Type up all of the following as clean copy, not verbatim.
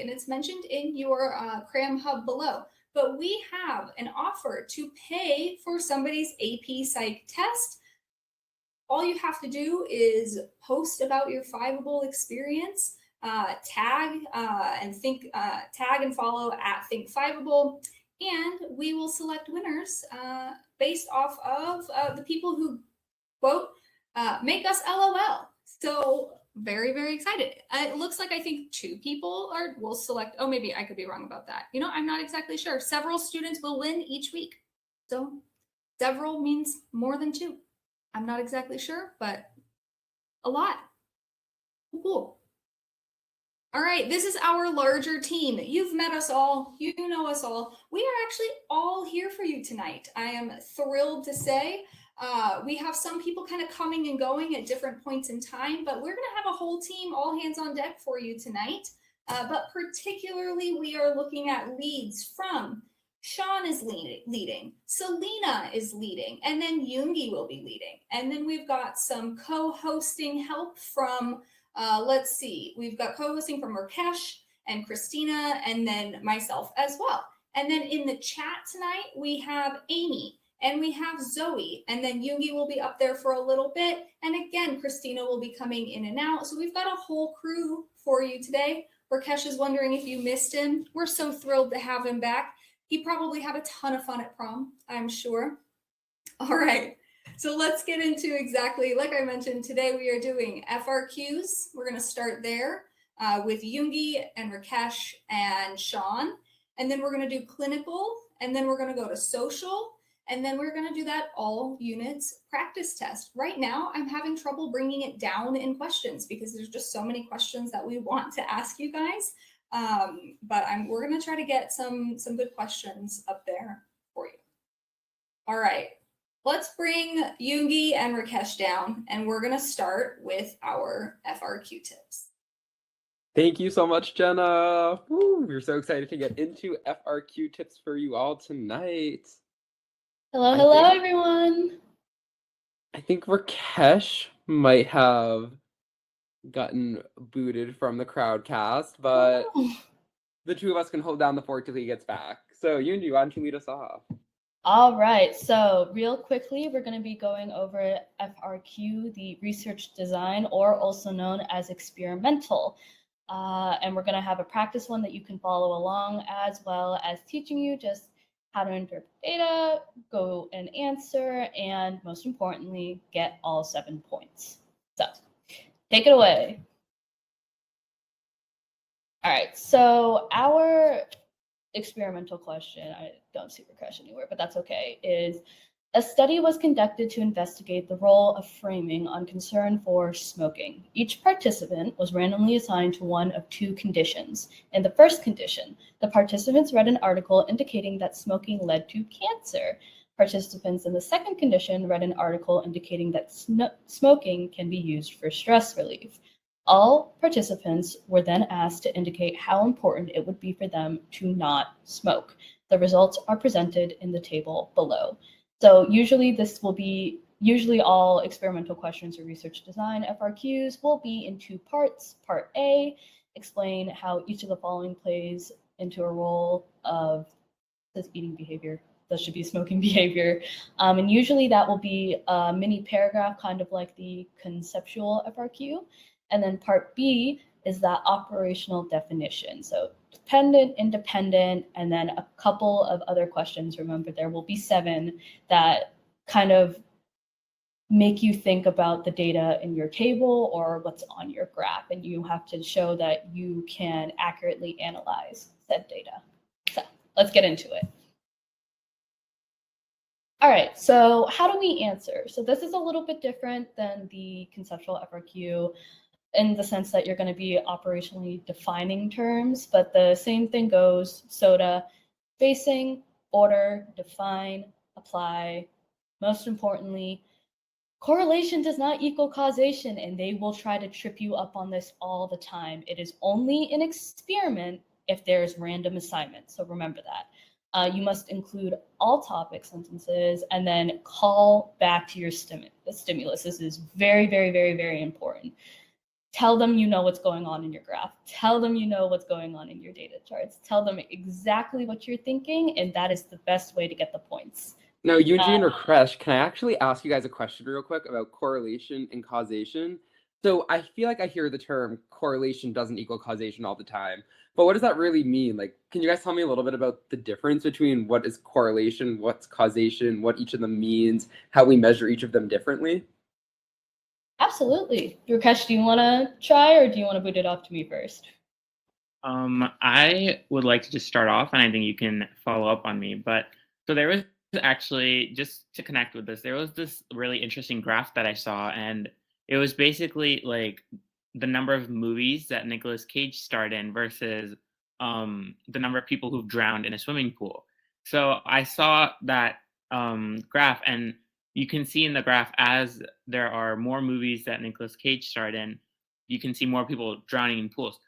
and it's mentioned in your CRAM hub below. But we have an offer to pay for somebody's AP Psych test. All you have to do is post about your Fiveable experience, tag and follow at Think Fiveable, and we will select winners based off of the people who quote make us LOL. So very, very excited. It looks like I think 2 people will select. Oh, maybe I could be wrong about that. I'm not exactly sure. Several students will win each week. So several means more than 2. I'm not exactly sure, but a lot. Cool. All right, this is our larger team. You've met us all. You know us all. We are actually all here for you tonight. I am thrilled to say we have some people kind of coming and going at different points in time, but we're going to have a whole team, all hands on deck for you tonight. But particularly, we are looking at leads from Sean is leading, Selena is leading, and then Yoongi will be leading. And then we've got some co-hosting help from, let's see, we've got co-hosting from Rakesh and Christina, and then myself as well. And then in the chat tonight, we have Amy, and we have Zoe, and then Yoongi will be up there for a little bit. And again, Christina will be coming in and out. So we've got a whole crew for you today. Rakesh is wondering if you missed him. We're so thrilled to have him back. He probably had a ton of fun at prom, I'm sure. All right, so let's get into exactly, like I mentioned, today we are doing FRQs. We're going to start there with Yoongi and Rakesh and Sean. And then we're going to do clinical, and then we're going to go to social, and then we're going to do that all units practice test. Right now, I'm having trouble bringing it down in questions because there's just so many questions that we want to ask you guys. But we're going to try to get some good questions up there for you. All right, let's bring Yoongi and Rakesh down, and we're going to start with our FRQ tips. Thank you so much, Jenna. Woo, we're so excited to get into FRQ tips for you all tonight. Hello, everyone. I think Rakesh might have gotten booted from the crowdcast, but the 2 of us can hold down the fort till he gets back. So Yoongi, why don't you lead us off? All right, so real quickly, we're going to be going over FRQ, the research design, or also known as experimental. And we're going to have a practice one that you can follow along, as well as teaching you just how to interpret data, go and answer, and most importantly, get all 7 points. So take it away. All right, so our experimental question, I don't see Rakesh anywhere, but that's okay, is a study was conducted to investigate the role of framing on concern for smoking. Each participant was randomly assigned to one of 2 conditions. In the first condition, the participants read an article indicating that smoking led to cancer. Participants in the second condition read an article indicating that smoking can be used for stress relief. All participants were then asked to indicate how important it would be for them to not smoke. The results are presented in the table below. So usually all experimental questions or research design FRQs will be in 2 parts. Part A, explain how each of the following plays into a role of this eating behavior. That should be smoking behavior. And usually that will be a mini paragraph, kind of like the conceptual FRQ. And then part B is that operational definition. So dependent, independent, and then a couple of other questions. Remember, there will be 7 that kind of make you think about the data in your table or what's on your graph, and you have to show that you can accurately analyze said data. So let's get into it. All right, so how do we answer? So this is a little bit different than the conceptual FRQ in the sense that you're going to be operationally defining terms, but the same thing goes. SOTA, spacing, order, define, apply. Most importantly, correlation does not equal causation, and they will try to trip you up on this all the time. It is only an experiment if there's random assignment, so remember that. You must include all topic sentences and then call back to your stimulus. This is very, very, very, very important. Tell them you know what's going on in your graph. Tell them you know what's going on in your data charts. Tell them exactly what you're thinking, and that is the best way to get the points. Now, Yunji and Rakesh, can I actually ask you guys a question real quick about correlation and causation? So I feel like I hear the term correlation doesn't equal causation all the time, but what does that really mean? Like, can you guys tell me a little bit about the difference between what is correlation, what's causation, what each of them means, how we measure each of them differently? Absolutely. Rakesh, do you want to try, or do you want to boot it off to me first? I would like to just start off, and I think you can follow up on me. But so there was actually, just to connect with this, there was this really interesting graph that I saw, and it was basically like the number of movies that Nicolas Cage starred in versus the number of people who've drowned in a swimming pool. So I saw that graph, and you can see in the graph, as there are more movies that Nicolas Cage starred in, you can see more people drowning in pools.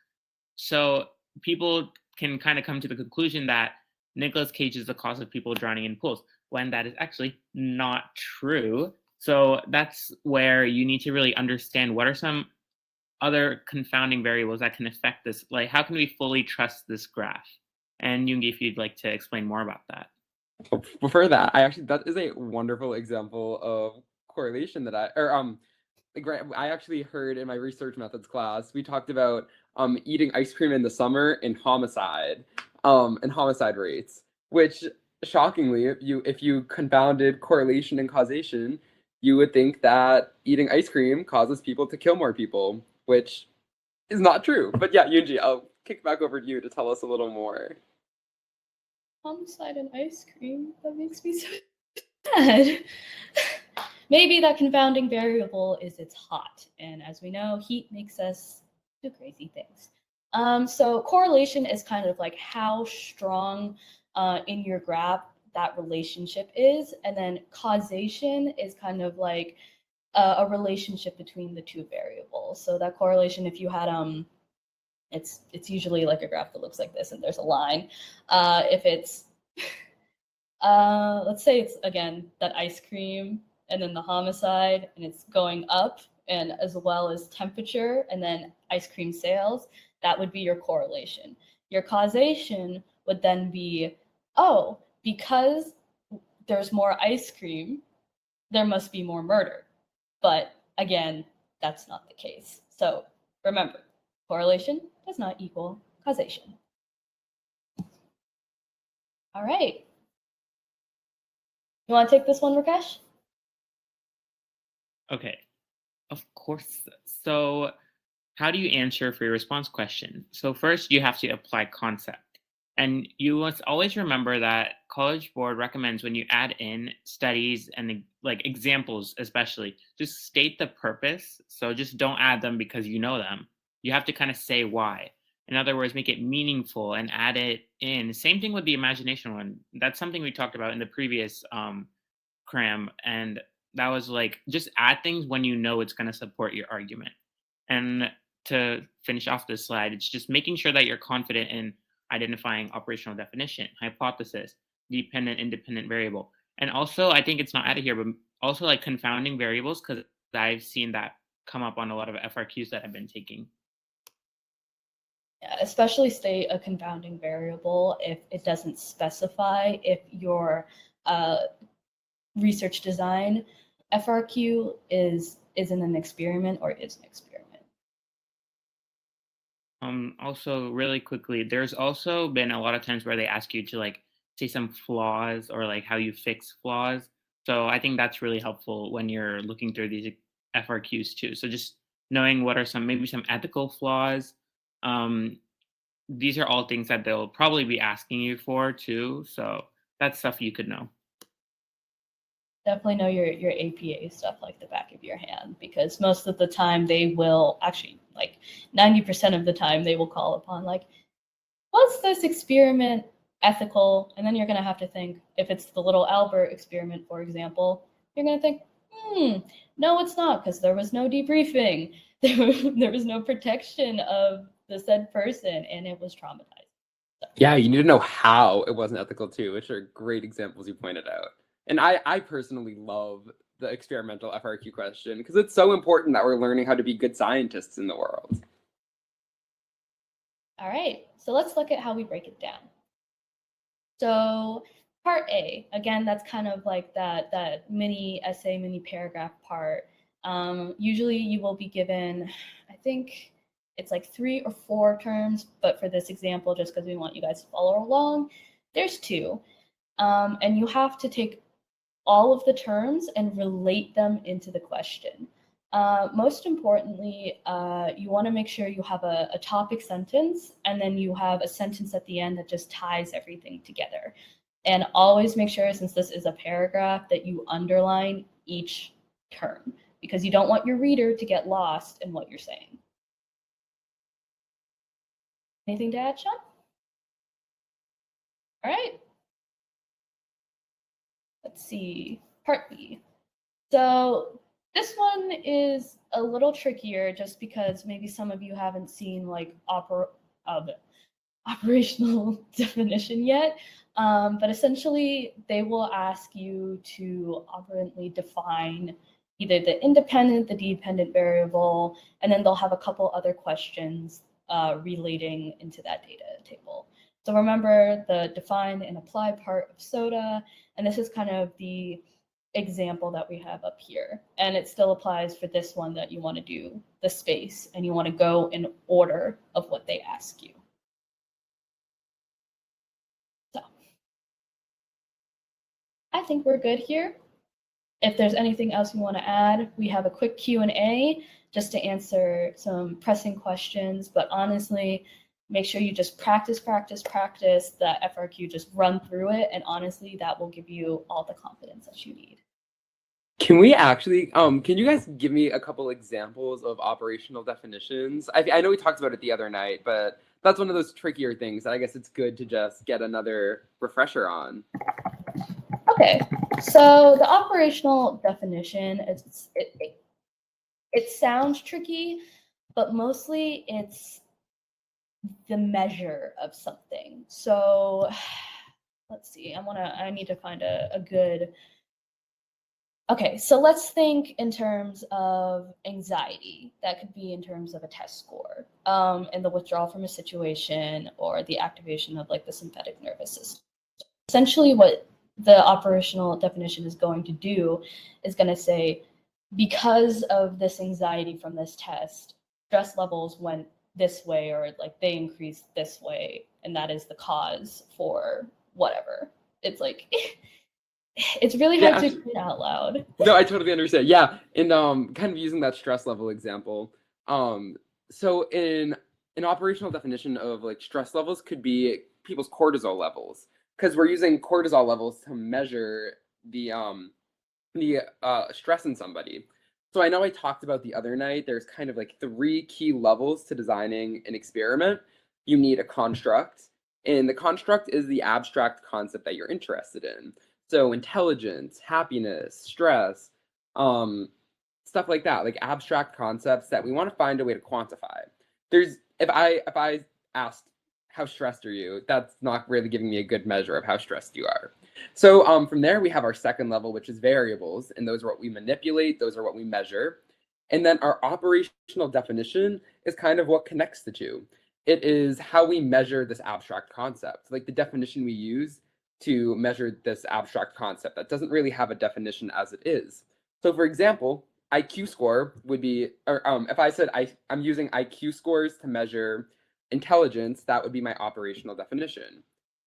So people can kind of come to the conclusion that Nicolas Cage is the cause of people drowning in pools, when that is actually not true. So that's where you need to really understand what are some other confounding variables that can affect this. Like, how can we fully trust this graph? And Yoongi, if you'd like to explain more about that. Before that, that is a wonderful example of correlation that I actually heard in my research methods class. We talked about eating ice cream in the summer and homicide rates, which shockingly, if you confounded correlation and causation, you would think that eating ice cream causes people to kill more people, which is not true. But yeah, Yunji, I'll kick back over to you to tell us a little more. Homicide and ice cream? That makes me so sad. Maybe that confounding variable is it's hot. And as we know, heat makes us do crazy things. So correlation is kind of like how strong in your graph that relationship is. And then causation is kind of like a relationship between the two variables. So that correlation, if you had it's usually like a graph that looks like this, and there's a line. If it's let's say it's again that ice cream and then the homicide, and it's going up, and as well as temperature and then ice cream sales, that would be your correlation. Your causation would then be, oh, because there's more ice cream, there must be more murder. But again, that's not the case. So remember, correlation does not equal causation. All right. You want to take this one, Rakesh? Okay, of course. So how do you answer for your response question? So first, you have to apply concept. And you must always remember that College Board recommends when you add in studies and like examples, especially, just state the purpose. So just don't add them because you know them. You have to kind of say why. In other words, make it meaningful and add it in. Same thing with the imagination one. That's something we talked about in the previous CRAM. And that was like, just add things when you know it's going to support your argument. And to finish off this slide, it's just making sure that you're confident in identifying operational definition, hypothesis, dependent, independent variable. And also, I think it's not added here, but also like confounding variables, because I've seen that come up on a lot of FRQs that I've been taking. Yeah, especially state a confounding variable if it doesn't specify if your research design FRQ is in an experiment or is an experiment. Also, really quickly, there's also been a lot of times where they ask you to like say some flaws or like how you fix flaws. So I think that's really helpful when you're looking through these FRQs too. So just knowing what are maybe some ethical flaws. These are all things that they'll probably be asking you for too. So that's stuff you could know. Definitely know your APA stuff like the back of your hand, because most of the time they will actually, like 90% of the time, they will call upon like, was this experiment ethical? And then you're going to have to think, if it's the little Albert experiment, for example, you're going to think, no, it's not, because there was no debriefing. There was no protection of the said person, and it was traumatized. So. Yeah, you need to know how it wasn't ethical too, which are great examples you pointed out. And I personally love the experimental FRQ question because it's so important that we're learning how to be good scientists in the world. All right, so let's look at how we break it down. So part A, again, that's kind of like that mini essay, mini paragraph part. Usually you will be given, I think it's like 3 or 4 terms, but for this example, just because we want you guys to follow along, there's 2. And you have to take all of the terms and relate them into the question. Most importantly, you want to make sure you have a topic sentence, and then you have a sentence at the end that just ties everything together. And always make sure, since this is a paragraph, that you underline each term, because you don't want your reader to get lost in what you're saying. Anything to add, Sean? All right. Let's see, part B. So this one is a little trickier just because maybe some of you haven't seen like operational definition yet. But essentially, they will ask you to operantly define either the independent, the dependent variable, and then they'll have a couple other questions relating into that data table. So remember the define and apply part of SOTA, and this is kind of the example that we have up here. And it still applies for this one that you want to do the space, and you want to go in order of what they ask you. So I think we're good here. If there's anything else you want to add, we have a quick Q&A just to answer some pressing questions. But honestly, make sure you just practice that FRQ, just run through it. And honestly, that will give you all the confidence that you need. Can we actually, can you guys give me a couple examples of operational definitions? I know we talked about it the other night, but that's one of those trickier things that I guess it's good to just get another refresher on. Okay, so the operational definition, it sounds tricky, but mostly it's the measure of something. So let's see, I need to find a good. Okay, so let's think in terms of anxiety. That could be in terms of a test score, and the withdrawal from a situation, or the activation of like the sympathetic nervous system. Essentially what the operational definition is going to do is going to say, because of this anxiety from this test, stress levels went this way, or like they increased this way, and that is the cause for whatever. It's like it's really hard to explain out loud. No, I totally understand. Yeah, and kind of using that stress level example. So in an operational definition of like stress levels could be people's cortisol levels, because we're using cortisol levels to measure the stress in somebody. So I know I talked about the other night, there's kind of like 3 key levels to designing an experiment. You need a construct, and the construct is the abstract concept that you're interested in. So intelligence, happiness, stress, stuff like that, like abstract concepts that we want to find a way to quantify. If I asked, how stressed are you? That's not really giving me a good measure of how stressed you are. So from there, we have our second level, which is variables, and those are what we manipulate, those are what we measure. And then our operational definition is kind of what connects the two. It is how we measure this abstract concept, like the definition we use to measure this abstract concept that doesn't really have a definition as it is. So for example, IQ score would be, or if I said I'm using IQ scores to measure intelligence, that would be my operational definition.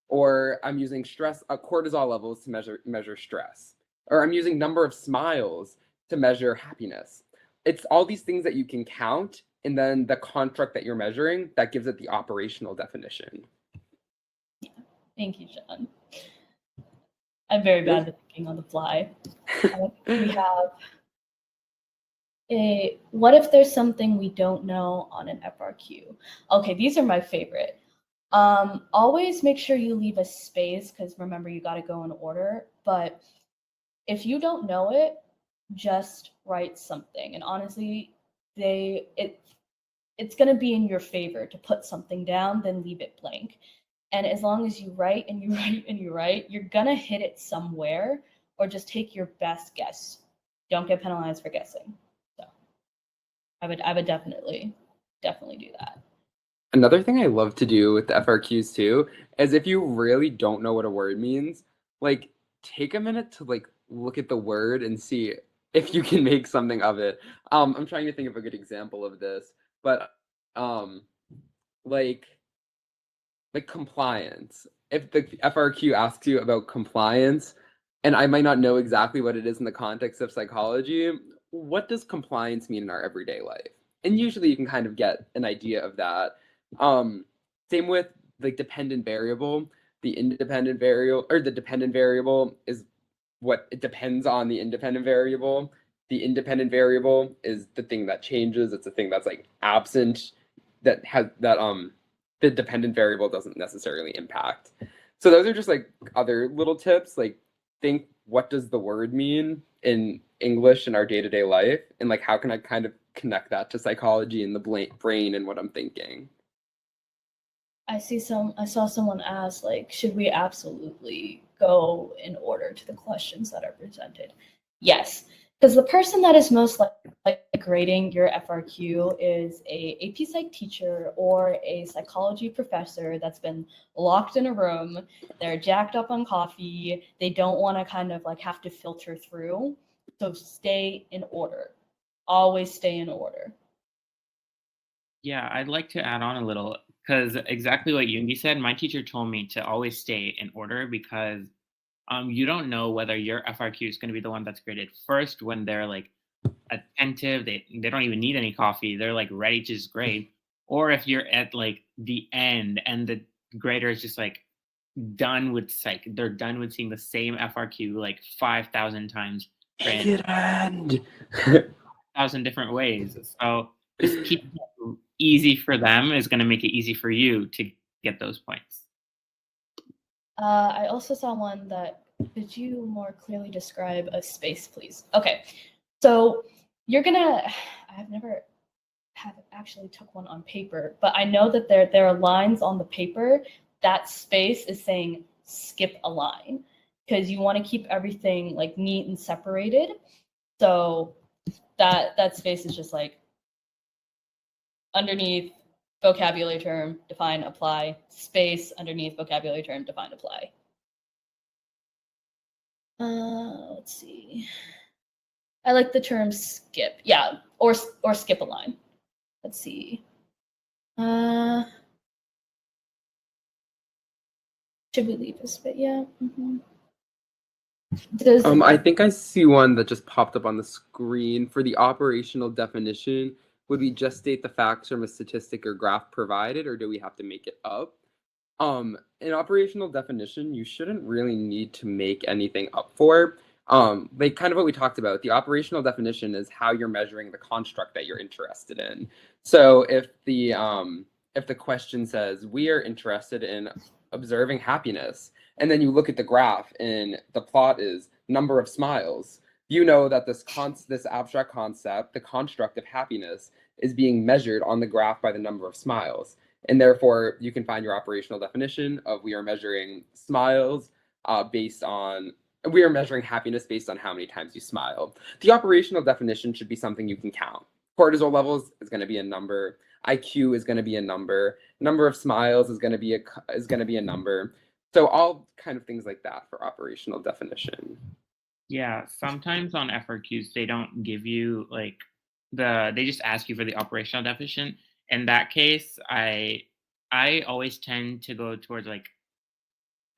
Or I'm using cortisol levels to measure stress. Or I'm using number of smiles to measure happiness. It's all these things that you can count, and then the construct that you're measuring, that gives it the operational definition. Yeah. Thank you, John. I'm very bad at thinking on the fly. We have what if there's something we don't know on an FRQ? Okay, these are my favorite. Always make sure you leave a space, because remember, you got to go in order. But if you don't know it, just write something. And honestly, it's going to be in your favor to put something down than leave it blank. And as long as you write and you write and you write, you're going to hit it somewhere, or just take your best guess don't get penalized for guessing. So I would definitely do that. Another thing I love to do with the FRQs too is if you really don't know what a word means, like take a minute to like look at the word and see if you can make something of it. I'm trying to think of a good example of this, but like compliance. If the FRQ asks you about compliance, and I might not know exactly what it is in the context of psychology, what does compliance mean in our everyday life? And usually you can kind of get an idea of that. Same with like dependent variable. The independent variable or the dependent variable is what it depends on the independent variable. The independent variable is the thing that changes. It's the thing that's like absent, that has that the dependent variable doesn't necessarily impact. So those are just like other little tips, like think what does the word mean in English in our day-to-day life, and like how can I kind of connect that to psychology and the brain and what I'm thinking. I saw someone ask, like, should we absolutely go in order to the questions that are presented? Yes, because the person that is most likely grading your FRQ is a AP Psych teacher or a psychology professor that's been locked in a room. They're jacked up on coffee. They don't want to kind of like have to filter through. So stay in order. Always stay in order. Yeah, I'd like to add on a little because exactly what Yoongi said, my teacher told me to always stay in order because you don't know whether your FRQ is going to be the one that's graded first when they're like attentive, they don't even need any coffee, they're like ready to just grade, or if you're at like the end and the grader is just like done with psych, they're done with seeing the same FRQ like 5,000 times graded End. 1,000 different ways. So just keep it easy for them is going to make it easy for you to get those points. I also saw one that, could you more clearly describe a space, please? Okay, so you're gonna, I've never actually took one on paper, but I know that there are lines on the paper. That space is saying skip a line because you want to keep everything like neat and separated. So that space is just like underneath vocabulary term, define, apply, space, underneath vocabulary term, define, apply. Let's see. I like the term skip. Yeah, or skip a line. Let's see. Should we leave this bit? Yeah. Mm-hmm. I think I see one that just popped up on the screen. For the operational definition, would we just state the facts from a statistic or graph provided, or do we have to make it up? In operational definition, you shouldn't really need to make anything up for. Like kind of what we talked about, the operational definition is how you're measuring the construct that you're interested in. So if the question says we are interested in observing happiness, and then you look at the graph and the plot is number of smiles, you know that this abstract concept, the construct of happiness, is being measured on the graph by the number of smiles. And therefore, you can find your operational definition of we are measuring smiles we are measuring happiness based on how many times you smile. The operational definition should be something you can count. Cortisol levels is going to be a number. IQ is going to be a number. Number of smiles is going to be a number. So all kind of things like that for operational definition. Yeah, sometimes on FRQs they don't give you like they just ask you for the operational definition. In that case, I always tend to go towards like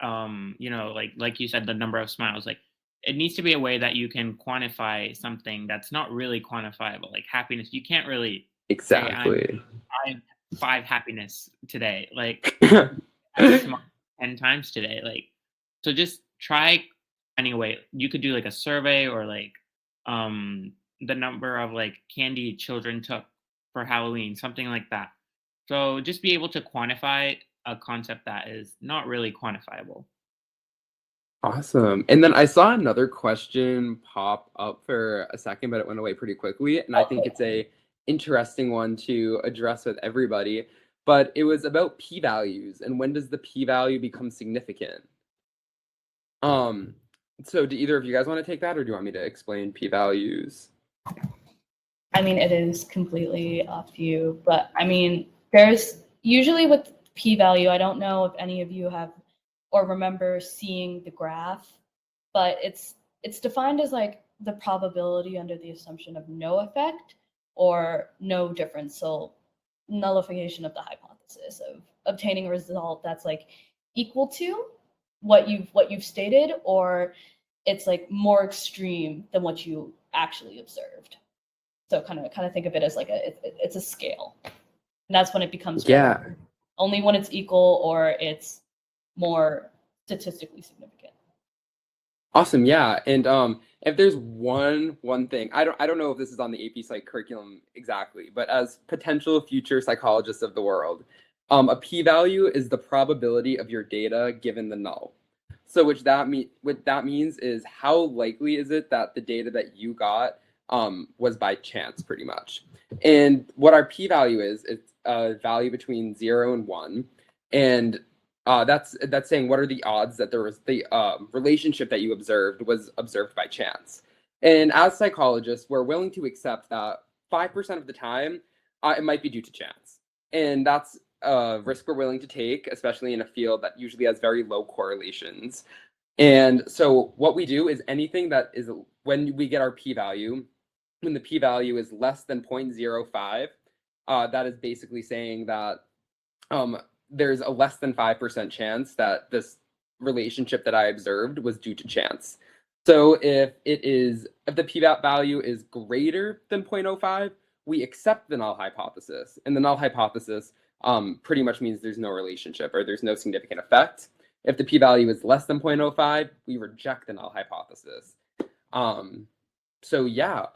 like you said, the number of smiles. Like it needs to be a way that you can quantify something that's not really quantifiable, like happiness. You can't really exactly say I'm 5 happiness today, like I smiled 10 times today, like so just try finding a way. You could do like a survey or like the number of like candy children took for Halloween, something like that. So just be able to quantify a concept that is not really quantifiable. Awesome. And then I saw another question pop up for a second, but it went away pretty quickly. And I think it's a interesting one to address with everybody. But it was about p-values and when does the p-value become significant? So do either of you guys want to take that, or do you want me to explain p-values? I mean, it is completely up to you, but I mean, there's usually with p-value, I don't know if any of you have or remember seeing the graph, but it's defined as like the probability under the assumption of no effect or no difference. So nullification of the hypothesis of obtaining a result that's like equal to what you've stated, or it's like more extreme than what you actually observed. So kind of think of it as like it's a scale, and that's when it becomes only when it's equal or it's more statistically significant. Awesome, yeah. And if there's one thing, I don't know if this is on the AP Psych curriculum exactly, but as potential future psychologists of the world, a p-value is the probability of your data given the null. So what that means is how likely is it that the data that you got was by chance, pretty much. And what our p-value is, it's a value between 0 and 1, and that's saying what are the odds that there was the relationship that you observed was observed by chance. And as psychologists, we're willing to accept that 5% of the time it might be due to chance, and that's a risk we're willing to take, especially in a field that usually has very low correlations. And so what we do is anything that is, when we get our p-value, when the p-value is less than 0.05, that is basically saying that there's a less than 5% chance that this relationship that I observed was due to chance. So if the p-value is greater than 0.05, we accept the null hypothesis. And the null hypothesis pretty much means there's no relationship or there's no significant effect. If the p-value is less than 0.05, we reject the null hypothesis. So yeah,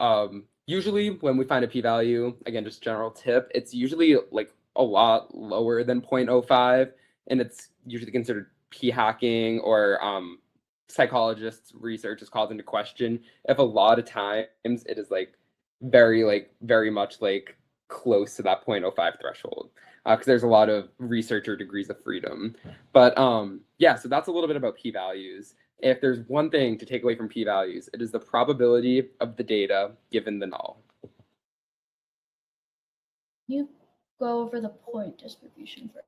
usually when we find a p-value, again, just general tip, it's usually like a lot lower than 0.05, and it's usually considered p-hacking, or psychologists' research is called into question if a lot of times it is very much like close to that 0.05 threshold, because there's a lot of researcher degrees of freedom. But yeah, so that's a little bit about p-values. If there's one thing to take away from p-values, it is the probability of the data given the null. You go over the point distribution for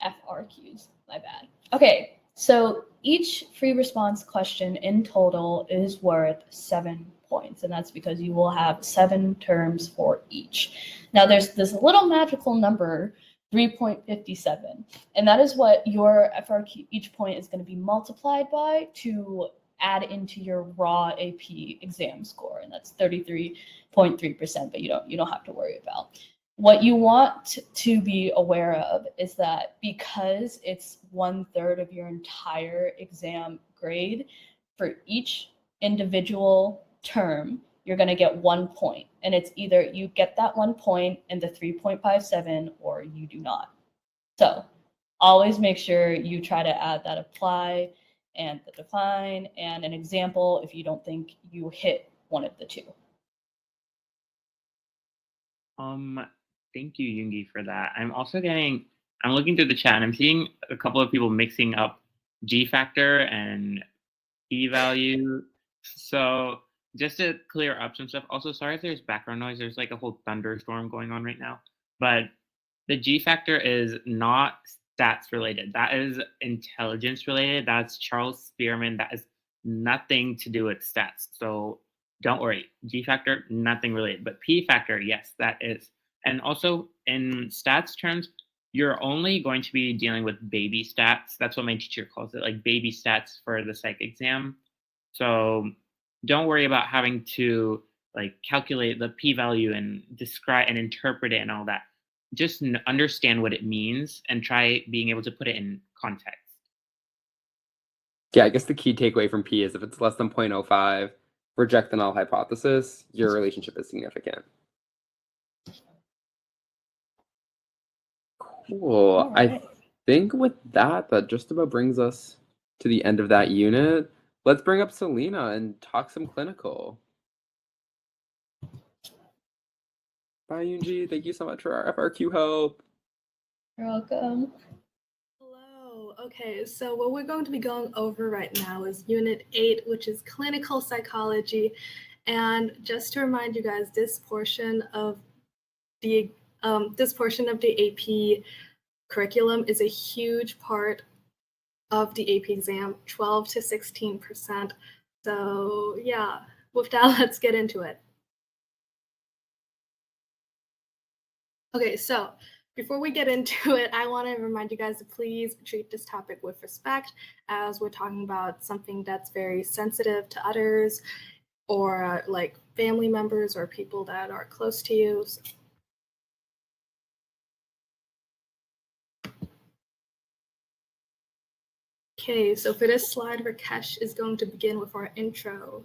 FRQs, my bad. Okay, so each free response question in total is worth 7 points, and that's because you will have 7 terms for each. Now there's this little magical number, 3.57, and that is what your FRQ, each point is going to be multiplied by to add into your raw AP exam score, and that's 33.3%, but you don't have to worry about. What you want to be aware of is that because it's 1/3 of your entire exam grade, for each individual term, you're going to get 1 point. And it's either you get that 1 point in the 3.57 or you do not. So always make sure you try to add that apply and the define and an example if you don't think you hit one of the two. Thank you, Yoongi, for that. I'm looking through the chat and I'm seeing a couple of people mixing up G factor and p-value. So just to clear up some stuff, also sorry if there's background noise, there's like a whole thunderstorm going on right now. But the G factor is not stats related. That is intelligence related. That's Charles Spearman. That has nothing to do with stats. So don't worry. G factor, nothing related. But P factor, yes, that is. And also in stats terms, you're only going to be dealing with baby stats. That's what my teacher calls it, like baby stats for the psych exam. So don't worry about having to like calculate the p-value and describe and interpret it and all that. Just understand what it means and try being able to put it in context. Yeah, I guess the key takeaway from P is if it's less than 0.05, reject the null hypothesis, your relationship is significant. Cool. Right. I think with that just about brings us to the end of that unit. Let's bring up Selena and talk some clinical. Bye, Yoongi. Thank you so much for our FRQ help. You're welcome. Hello. Okay, so what we're going to be going over right now is Unit 8, which is Clinical Psychology. And just to remind you guys, this portion of the AP curriculum is a huge part of the AP exam, 12 to 16%. So yeah, with that, let's get into it. Okay, so before we get into it, I want to remind you guys to please treat this topic with respect, as we're talking about something that's very sensitive to others, or like family members or people that are close to you. Okay, so for this slide, Rakesh is going to begin with our intro.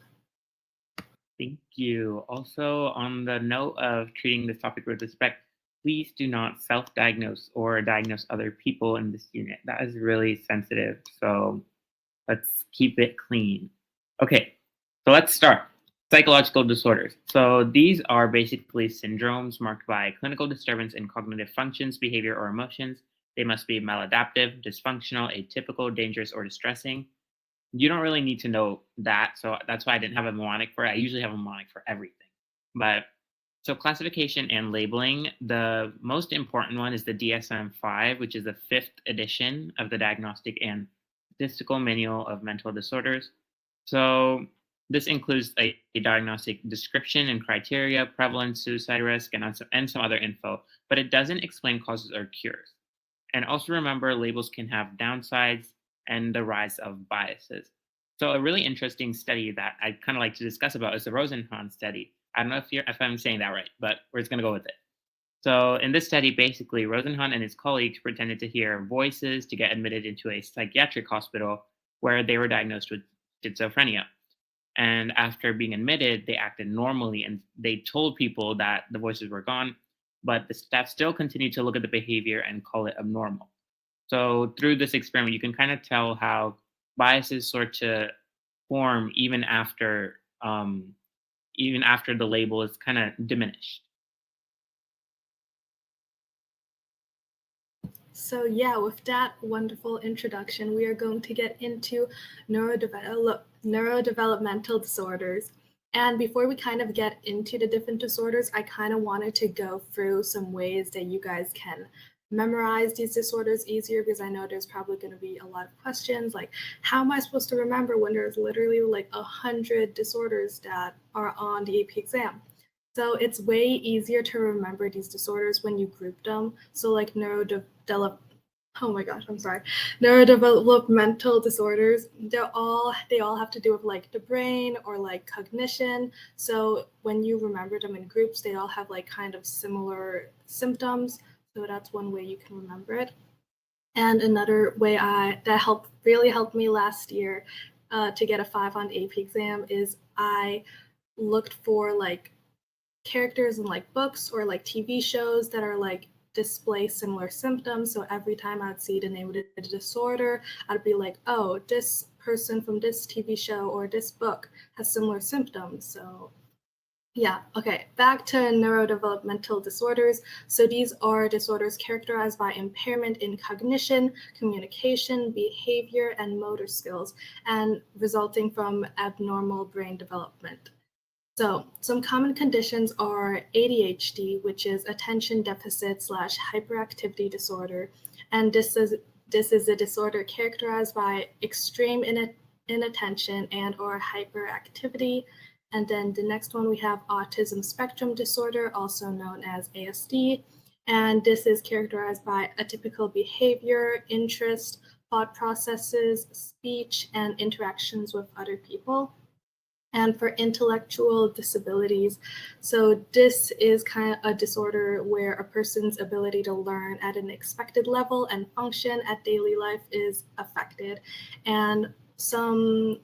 Thank you. Also, on the note of treating this topic with respect, please do not self-diagnose or diagnose other people in this unit. That is really sensitive, so let's keep it clean. Okay, so let's start. Psychological disorders. So these are basically syndromes marked by clinical disturbance in cognitive functions, behavior, or emotions. They must be maladaptive, dysfunctional, atypical, dangerous, or distressing. You don't really need to know that, so that's why I didn't have a mnemonic for it. I usually have a mnemonic for everything. But so classification and labeling, the most important one is the DSM-5, which is the 5th edition of the Diagnostic and Statistical Manual of Mental Disorders. So this includes a diagnostic description and criteria, prevalence, suicide risk, and some other info, but it doesn't explain causes or cures. And also remember, labels can have downsides and the rise of biases. So a really interesting study that I'd kind of like to discuss about is the Rosenhan study. I don't know if I'm saying that right, but we're just going to go with it. So in this study, basically, Rosenhan and his colleagues pretended to hear voices to get admitted into a psychiatric hospital where they were diagnosed with schizophrenia. And after being admitted, they acted normally and they told people that the voices were gone, but the staff still continued to look at the behavior and call it abnormal. So through this experiment, you can kind of tell how biases sort to form even after the label is kind of diminished. So yeah, with that wonderful introduction, we are going to get into neurodevelopmental disorders. And before we kind of get into the different disorders, I kind of wanted to go through some ways that you guys can memorize these disorders easier, because I know there's probably going to be a lot of questions like, how am I supposed to remember when there's literally like 100 disorders that are on the AP exam? So it's way easier to remember these disorders when you group them. So like neurodevelopmental disorders, they all have to do with like the brain or like cognition. So when you remember them in groups, they all have like kind of similar symptoms. So that's one way you can remember it. And another way that really helped me last year to get a 5 on the AP exam is I looked for like characters in like books or like TV shows that are like display similar symptoms. So every time I'd see the name of the disorder, I'd be like, oh, this person from this TV show or this book has similar symptoms. So yeah, okay, back to neurodevelopmental disorders. So these are disorders characterized by impairment in cognition, communication, behavior, and motor skills, and resulting from abnormal brain development. So some common conditions are ADHD, which is attention deficit / hyperactivity disorder. And this is a disorder characterized by extreme inattention and or hyperactivity. And then the next one we have autism spectrum disorder, also known as ASD. And this is characterized by atypical behavior, interest, thought processes, speech, and interactions with other people. And for intellectual disabilities, so this is kind of a disorder where a person's ability to learn at an expected level and function at daily life is affected. And some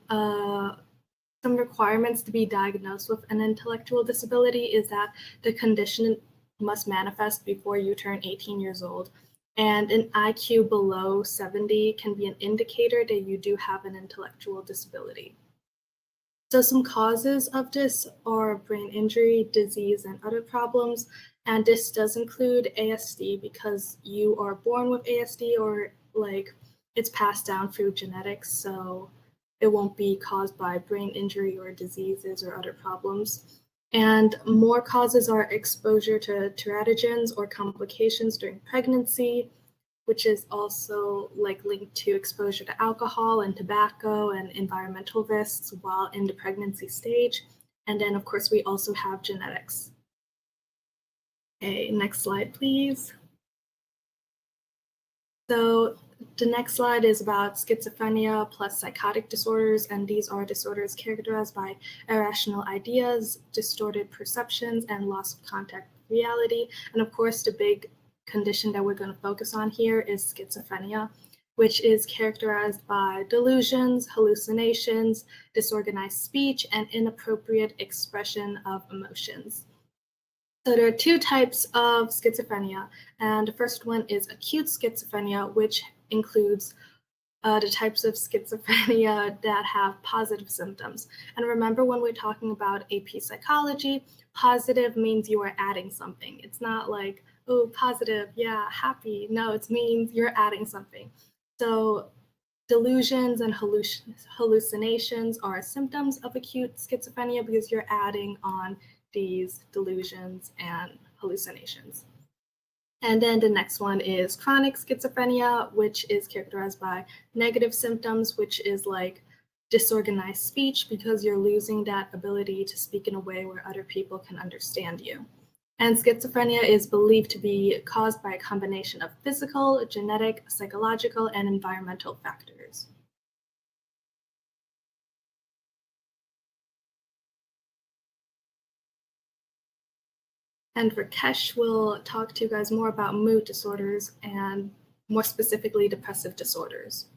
requirements to be diagnosed with an intellectual disability is that the condition must manifest before you turn 18 years old. And an IQ below 70 can be an indicator that you do have an intellectual disability. So some causes of this are brain injury, disease, and other problems. And this does include ASD because you are born with ASD, or like it's passed down through genetics, so it won't be caused by brain injury or diseases or other problems. And more causes are exposure to teratogens or complications during pregnancy, which is also like linked to exposure to alcohol and tobacco and environmental risks while in the pregnancy stage. And then, of course, we also have genetics. Okay, next slide, please. So the next slide is about schizophrenia plus psychotic disorders, and these are disorders characterized by irrational ideas, distorted perceptions, and loss of contact with reality. And of course, the big condition that we're going to focus on here is schizophrenia, which is characterized by delusions, hallucinations, disorganized speech, and inappropriate expression of emotions. So there are two types of schizophrenia, and the first one is acute schizophrenia, which includes the types of schizophrenia that have positive symptoms. And remember, when we're talking about AP psychology, positive means you are adding something. It's not like, oh, positive, yeah, happy. No, it means you're adding something. So delusions and hallucinations are symptoms of acute schizophrenia because you're adding on these delusions and hallucinations. And then the next one is chronic schizophrenia, which is characterized by negative symptoms, which is like disorganized speech because you're losing that ability to speak in a way where other people can understand you. And schizophrenia is believed to be caused by a combination of physical, genetic, psychological, and environmental factors. And Rakesh will talk to you guys more about mood disorders and more specifically depressive disorders.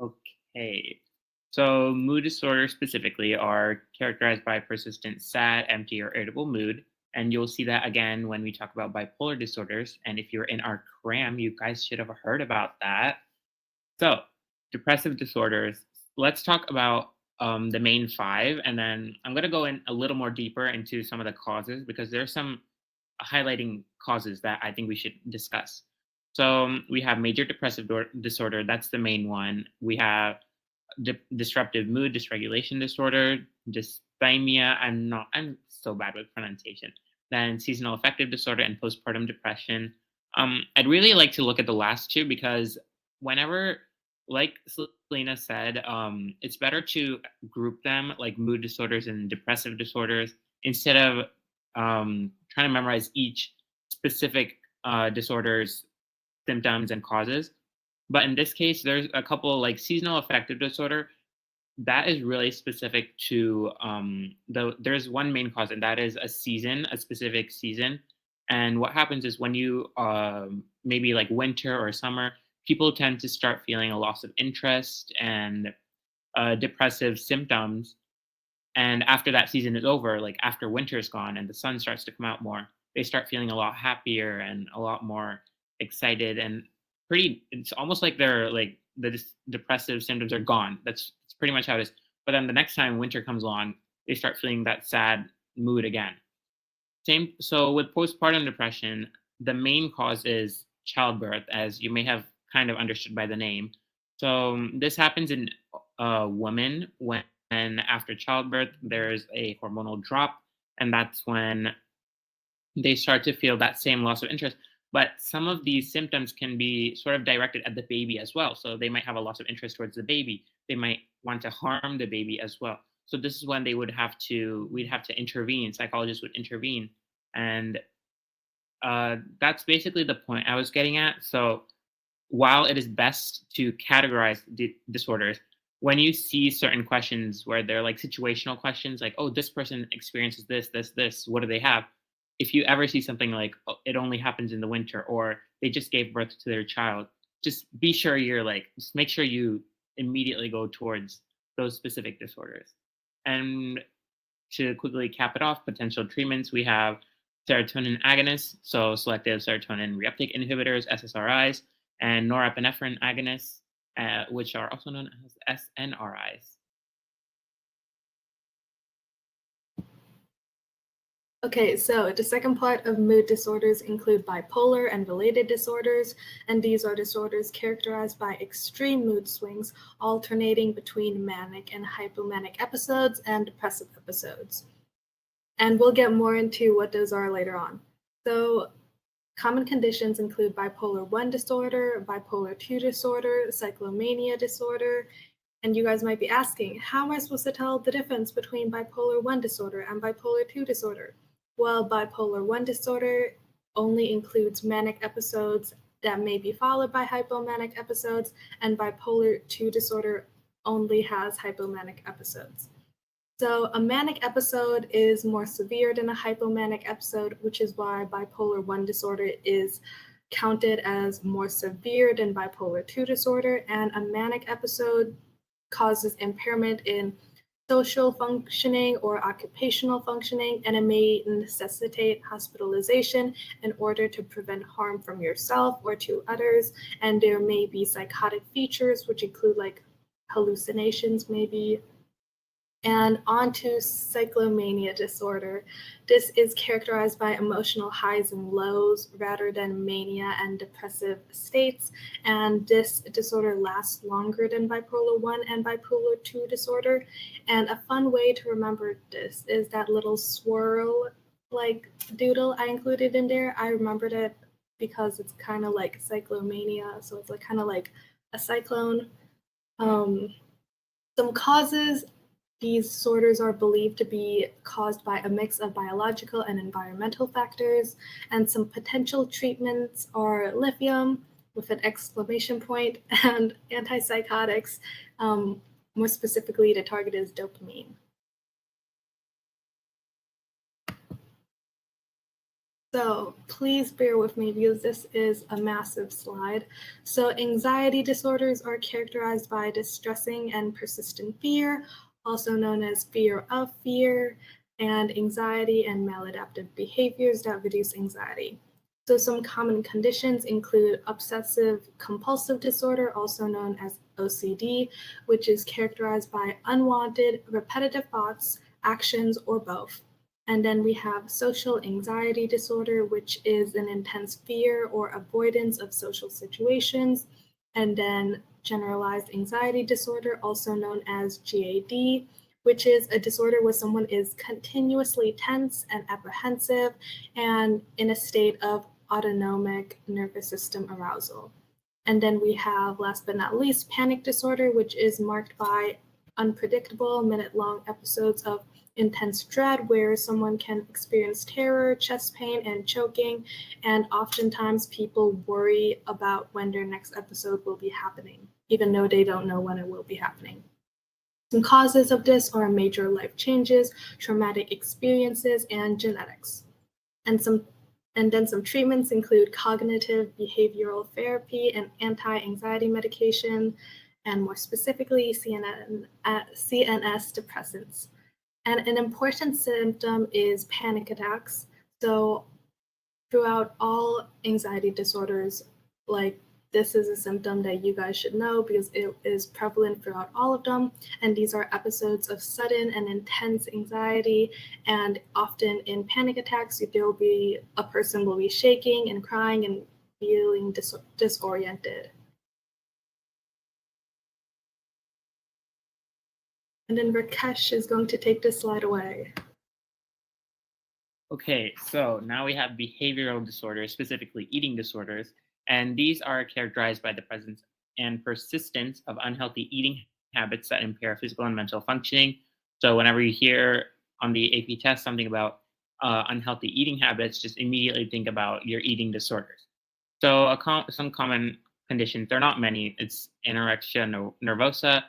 Okay. So mood disorders specifically are characterized by persistent sad, empty, or irritable mood. And you'll see that again when we talk about bipolar disorders. And if you're in our CRAM, you guys should have heard about that. So depressive disorders, let's talk about the main 5, and then I'm going to go in a little more deeper into some of the causes because there's some highlighting causes that I think we should discuss. So we have major depressive disorder, that's the main one. We have disruptive mood dysregulation disorder, dysthymia, I'm so bad with pronunciation. Then seasonal affective disorder and postpartum depression. I'd really like to look at the last 2 because whenever, like Selena said, it's better to group them like mood disorders and depressive disorders instead of trying to memorize each specific disorder's symptoms and causes. But in this case, there's a couple like seasonal affective disorder that is really specific to there's one main cause, and that is a specific season. And what happens is when you maybe like winter or summer, people tend to start feeling a loss of interest and depressive symptoms. And after that season is over, like after winter is gone and the sun starts to come out more, they start feeling a lot happier and a lot more excited and it's almost like they're like the depressive symptoms are gone. That's pretty much how it is. But then the next time winter comes along, they start feeling that sad mood again. So with postpartum depression, the main cause is childbirth, as you may have kind of understood by the name. So this happens in women when after childbirth, there's a hormonal drop, and that's when they start to feel that same loss of interest. But some of these symptoms can be sort of directed at the baby as well. So they might have a loss of interest towards the baby. They might want to harm the baby as well. So this is when we'd have to intervene. Psychologists would intervene. And that's basically the point I was getting at. So while it is best to categorize disorders, when you see certain questions where they're like situational questions, like, oh, this person experiences this, what do they have? If you ever see something like, oh, it only happens in the winter, or they just gave birth to their child, just be sure just make sure you immediately go towards those specific disorders. And to quickly cap it off, potential treatments, we have serotonin agonists, so selective serotonin reuptake inhibitors, SSRIs, and norepinephrine agonists, which are also known as SNRIs. Okay, so the second part of mood disorders include bipolar and related disorders, and these are disorders characterized by extreme mood swings alternating between manic and hypomanic episodes and depressive episodes. And we'll get more into what those are later on. So common conditions include bipolar 1 disorder, bipolar 2 disorder, cyclomania disorder, and you guys might be asking, how am I supposed to tell the difference between bipolar 1 disorder and bipolar 2 disorder? Well, bipolar 1 disorder only includes manic episodes that may be followed by hypomanic episodes, and bipolar 2 disorder only has hypomanic episodes. So a manic episode is more severe than a hypomanic episode, which is why bipolar 1 disorder is counted as more severe than bipolar 2 disorder, and a manic episode causes impairment in social functioning or occupational functioning, and it may necessitate hospitalization in order to prevent harm from yourself or to others. And there may be psychotic features, which include like hallucinations, maybe. And on to cyclomania disorder. This is characterized by emotional highs and lows rather than mania and depressive states. And this disorder lasts longer than bipolar 1 and bipolar 2 disorder. And a fun way to remember this is that little swirl like doodle I included in there. I remembered it because it's kind of like cyclomania. So it's like kind of like a cyclone. Some causes. These disorders are believed to be caused by a mix of biological and environmental factors, and some potential treatments are lithium with an exclamation point and antipsychotics. More specifically, the target is dopamine. So please bear with me because this is a massive slide. So anxiety disorders are characterized by distressing and persistent fear, also known as fear of fear, and anxiety and maladaptive behaviors that reduce anxiety. So some common conditions include obsessive compulsive disorder, also known as OCD, which is characterized by unwanted, repetitive thoughts, actions, or both. And then we have social anxiety disorder, which is an intense fear or avoidance of social situations. And then generalized anxiety disorder, also known as GAD, which is a disorder where someone is continuously tense and apprehensive and in a state of autonomic nervous system arousal. And then we have, last but not least, panic disorder, which is marked by unpredictable minute-long episodes of intense dread where someone can experience terror, chest pain, and choking, and oftentimes people worry about when their next episode will be happening, even though they don't know when it will be happening. Some causes of this are major life changes, traumatic experiences, and genetics. And then some treatments include cognitive behavioral therapy and anti-anxiety medication, and more specifically, CNS depressants. And an important symptom is panic attacks. So throughout all anxiety disorders, like this is a symptom that you guys should know because it is prevalent throughout all of them. And these are episodes of sudden and intense anxiety. And often in panic attacks, there will be a person will be shaking and crying and feeling disoriented. And then Rakesh is going to take this slide away. Okay, so now we have behavioral disorders, specifically eating disorders, and these are characterized by the presence and persistence of unhealthy eating habits that impair physical and mental functioning. So whenever you hear on the AP test something about unhealthy eating habits, just immediately think about your eating disorders. So some common conditions, there are not many, it's anorexia nervosa,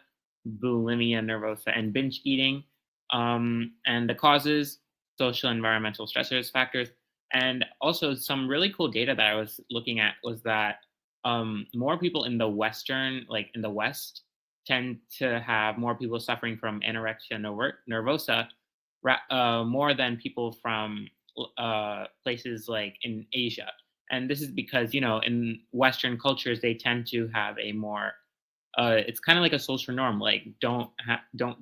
bulimia nervosa, and binge eating. And the causes, social environmental stressors, factors, and also some really cool data that I was looking at was that more people in the Western, like in the West, tend to have more people suffering from anorexia nervosa more than people from places like in Asia. And this is because, you know, in Western cultures, they tend to have a more, it's kind of like a social norm, like don't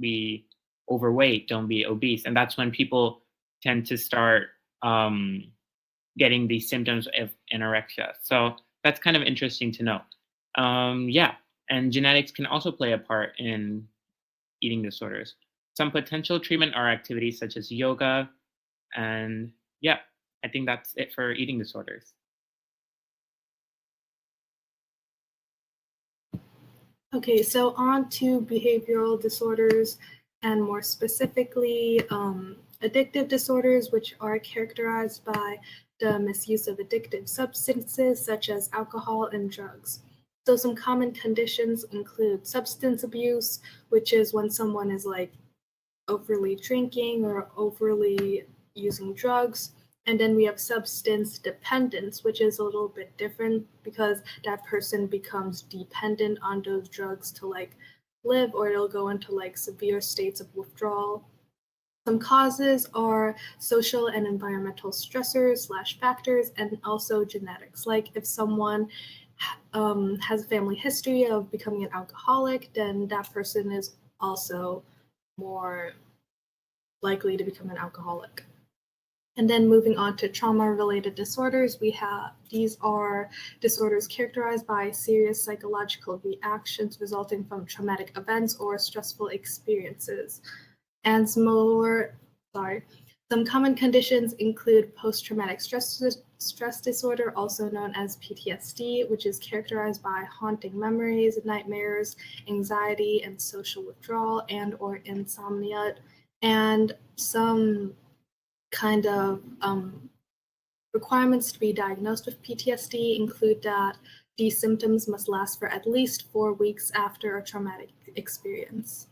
be overweight, don't be obese. And that's when people tend to start getting the symptoms of anorexia. So that's kind of interesting to know. Yeah, and genetics can also play a part in eating disorders. Some potential treatment are activities such as yoga, and yeah, I think that's it for eating disorders. Okay, so on to behavioral disorders, and more specifically, addictive disorders, which are characterized by the misuse of addictive substances such as alcohol and drugs. So some common conditions include substance abuse, which is when someone is like overly drinking or overly using drugs. And then we have substance dependence, which is a little bit different because that person becomes dependent on those drugs to like live, or it'll go into like severe states of withdrawal. Some causes are social and environmental stressors / factors, and also genetics. Like if someone has a family history of becoming an alcoholic, then that person is also more likely to become an alcoholic. And then moving on to trauma-related disorders, these are disorders characterized by serious psychological reactions resulting from traumatic events or stressful experiences. And some common conditions include post-traumatic stress disorder, also known as PTSD, which is characterized by haunting memories, nightmares, anxiety, and social withdrawal and/or insomnia. And some kind of requirements to be diagnosed with PTSD include that these symptoms must last for at least 4 weeks after a traumatic experience.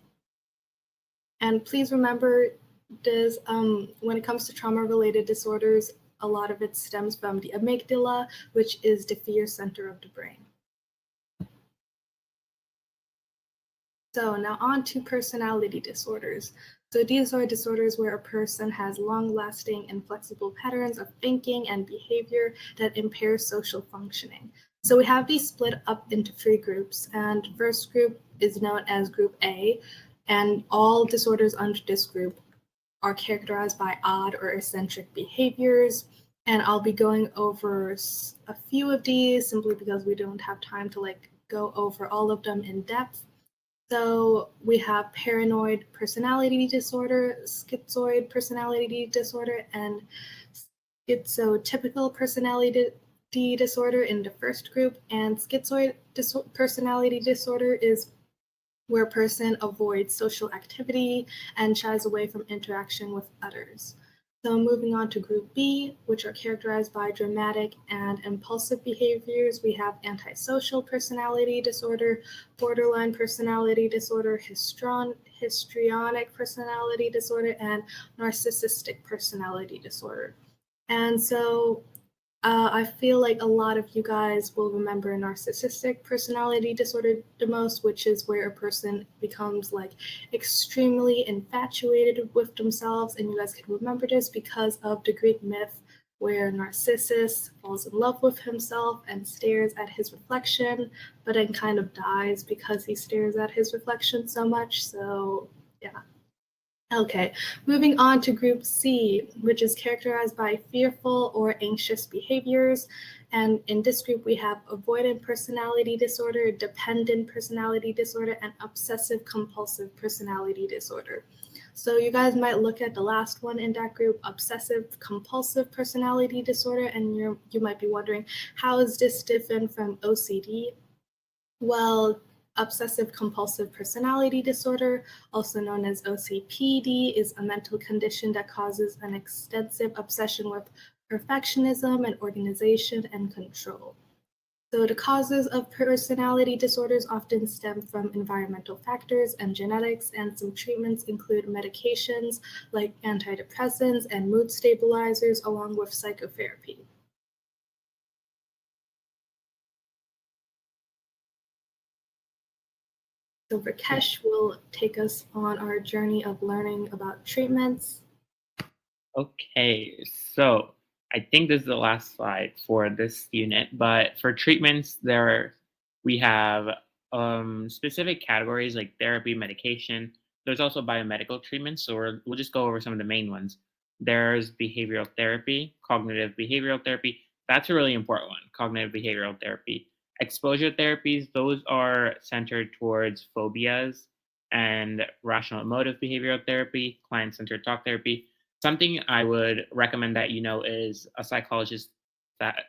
And please remember this, when it comes to trauma-related disorders, a lot of it stems from the amygdala, which is the fear center of the brain. So now on to personality disorders. So these are disorders where a person has long-lasting and flexible patterns of thinking and behavior that impair social functioning. So we have these split up into 3 groups, and first group is known as Group A, and all disorders under this group are characterized by odd or eccentric behaviors. And I'll be going over a few of these simply because we don't have time to like go over all of them in depth. So we have paranoid personality disorder, schizoid personality disorder, and schizotypical personality disorder in the first group. And schizoid personality disorder is where a person avoids social activity and shies away from interaction with others. So moving on to Group B, which are characterized by dramatic and impulsive behaviors, we have antisocial personality disorder, borderline personality disorder, histrionic personality disorder, and narcissistic personality disorder. And so I feel like a lot of you guys will remember narcissistic personality disorder the most, which is where a person becomes like extremely infatuated with themselves. And you guys can remember this because of the Greek myth where Narcissus falls in love with himself and stares at his reflection, but then kind of dies because he stares at his reflection so much. So yeah. Okay, moving on to Group C, which is characterized by fearful or anxious behaviors. And in this group, we have avoidant personality disorder, dependent personality disorder, and obsessive compulsive personality disorder. So you guys might look at the last one in that group, obsessive compulsive personality disorder, and you might be wondering, how is this different from OCD? Well, obsessive compulsive personality disorder, also known as OCPD, is a mental condition that causes an extensive obsession with perfectionism and organization and control. So the causes of personality disorders often stem from environmental factors and genetics, and some treatments include medications like antidepressants and mood stabilizers, along with psychotherapy. So Rakesh will take us on our journey of learning about treatments. Okay, so I think this is the last slide for this unit, but for treatments, we have specific categories like therapy, medication. There's also biomedical treatments, so we'll just go over some of the main ones. There's behavioral therapy, cognitive behavioral therapy. That's a really important one, cognitive behavioral therapy. Exposure therapies, those are centered towards phobias, and rational emotive behavioral therapy, client-centered talk therapy. Something I would recommend that you know is a psychologist that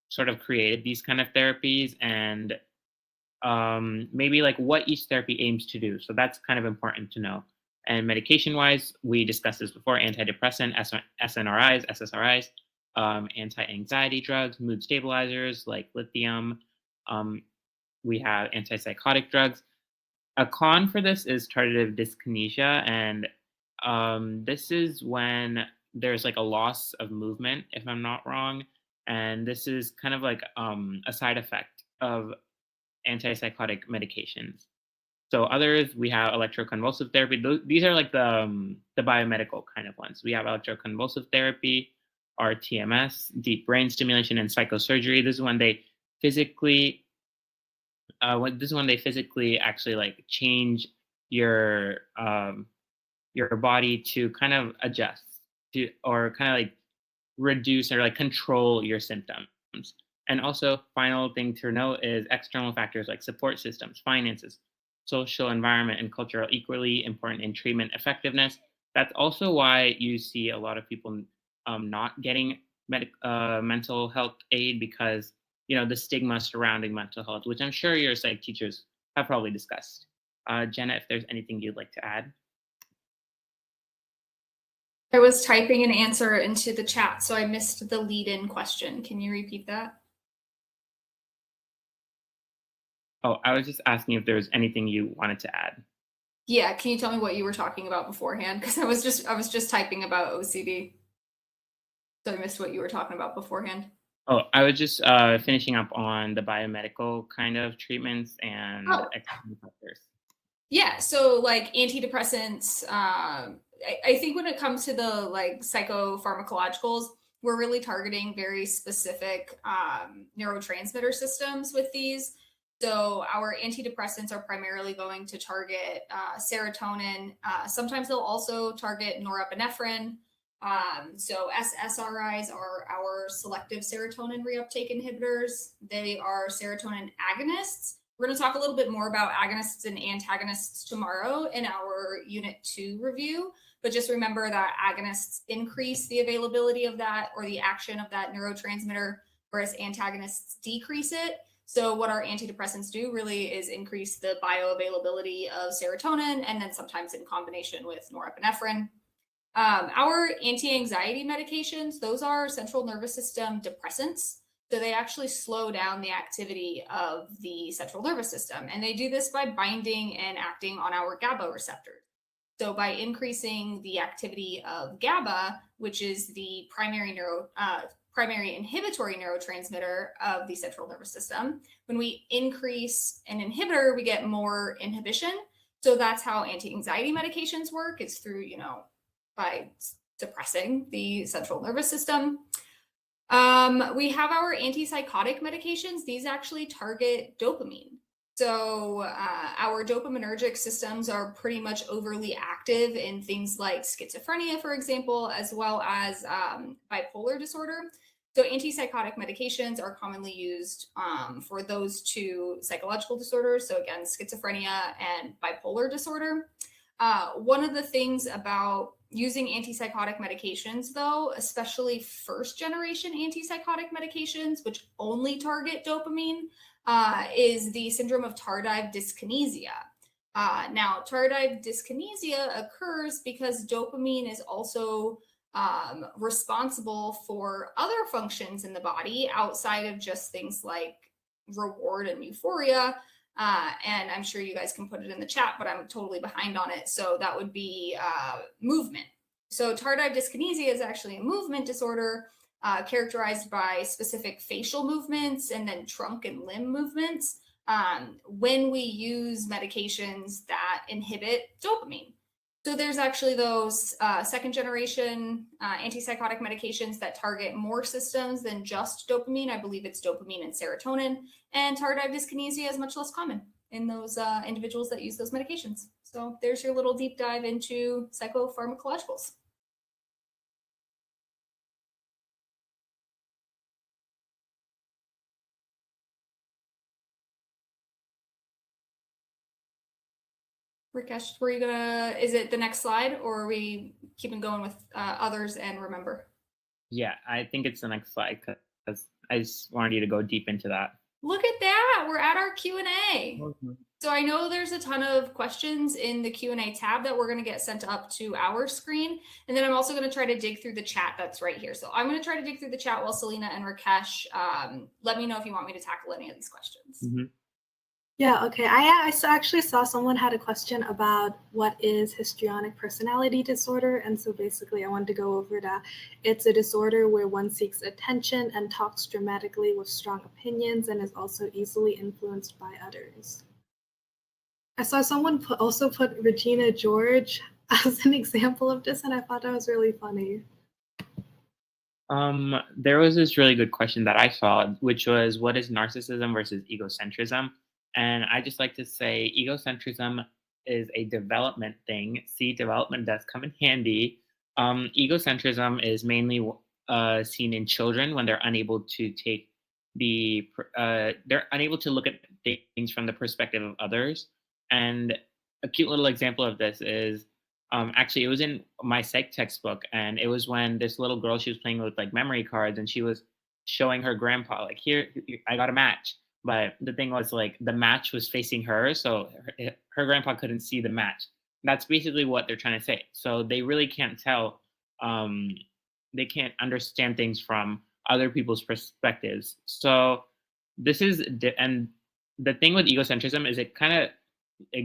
sort of created these kind of therapies, and maybe like what each therapy aims to do. So that's kind of important to know. And medication-wise, we discussed this before: antidepressant, SNRIs, SSRIs, anti-anxiety drugs, mood stabilizers like lithium. We have antipsychotic drugs. A con for this is tardive dyskinesia, and this is when there's like a loss of movement, if I'm not wrong, and this is kind of like a side effect of antipsychotic medications. So others, we have electroconvulsive therapy. These are like the biomedical kind of ones. We have electroconvulsive therapy, RTMS, deep brain stimulation, and psychosurgery. This is when they physically actually like change your body to kind of adjust to, or kind of like reduce or like control your symptoms. And also, final thing to note is external factors like support systems, finances, social environment, and culture are equally important in treatment effectiveness. That's also why you see a lot of people not getting mental health aid, because the stigma surrounding mental health, which I'm sure your psych teachers have probably discussed. Jenna, if there's anything you'd like to add. I was typing an answer into the chat, so I missed the lead-in question. Can you repeat that? Oh, I was just asking if there was anything you wanted to add. Yeah, can you tell me what you were talking about beforehand? Because I was just typing about OCD, so I missed what you were talking about beforehand. Oh, I was just finishing up on the biomedical kind of treatments and external factors. Yeah, so like antidepressants. I think when it comes to the like psychopharmacologicals, we're really targeting very specific neurotransmitter systems with these. So our antidepressants are primarily going to target serotonin. Sometimes they'll also target norepinephrine. So SSRIs are our selective serotonin reuptake inhibitors. They are serotonin agonists. We're going to talk a little bit more about agonists and antagonists tomorrow in our Unit 2 review. But just remember that agonists increase the availability of that or the action of that neurotransmitter, whereas antagonists decrease it. So what our antidepressants do really is increase the bioavailability of serotonin, and then sometimes in combination with norepinephrine. Our anti-anxiety medications, those are central nervous system depressants. So they actually slow down the activity of the central nervous system. And they do this by binding and acting on our GABA receptors. So by increasing the activity of GABA, which is the primary inhibitory neurotransmitter of the central nervous system, when we increase an inhibitor, we get more inhibition. So that's how anti-anxiety medications work. It's through, by suppressing the central nervous system. We have our antipsychotic medications. These actually target dopamine. So our dopaminergic systems are pretty much overly active in things like schizophrenia, for example, as well as bipolar disorder. So antipsychotic medications are commonly used for those two psychological disorders. So again, schizophrenia and bipolar disorder. One of the things about using antipsychotic medications, though, especially first generation antipsychotic medications, which only target dopamine, is the syndrome of tardive dyskinesia. Now, tardive dyskinesia occurs because dopamine is also responsible for other functions in the body outside of just things like reward and euphoria. And I'm sure you guys can put it in the chat, but I'm totally behind on it. So that would be movement. So tardive dyskinesia is actually a movement disorder characterized by specific facial movements and then trunk and limb movements when we use medications that inhibit dopamine. So there's actually those second generation antipsychotic medications that target more systems than just dopamine. I believe it's dopamine and serotonin. And tardive dyskinesia is much less common in those individuals that use those medications. So there's your little deep dive into psychopharmacologicals. Rakesh, were you gonna, is it the next slide or are we keeping going with others and remember? Yeah, I think it's the next slide because I just wanted you to go deep into that. Look at that, we're at our Q&A. So I know there's a ton of questions in the Q&A tab that we're gonna get sent up to our screen. And then I'm also gonna try to dig through the chat that's right here. So I'm gonna try to dig through the chat while Selena and Rakesh, let me know if you want me to tackle any of these questions. Yeah, okay. I actually saw someone had a question about what is histrionic personality disorder. And so basically I wanted to go over that. It's a disorder where one seeks attention and talks dramatically with strong opinions and is also easily influenced by others. I saw someone also put Regina George as an example of this, and I thought that was really funny. There was this really good question that I saw, which was, what is narcissism versus egocentrism? And I just like to say egocentrism is a development thing. See, development does come in handy. Egocentrism is mainly seen in children when they're unable to take they're unable to look at things from the perspective of others. And a cute little example of this is actually it was in my psych textbook, and it was when this little girl, she was playing with like memory cards, and she was showing her grandpa like, here, I got a match. But the thing was, like, the match was facing her, so her grandpa couldn't see the match. That's basically what they're trying to say. So they really can't tell, they can't understand things from other people's perspectives. So this is, and the thing with egocentrism is it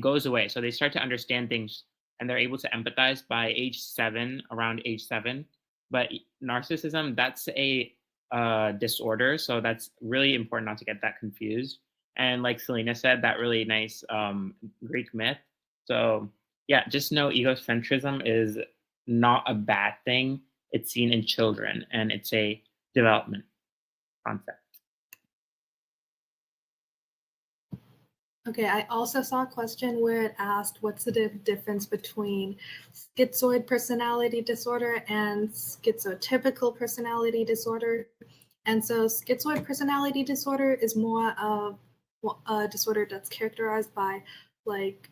goes away. So they start to understand things and they're able to empathize by around age 7. But narcissism, that's a disorder, so that's really important not to get that confused. And like Selena said, that really nice Greek myth. So yeah, just know egocentrism is not a bad thing. It's seen in children, and it's a development concept. Okay, I also saw a question where it asked, what's the difference between schizoid personality disorder and schizotypical personality disorder? And so schizoid personality disorder is more of a disorder that's characterized by, like,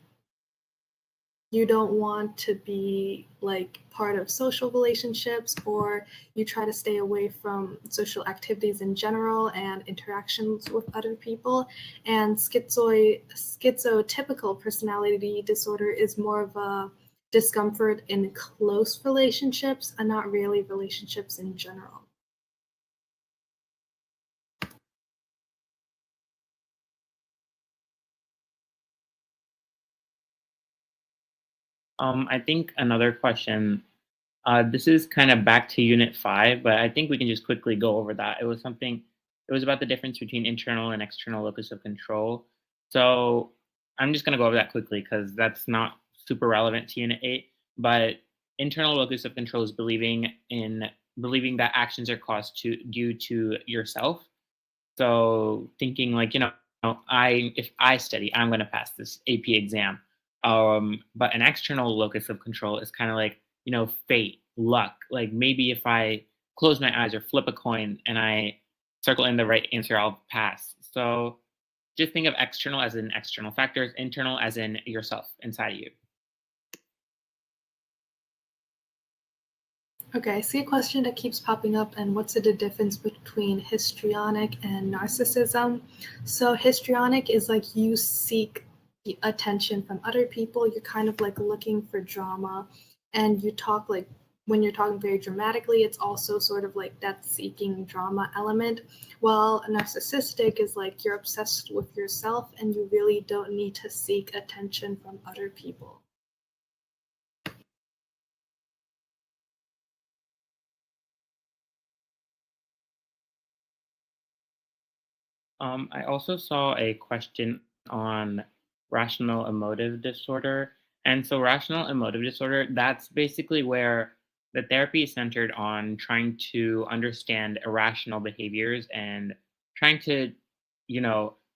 you don't want to be like part of social relationships, or you try to stay away from social activities in general and interactions with other people. And schizotypical personality disorder is more of a discomfort in close relationships and not really relationships in general. I think another question, this is kind of back to Unit 5, but I think we can just quickly go over that. It was about the difference between internal and external locus of control. So I'm just going to go over that quickly because that's not super relevant to Unit 8. But internal locus of control is believing that actions are caused due to yourself. So thinking like, if I study, I'm going to pass this AP exam. But an external locus of control is kind of like, fate, luck. Like maybe if I close my eyes or flip a coin and I circle in the right answer, I'll pass. So just think of external as in external factors, internal as in yourself, inside of you. Okay, I see a question that keeps popping up, and what's the difference between histrionic and narcissism? So histrionic is like you seek the attention from other people. You're kind of like looking for drama, and you talk like, when you're talking very dramatically, it's also sort of like that seeking drama element. While narcissistic is like you're obsessed with yourself and you really don't need to seek attention from other people. I also saw a question on rational emotive disorder. And so rational emotive disorder, that's basically where the therapy is centered on trying to understand irrational behaviors and trying to,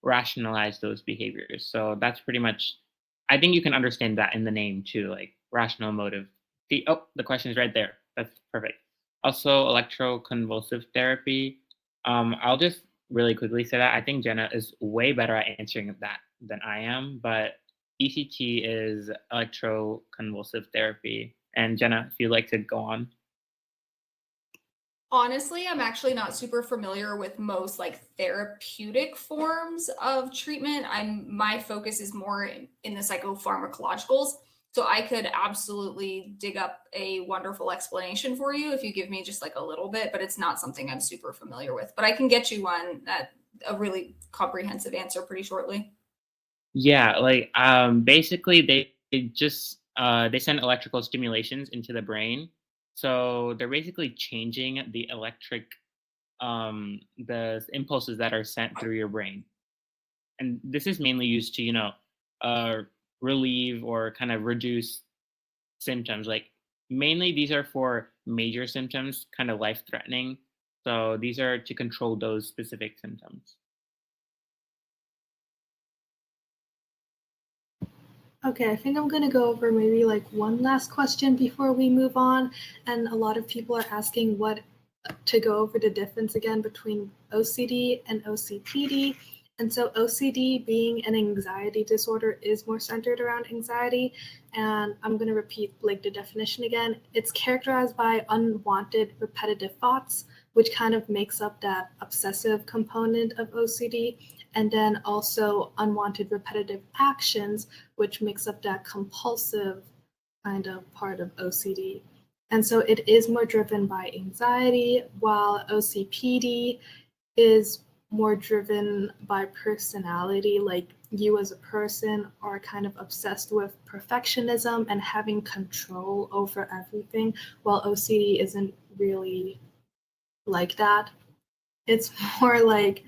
rationalize those behaviors. So that's pretty much, I think you can understand that in the name too, like rational emotive. The question is right there. That's perfect. Also, electroconvulsive therapy. I'll just really quickly say that I think Jenna is way better at answering that than I am, but ECT is electroconvulsive therapy. And Jenna, if you'd like to go on. Honestly, I'm actually not super familiar with most like therapeutic forms of treatment. My focus is more in the psychopharmacologicals. So I could absolutely dig up a wonderful explanation for you if you give me just like a little bit, but it's not something I'm super familiar with. But I can get you a really comprehensive answer pretty shortly. Yeah, like basically they just they send electrical stimulations into the brain. So they're basically changing the the impulses that are sent through your brain. And this is mainly used to, uh relieve or kind of reduce symptoms. Like mainly these are for major symptoms, kind of life threatening. So these are to control those specific symptoms. Okay, I think I'm going to go over maybe like one last question before we move on. And a lot of people are asking to go over the difference again between OCD and OCPD. And so OCD, being an anxiety disorder, is more centered around anxiety. And I'm going to repeat like the definition again. It's characterized by unwanted repetitive thoughts, which kind of makes up that obsessive component of OCD. And then also unwanted repetitive actions, which makes up that compulsive kind of part of OCD. And so it is more driven by anxiety, while OCPD is more driven by personality, like you as a person are kind of obsessed with perfectionism and having control over everything, while OCD isn't really like that. It's more like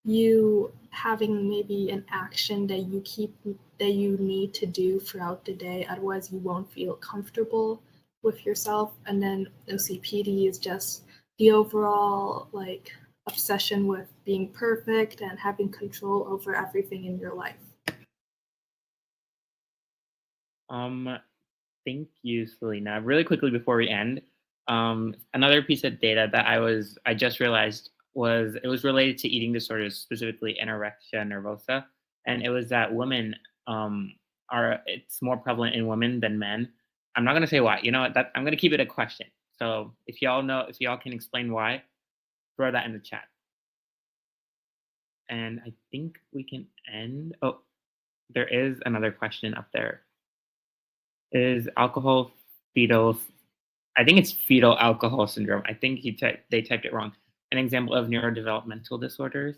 you having maybe an action that you need to do throughout the day, otherwise you won't feel comfortable with yourself. And then OCPD is just the overall like obsession with being perfect and having control over everything in your life. Thank you, Selena. Really quickly before we end, another piece of data that I just realized was it was related to eating disorders, specifically anorexia nervosa, and it was that women it's more prevalent in women than men. I'm not gonna say why. You know what? I'm gonna keep it a question. So if y'all can explain why, throw that in the chat. And I think we can end. Oh, there is another question up there. Is alcohol fetal? I think it's fetal alcohol syndrome. I think they typed it wrong. An example of neurodevelopmental disorders.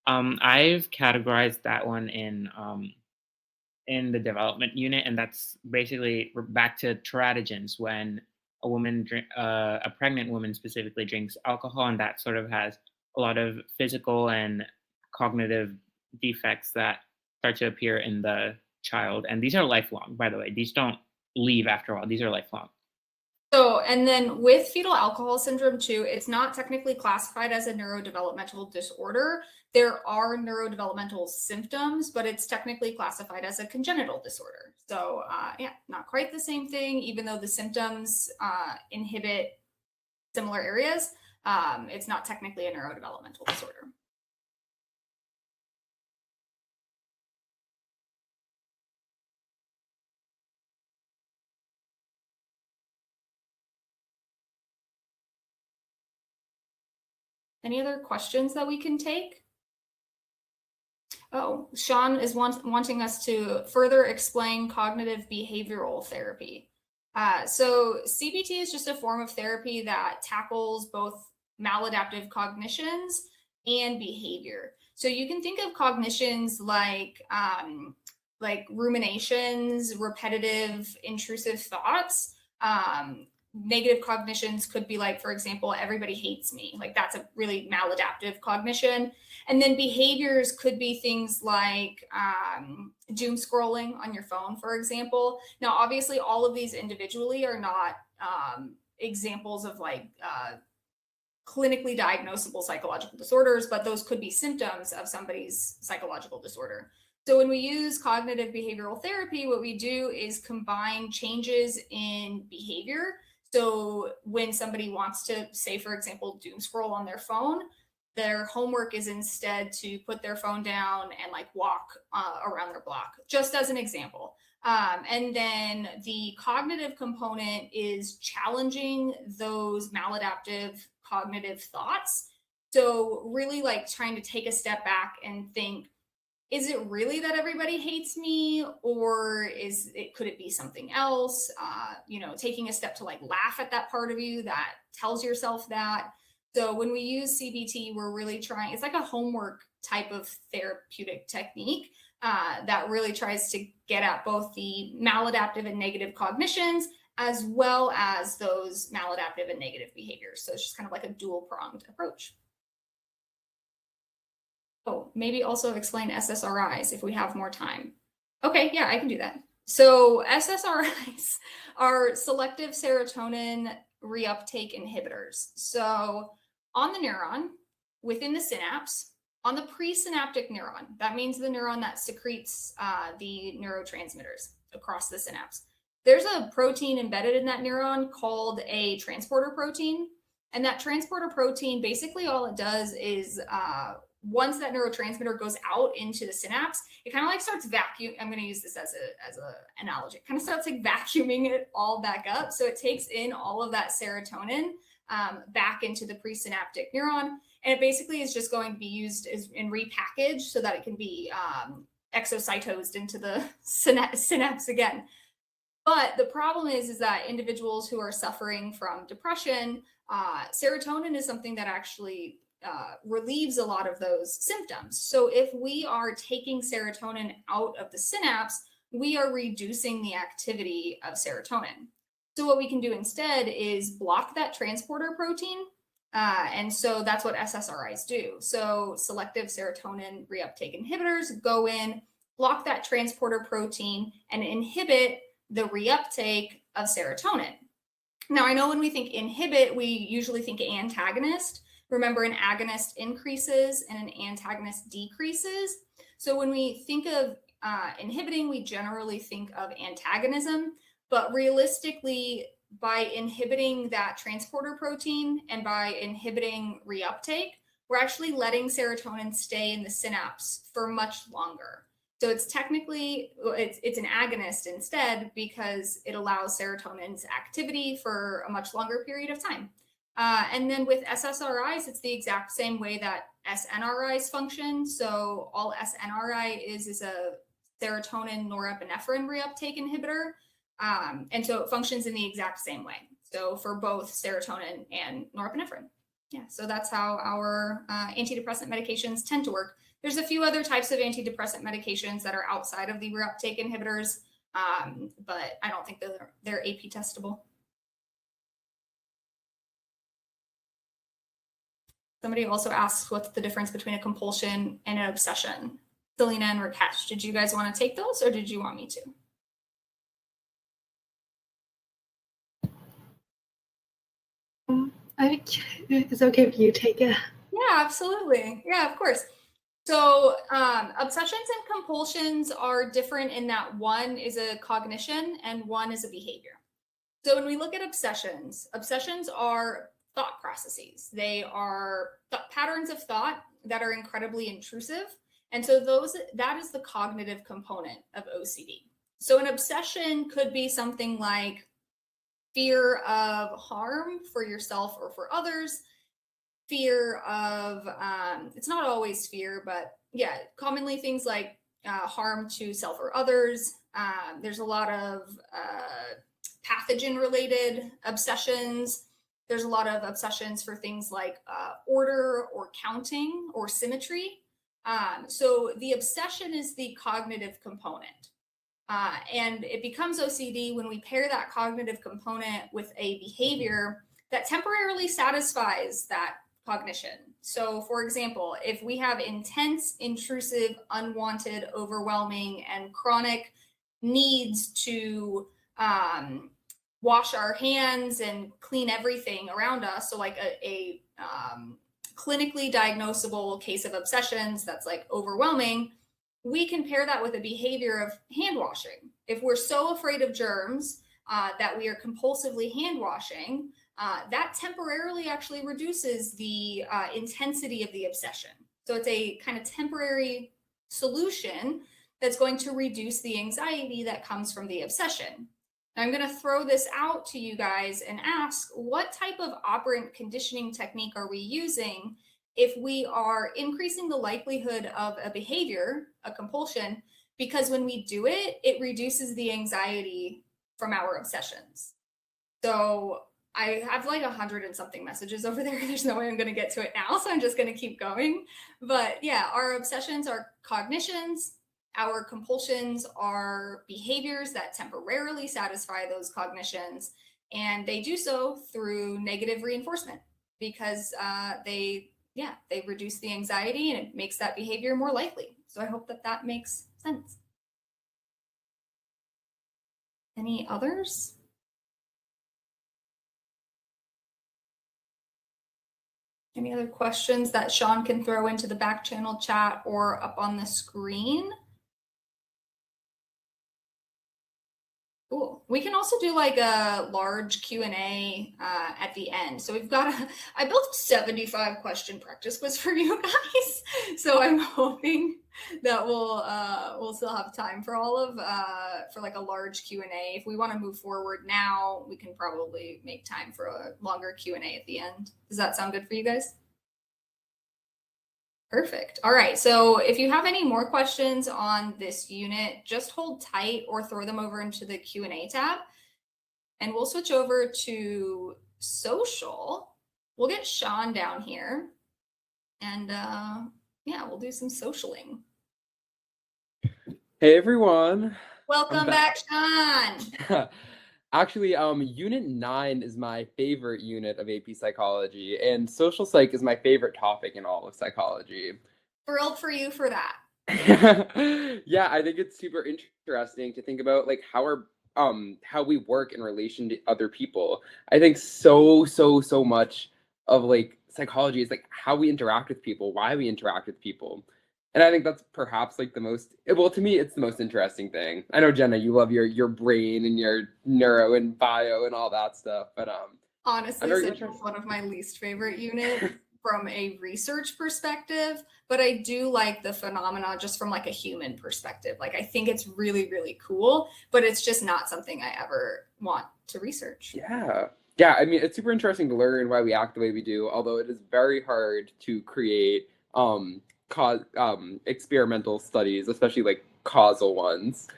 I've categorized that one in the development unit, and that's basically back to teratogens when a pregnant woman specifically drinks alcohol, and that sort of has a lot of physical and cognitive defects that start to appear in the child. And these are lifelong, by the way. These don't leave after a while. These are lifelong. So, and then with fetal alcohol syndrome too, it's not technically classified as a neurodevelopmental disorder. There are neurodevelopmental symptoms, but it's technically classified as a congenital disorder. So, yeah, not quite the same thing, even though the symptoms inhibit similar areas. It's not technically a neurodevelopmental disorder. Any other questions that we can take? Oh, Sean is wanting us to further explain cognitive behavioral therapy. So CBT is just a form of therapy that tackles both maladaptive cognitions and behavior. So you can think of cognitions like ruminations, repetitive, intrusive thoughts. Negative cognitions could be like, for example, everybody hates me. Like that's a really maladaptive cognition. And then behaviors could be things like doom scrolling on your phone, for example. Now, obviously, all of these individually are not examples of like clinically diagnosable psychological disorders, but those could be symptoms of somebody's psychological disorder. So when we use cognitive behavioral therapy, what we do is combine changes in behavior. So when somebody wants to say, for example, doom scroll on their phone, their homework is instead to put their phone down and like walk around their block, just as an example. And then the cognitive component is challenging those maladaptive cognitive thoughts. So really like trying to take a step back and think, is it really that everybody hates me, or could it be something else? Taking a step to like laugh at that part of you that tells yourself that. So when we use CBT, we're really trying, it's like a homework type of therapeutic technique that really tries to get at both the maladaptive and negative cognitions, as well as those maladaptive and negative behaviors. So it's just kind of like a dual-pronged approach. Oh, maybe also explain SSRIs if we have more time. Okay, yeah, I can do that. So SSRIs are selective serotonin reuptake inhibitors. So on the neuron, within the synapse, on the presynaptic neuron, that means the neuron that secretes the neurotransmitters across the synapse, there's a protein embedded in that neuron called a transporter protein. And that transporter protein, basically all it does is once that neurotransmitter goes out into the synapse, it kind of like starts vacuum. I'm going to use this as a analogy. It kind of starts like vacuuming it all back up. So it takes in all of that serotonin back into the presynaptic neuron. And it basically is just going to be used and repackaged so that it can be exocytosed into the synapse again. But the problem is that individuals who are suffering from depression, serotonin is something that actually relieves a lot of those symptoms. So if we are taking serotonin out of the synapse, we are reducing the activity of serotonin. So what we can do instead is block that transporter protein. And so that's what SSRIs do. So selective serotonin reuptake inhibitors go in, block that transporter protein, and inhibit the reuptake of serotonin. Now, I know when we think inhibit, we usually think antagonist. Remember, an agonist increases and an antagonist decreases. So when we think of inhibiting, we generally think of antagonism, but realistically, by inhibiting that transporter protein and by inhibiting reuptake, we're actually letting serotonin stay in the synapse for much longer. So it's technically, it's an agonist instead because it allows serotonin's activity for a much longer period of time. And then with SSRIs, it's the exact same way that SNRIs function. So all SNRI is a serotonin norepinephrine reuptake inhibitor. And so it functions in the exact same way. So for both serotonin and norepinephrine. Yeah, so that's how our antidepressant medications tend to work. There's a few other types of antidepressant medications that are outside of the reuptake inhibitors, but I don't think they're AP testable. Somebody also asks what's the difference between a compulsion and an obsession. Selena and Rakesh, did you guys want to take those or did you want me to? I think it's okay if you take it. Yeah, absolutely. Yeah, of course. So obsessions and compulsions are different in that one is a cognition and one is a behavior. So when we look at obsessions are thought processes. They are patterns of thought that are incredibly intrusive. And so that is the cognitive component of OCD. So an obsession could be something like fear of harm for yourself or for others, fear of, it's not always fear, but yeah, commonly things like harm to self or others. There's a lot of pathogen-related obsessions. There's a lot of obsessions for things like order or counting or symmetry. So the obsession is the cognitive component. And it becomes OCD when we pair that cognitive component with a behavior that temporarily satisfies that cognition. So for example, if we have intense, intrusive, unwanted, overwhelming, and chronic needs to wash our hands and clean everything around us, so like a clinically diagnosable case of obsessions that's like overwhelming, we can pair that with a behavior of hand washing. If we're so afraid of germs that we are compulsively hand washing, that temporarily actually reduces the intensity of the obsession. So it's a kind of temporary solution that's going to reduce the anxiety that comes from the obsession. Now, I'm going to throw this out to you guys and ask, what type of operant conditioning technique are we using if we are increasing the likelihood of a behavior, a compulsion, because when we do it, it reduces the anxiety from our obsessions? So I have like 100 and something messages over there. There's no way I'm going to get to it now, so I'm just going to keep going. But yeah, our obsessions are cognitions. Our compulsions are behaviors that temporarily satisfy those cognitions, and they do so through negative reinforcement because they reduce the anxiety and it makes that behavior more likely. So I hope that that makes sense. Any others? Any other questions that Sean can throw into the back channel chat or up on the screen? Cool. We can also do like a large Q&A at the end. So we've got I built a 75 question practice quiz for you guys. So I'm hoping that we'll still have time for all of for like a large Q&A. If we want to move forward now, we can probably make time for a longer Q&A at the end. Does that sound good for you guys? Perfect. All right. So if you have any more questions on this unit, just hold tight or throw them over into the Q&A tab. And we'll switch over to social. We'll get Sean down here. And yeah, we'll do some socialing. Hey, everyone. Welcome back, Sean. Actually, Unit 9 is my favorite unit of AP Psychology, and social psych is my favorite topic in all of psychology. Thrilled for you for that. Yeah, I think it's super interesting to think about like how we work in relation to other people. I think so much of like psychology is like how we interact with people, why we interact with people. And I think that's perhaps like to me, it's the most interesting thing. I know, Jenna, you love your brain and your neuro and bio and all that stuff, but honestly, it's one of my least favorite units from a research perspective, but I do like the phenomena just from like a human perspective. Like, I think it's really, really cool, but it's just not something I ever want to research. Yeah, I mean, it's super interesting to learn why we act the way we do, although it is very hard to create experimental studies, especially like causal ones,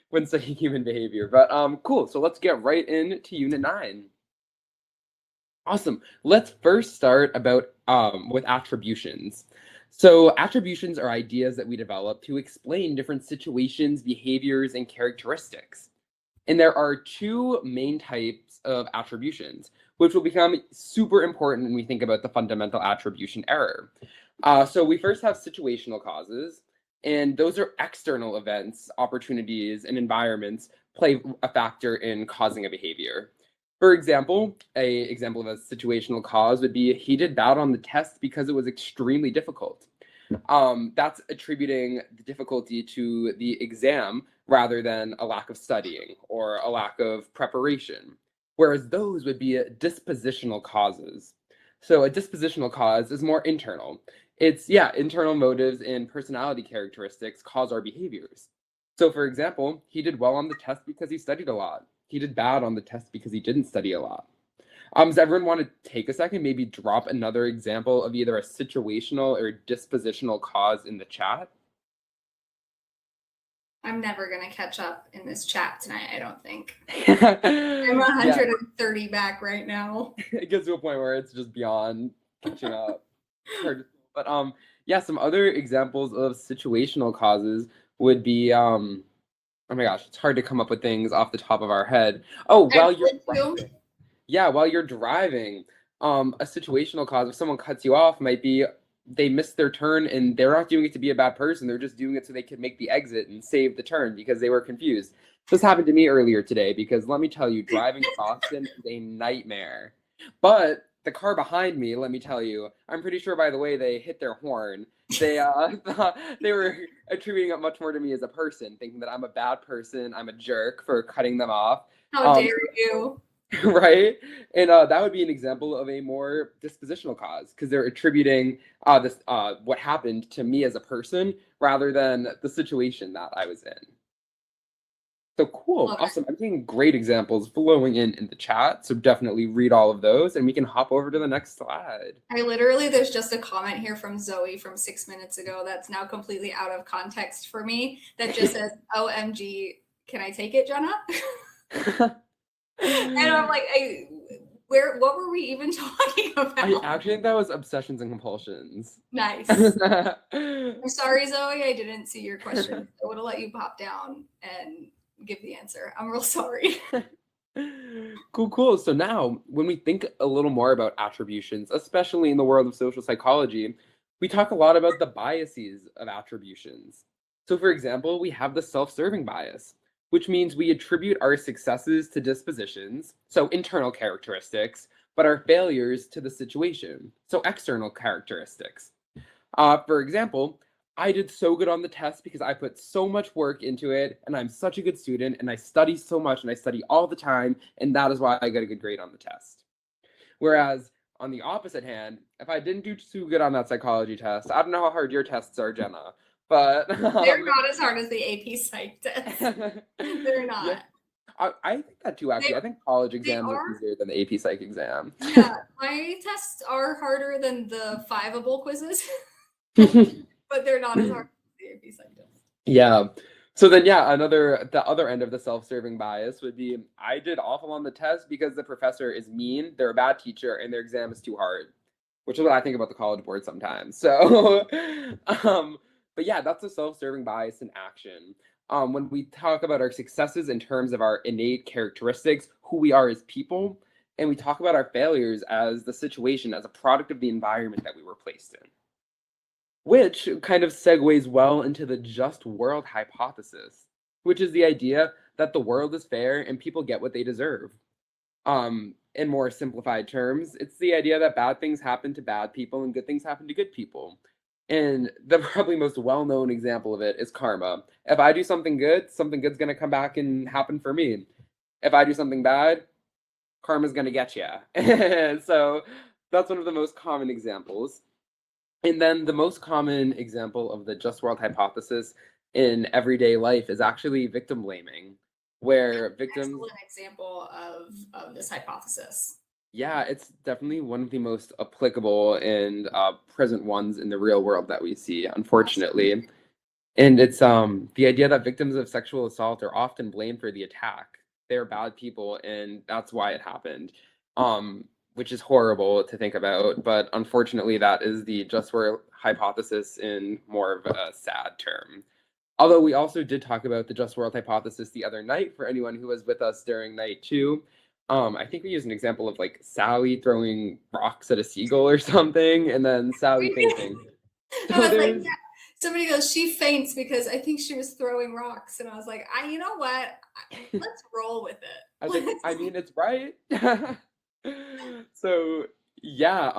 when studying human behavior. But cool. So let's get right into Unit 9. Awesome. Let's first start with attributions. So attributions are ideas that we develop to explain different situations, behaviors, and characteristics. And there are two main types of attributions, which will become super important when we think about the fundamental attribution error. So we first have situational causes, and those are external events, opportunities, and environments play a factor in causing a behavior. For example, an example of a situational cause would be he did bad on the test because it was extremely difficult. That's attributing the difficulty to the exam rather than a lack of studying or a lack of preparation, whereas those would be dispositional causes. So a dispositional cause is more internal. It's, internal motives and personality characteristics cause our behaviors. So for example, he did well on the test because he studied a lot. He did bad on the test because he didn't study a lot. Does everyone want to take a second, maybe drop another example of either a situational or dispositional cause in the chat? I'm never going to catch up in this chat tonight, I don't think. I'm 130 back right now. It gets to a point where it's just beyond catching up. But some other examples of situational causes would be, oh my gosh, it's hard to come up with things off the top of our head. Oh, while you're driving, a situational cause, if someone cuts you off, might be they missed their turn and they're not doing it to be a bad person. They're just doing it so they can make the exit and save the turn because they were confused. This happened to me earlier today because let me tell you, driving to Boston is a nightmare. But the car behind me, let me tell you, I'm pretty sure by the way they hit their horn, they were attributing it much more to me as a person, thinking that I'm a bad person, I'm a jerk for cutting them off. How dare you? right? And that would be an example of a more dispositional cause, because they're attributing this what happened to me as a person rather than the situation that I was in. So cool, Love it. awesome. I'm seeing great examples flowing in the chat, so definitely read all of those, and we can hop over to the next slide. There's just a comment here from Zoe from 6 minutes ago that's now completely out of context for me that just says, OMG, can I take it, Jenna? And I'm like, what were we even talking about? I actually think that was obsessions and compulsions. Nice. I'm sorry, Zoe, I didn't see your question. I would have let you pop down and give the answer. I'm real sorry. Cool. So now, when we think a little more about attributions, especially in the world of social psychology, we talk a lot about the biases of attributions. So for example, we have the self-serving bias, which means we attribute our successes to dispositions, so internal characteristics, but our failures to the situation, so external characteristics. For example, I did so good on the test because I put so much work into it, and I'm such a good student, and I study so much, and I study all the time, and that is why I got a good grade on the test. Whereas, on the opposite hand, if I didn't do too good on that psychology test, I don't know how hard your tests are, Jenna, but They're not as hard as the AP Psych test. They're not. Yeah. I think that too, actually. I think college exams are easier than the AP Psych exam. Yeah, my tests are harder than the Fiveable quizzes, but they're not as hard as the AP Psych test. Yeah. So then, yeah, the other end of the self-serving bias would be, I did awful on the test because the professor is mean, they're a bad teacher, and their exam is too hard, which is what I think about the College Board sometimes. So, but yeah, that's a self-serving bias in action. When we talk about our successes in terms of our innate characteristics, who we are as people, and we talk about our failures as the situation, as a product of the environment that we were placed in. Which kind of segues well into the just world hypothesis, which is the idea that the world is fair and people get what they deserve. In more simplified terms, it's the idea that bad things happen to bad people and good things happen to good people. And the probably most well-known example of it is karma. If I do something good's going to come back and happen for me. If I do something bad, karma's going to get you. So that's one of the most common examples. And then the most common example of the just world hypothesis in everyday life is actually victim blaming, where victims... Excellent example of this hypothesis. Yeah, it's definitely one of the most applicable and present ones in the real world that we see, unfortunately. Awesome. And it's the idea that victims of sexual assault are often blamed for the attack. They're bad people, and that's why it happened. Which is horrible to think about, but unfortunately that is the just world hypothesis in more of a sad term. Although we also did talk about the just world hypothesis the other night for anyone who was with us during night 2. I think we used an example of like Sally throwing rocks at a seagull or something, and then Sally fainting. I was like, yeah. Somebody goes, she faints because I think she was throwing rocks, and I was like, you know what? Let's roll with it. I was like, I mean, it's right. So yeah,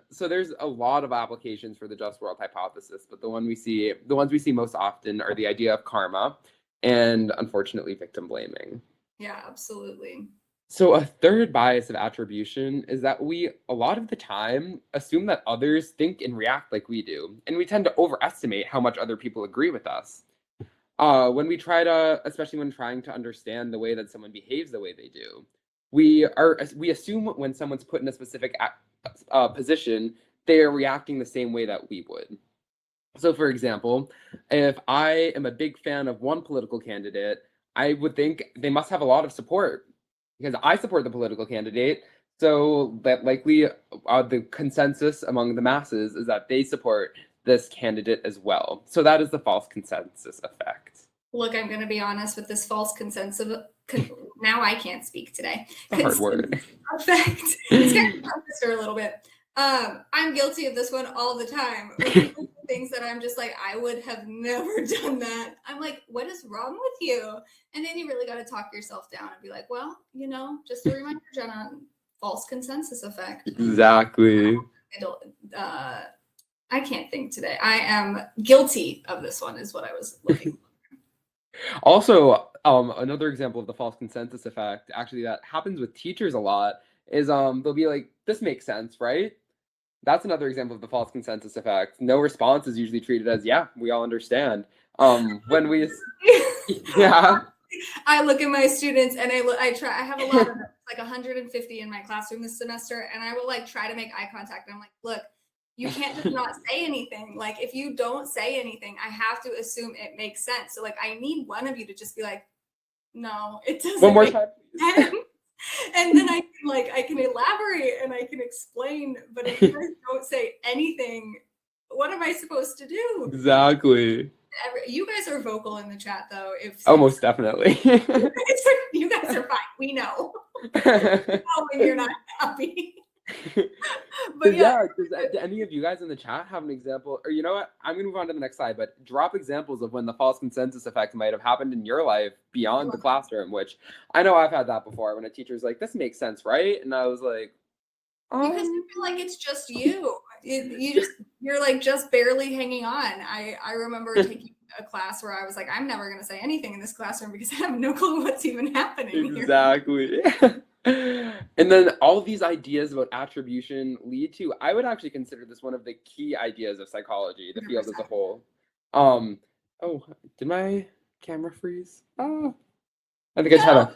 so there's a lot of applications for the just world hypothesis, but the ones we see most often are the idea of karma and unfortunately victim blaming. Yeah, absolutely. So a third bias of attribution is that we a lot of the time assume that others think and react like we do, and we tend to overestimate how much other people agree with us. Especially when trying to understand the way that someone behaves the way they do. We assume when someone's put in a specific position, they are reacting the same way that we would. So for example, if I am a big fan of one political candidate, I would think they must have a lot of support because I support the political candidate. So that likely the consensus among the masses is that they support this candidate as well. So that is the false consensus effect. Look, I'm going to be honest with this false consensus. Now I can't speak today. A hard word. Effect. It's kind of for a little bit. I'm guilty of this one all the time. Things that I'm just like, I would have never done that. I'm like, what is wrong with you? And then you really got to talk yourself down and be like, well, just a reminder, Jenna, false consensus effect. Exactly. I can't think today. I am guilty of this one is what I was looking for. Also, another example of the false consensus effect, actually, that happens with teachers a lot, is they'll be like, "This makes sense, right?" That's another example of the false consensus effect. No response is usually treated as, "Yeah, we all understand." When we, yeah, I look at my students and I have a lot of them, like 150 in my classroom this semester, and I will like try to make eye contact. And I'm like, look, you can't just not say anything. Like if you don't say anything, I have to assume it makes sense. So like I need one of you to just be like, no, it doesn't. one more make time, please. sense. And then I can elaborate and I can explain. But if you guys don't say anything, what am I supposed to do? Exactly. You guys are vocal in the chat though. If Oh, most definitely. you guys are fine. We know. When you're not happy. But yeah, does any of you guys in the chat have an example? Or you know what? I'm gonna move on to the next slide, but drop examples of when the false consensus effect might have happened in your life beyond the classroom, which I know I've had that before when a teacher's like, "This makes sense, right?" And I was like, because you feel like it's just you. You're like just barely hanging on. I remember taking a class where I was like, I'm never gonna say anything in this classroom because I have no clue what's even happening here. Exactly. And then all of these ideas about attribution lead to, I would actually consider this one of the key ideas of psychology, the field as a 100%. whole. Oh, did my camera freeze? Oh, I think I just had a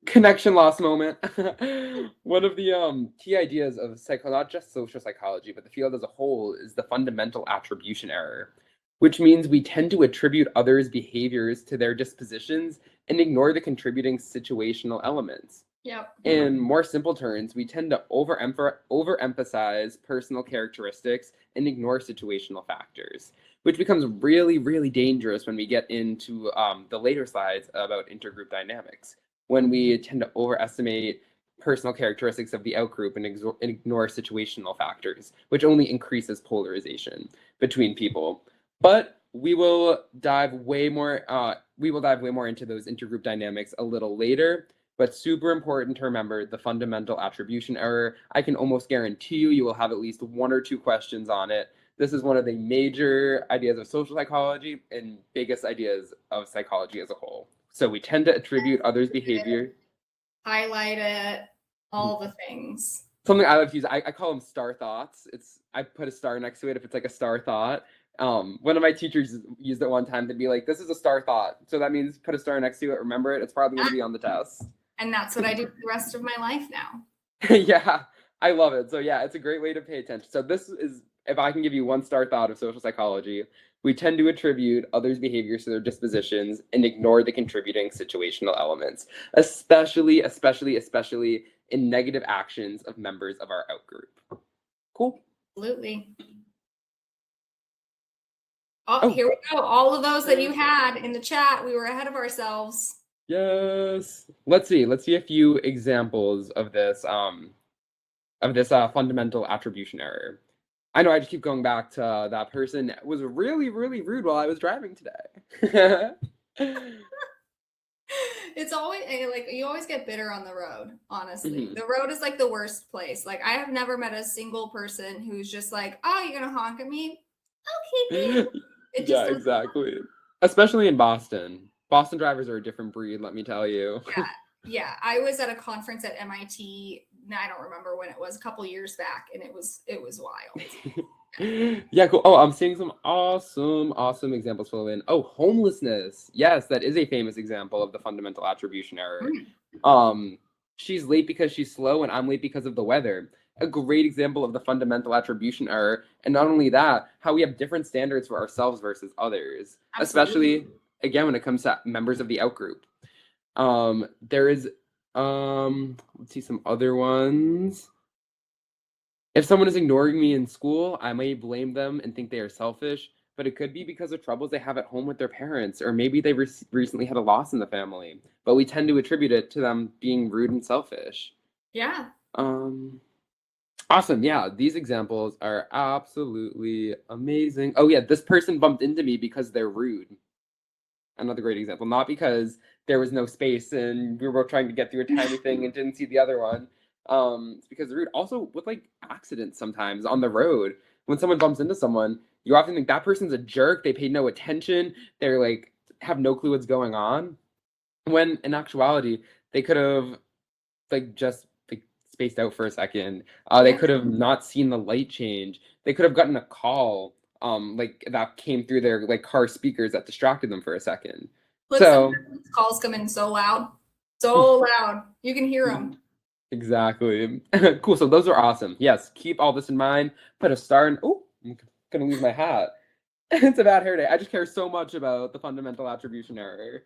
connection loss moment. One of the key ideas of not just social psychology, but the field as a whole is the fundamental attribution error, which means we tend to attribute others' behaviors to their dispositions and ignore the contributing situational elements. Yep. In more simple terms, we tend to overemphasize personal characteristics and ignore situational factors, which becomes really, really dangerous when we get into the later slides about intergroup dynamics, when we tend to overestimate personal characteristics of the outgroup and ignore situational factors, which only increases polarization between people. But we will dive way more into those intergroup dynamics a little later. But super important to remember the fundamental attribution error. I can almost guarantee you will have at least 1 or 2 questions on it. This is one of the major ideas of social psychology and biggest ideas of psychology as a whole. So we tend to attribute others' behavior. Highlight it, all the things. Something I like to use, I call them star thoughts. I put a star next to it if it's like a star thought. One of my teachers used it one time to be like, "This is a star thought." So that means put a star next to it, remember it, it's probably going to be on the test. And that's what I do for the rest of my life now. Yeah, I love it. So yeah, it's a great way to pay attention. So this is, if I can give you 1 star thought of social psychology, we tend to attribute others' behaviors to their dispositions and ignore the contributing situational elements, especially in negative actions of members of our outgroup. Cool. Absolutely. Oh, here we go. All of those that you had in the chat, we were ahead of ourselves. Yes. Let's see a few examples of this fundamental attribution error. I know I just keep going back to that person was really, really rude while I was driving today. It's always like you always get bitter on the road, honestly. The road is like the worst place. Like I have never met a single person who's just like, "Oh, you're gonna honk at me? Okay." Yeah, exactly. Especially in Boston. Boston drivers are a different breed, let me tell you. Yeah. I was at a conference at MIT. I don't remember when it was, a couple years back, and it was wild. Yeah, cool. Oh, I'm seeing some awesome examples flow in. Oh, homelessness. Yes, that is a famous example of the fundamental attribution error. She's late because she's slow, and I'm late because of the weather. A great example of the fundamental attribution error. And not only that, how we have different standards for ourselves versus others. Absolutely. Especially, again, when it comes to members of the outgroup. There is, let's see some other ones. If someone is ignoring me in school, I may blame them and think they are selfish, but it could be because of troubles they have at home with their parents, or maybe they recently had a loss in the family, but we tend to attribute it to them being rude and selfish. Yeah. Awesome. Yeah, these examples are absolutely amazing. Oh yeah, this person bumped into me because they're rude. Another great example, not because there was no space and we were trying to get through a tiny thing and didn't see the other one. It's because they're rude. Also with like accidents sometimes on the road, when someone bumps into someone, you often think that person's a jerk. They paid no attention. They're like have no clue what's going on, when in actuality they could have like just like spaced out for a second. They Yeah. could have not seen the light change. They could have gotten a call like that came through their like car speakers that distracted them for a second. Look, So sometimes calls come in so loud, you can hear them. exactly. Cool. So those are awesome. Yes, keep all this in mind. Put a star in. Oh, I'm gonna lose my hat. It's a bad hair day. I just care so much about the fundamental attribution error.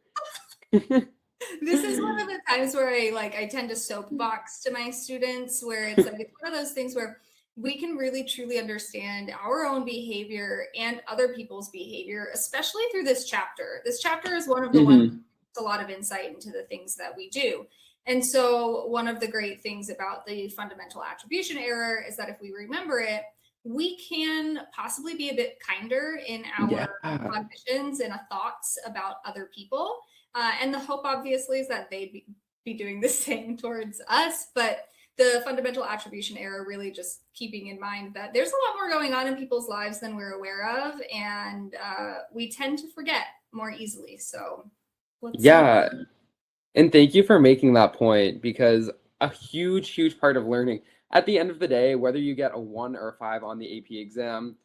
This is one of the times where I tend to soapbox to my students, where it's like, it's one of those things where we can really truly understand our own behavior and other people's behavior, especially through this chapter. This chapter is one of the ones that gives a lot of insight into the things that we do. And so one of the great things about the fundamental attribution error is that if we remember it, we can possibly be a bit kinder in our cognitions and thoughts about other people. And the hope, obviously, is that they'd be doing the same towards us. But the fundamental attribution error, really just keeping in mind that there's a lot more going on in people's lives than we're aware of. And we tend to forget more easily. So yeah. And thank you for making that point, because a huge, huge part of learning, at the end of the day, whether you get a 1 or a 5 on the AP exam,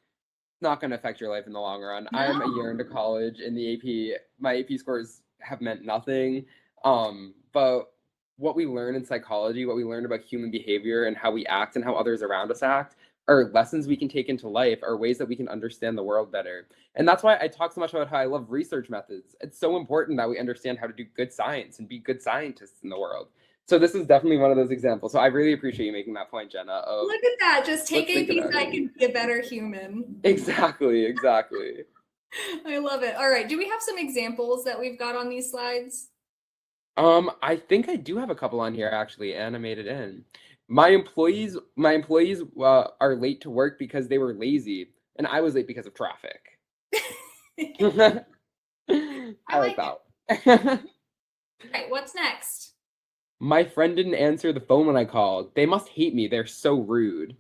it's not going to affect your life in the long run. No. I'm a year into college, and the AP, my AP scores have meant nothing. But what we learn in psychology, what we learn about human behavior and how we act and how others around us act, are lessons we can take into life, are ways that we can understand the world better. And that's why I talk so much about how I love research methods. It's so important that we understand how to do good science and be good scientists in the world. So this is definitely one of those examples. So I really appreciate you making that point, Jenna. Look at that. Just take AP Psych and be a better human. Exactly, exactly. I love it. All right. Do we have some examples that we've got on these slides? I think I do have a couple on here actually animated in. My employees are late to work because they were lazy, and I was late because of traffic. I like that. Okay, what's next? My friend didn't answer the phone when I called. They must hate me. They're so rude.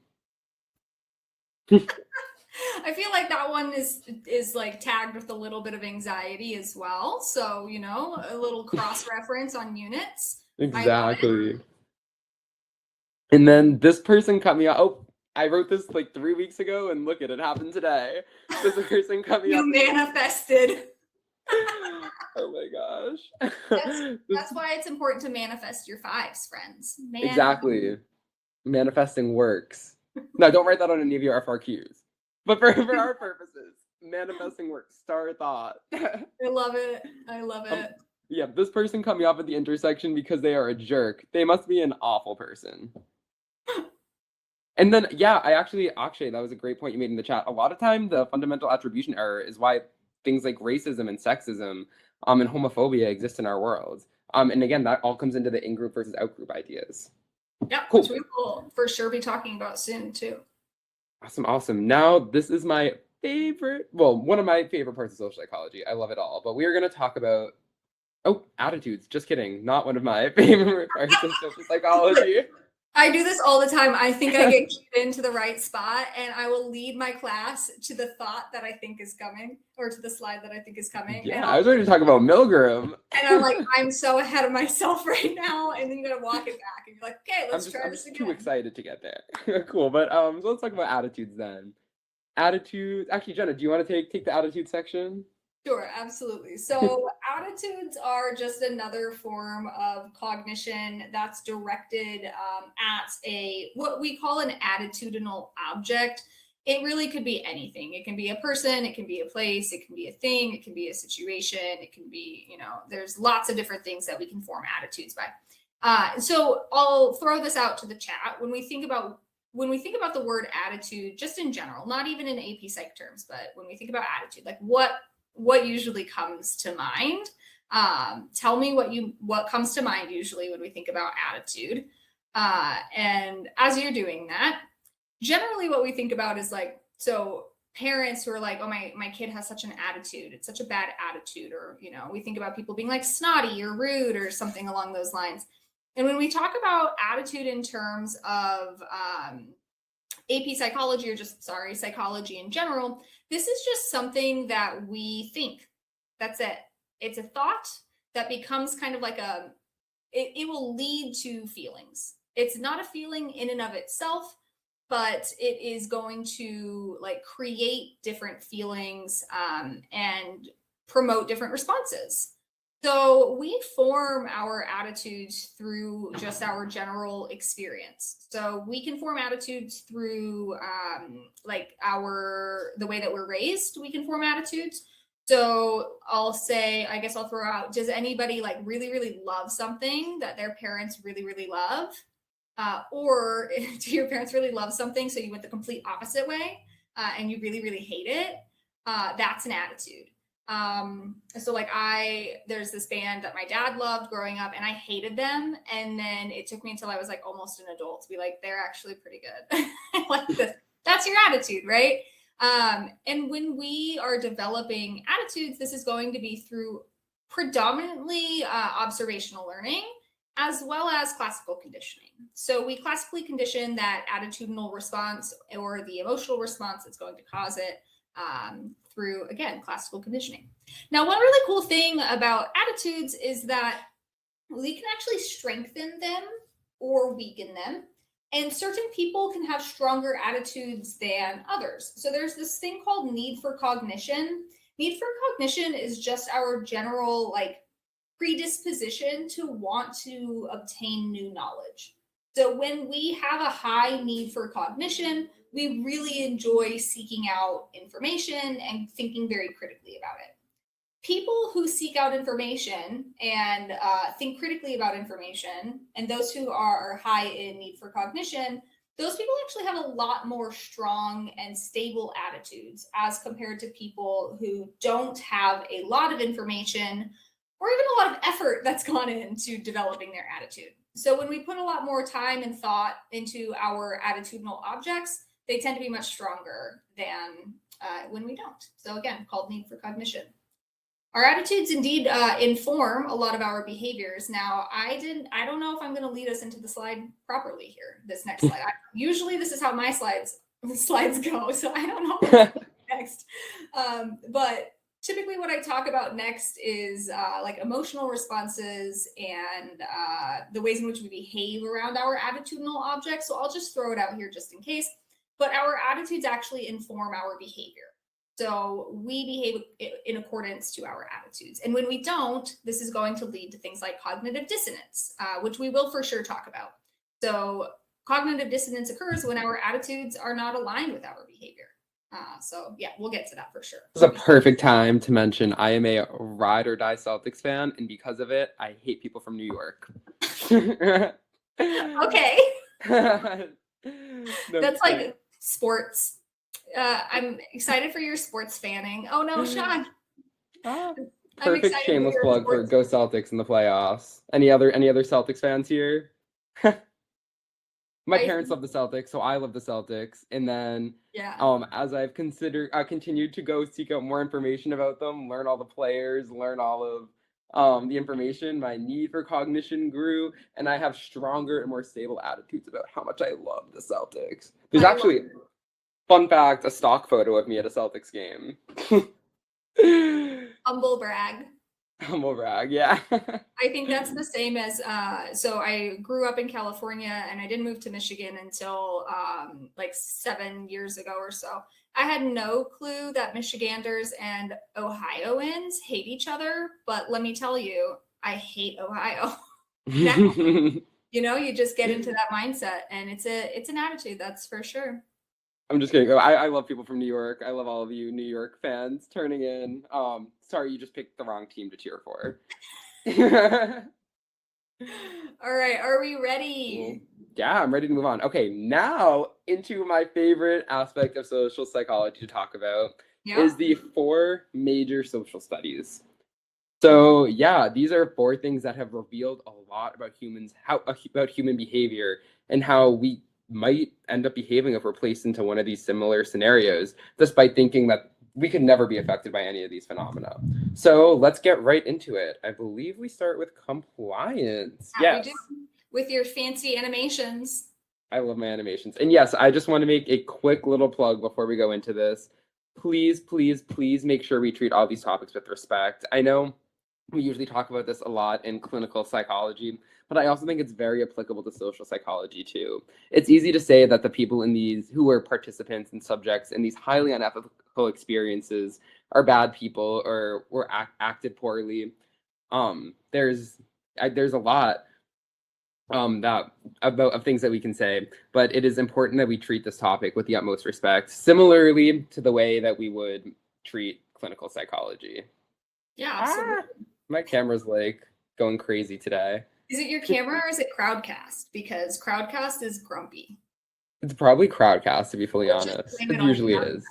I feel like that one is like tagged with a little bit of anxiety as well. So, you know, a little cross-reference on units. Exactly. And then this person cut me off. Oh, I wrote this like 3 weeks ago, and look, it happened today. This person cut me off. You manifested. Oh my gosh. That's why it's important to manifest your 5s, friends. Exactly. Manifesting works. No, don't write that on any of your FRQs. But for our purposes, manifesting works. Star thought. I love it. I love it. Yeah, this person cut me off at the intersection because they are a jerk. They must be an awful person. And then, yeah, I actually, that was a great point you made in the chat. A lot of time, the fundamental attribution error is why things like racism and sexism and homophobia exist in our world. And again, that all comes into the in-group versus out-group ideas. Yeah, cool. Which we will for sure be talking about soon, too. Awesome. Now, this is my favorite, one of my favorite parts of social psychology. I love it all. But we are going to talk about, attitudes. Just kidding. Not one of my favorite parts of social psychology. I do this all the time. I think I get into the right spot, and I will lead my class to the thought that I think is coming, or to the slide that I think is coming. Yeah, I was ready to talk about Milgram. And I'm like, I'm so ahead of myself right now. And then you gotta walk it back, and you're like, okay, let's try this again. I'm too excited to get there. Cool, but so let's talk about attitudes then. Attitudes. Actually, Jenna, do you want to take the attitude section? Sure, absolutely. So attitudes are just another form of cognition that's directed at what we call an attitudinal object. It really could be anything. It can be a person, it can be a place, it can be a thing, it can be a situation, it can be, there's lots of different things that we can form attitudes by. So I'll throw this out to the chat. When we think about the word attitude, just in general, not even in AP Psych terms, but when we think about attitude, like what usually comes to mind? Tell me what comes to mind usually when we think about attitude. And as you're doing that, generally what we think about is like, so parents who are like, oh, my kid has such an attitude. It's such a bad attitude. Or, we think about people being like snotty or rude or something along those lines. And when we talk about attitude in terms of AP psychology, or psychology in general, this is just something that we think. That's it. It's a thought that becomes kind of like it will lead to feelings. It's not a feeling in and of itself, but it is going to like create different feelings and promote different responses. So we form our attitudes through just our general experience. So we can form attitudes through like the way that we're raised. We can form attitudes. So I'll say, I guess I'll throw out, does anybody like really, really love something that their parents really, really love? Or do your parents really love something so you went the complete opposite way and you really, really hate it? That's an attitude. So like there's this band that my dad loved growing up and I hated them. And then it took me until I was like almost an adult to be like, they're actually pretty good. Like this. That's your attitude, right? And when we are developing attitudes, this is going to be through predominantly observational learning as well as classical conditioning. So we classically condition that attitudinal response or the emotional response that's going to cause it through, again, classical conditioning. Now, one really cool thing about attitudes is that we can actually strengthen them or weaken them. And certain people can have stronger attitudes than others. So there's this thing called need for cognition. Need for cognition is just our general like predisposition to want to obtain new knowledge. So when we have a high need for cognition, we really enjoy seeking out information and thinking very critically about it. People who seek out information and think critically about information, and those who are high in need for cognition, those people actually have a lot more strong and stable attitudes as compared to people who don't have a lot of information or even a lot of effort that's gone into developing their attitude. So when we put a lot more time and thought into our attitudinal objects, they tend to be much stronger than when we don't. So again, called need for cognition. Our attitudes indeed inform a lot of our behaviors. Now, I don't know if I'm going to lead us into the slide properly here, this next slide. Usually this is how my slides go, so I don't know what's next. But typically what I talk about next is like emotional responses and the ways in which we behave around our attitudinal objects. So I'll just throw it out here just in case. But our attitudes actually inform our behavior. So we behave in accordance to our attitudes. And when we don't, this is going to lead to things like cognitive dissonance, which we will for sure talk about. So cognitive dissonance occurs when our attitudes are not aligned with our behavior. So yeah, we'll get to that for sure. This is a perfect time to mention I am a ride or die Celtics fan, and because of it, I hate people from New York. Okay. No, that's like sports. I'm excited for your sports fanning. Oh no, Sean. Perfect shameless plug for Go Celtics in the playoffs. Any other Celtics fans here? My parents love the Celtics, so I love the Celtics. And then as I've continued to go seek out more information about them, learn all the players, learn all of the information, my need for cognition grew, and I have stronger and more stable attitudes about how much I love the Celtics. There's actually, fun fact, a stock photo of me at a Celtics game. Humble brag. Humble brag, yeah. I think that's the same as, so I grew up in California and I didn't move to Michigan until like 7 years ago or so. I had no clue that Michiganders and Ohioans hate each other, but let me tell you, I hate Ohio. You know, you just get into that mindset and it's an attitude, that's for sure. I'm just kidding. I love people from New York. I love all of you New York fans turning in. Sorry, you just picked the wrong team to cheer for. All right, are we ready? Yeah, I'm ready to move on. Okay, now into my favorite aspect of social psychology to talk about is the 4 major social studies. So yeah, these are 4 things that have revealed a lot about about human behavior and how we might end up behaving if we're placed into one of these similar scenarios, despite thinking that we could never be affected by any of these phenomena. So let's get right into it. I believe we start with compliance. Yes. We do. With your fancy animations. I love my animations. And yes, I just want to make a quick little plug before we go into this. Please, please, please make sure we treat all these topics with respect. I know We usually talk about this a lot in clinical psychology, but I also think it's very applicable to social psychology too. It's easy to say that the people in these who are participants and subjects in these highly unethical experiences are bad people or acted poorly. There's a lot of things that we can say, but it is important that we treat this topic with the utmost respect, similarly to the way that we would treat clinical psychology. Yeah, absolutely. My camera's like going crazy today. Is it your camera or is it Crowdcast? Because Crowdcast is grumpy. It's probably Crowdcast, to be fully We'll just honest. blame It on usually Crowdcast. is.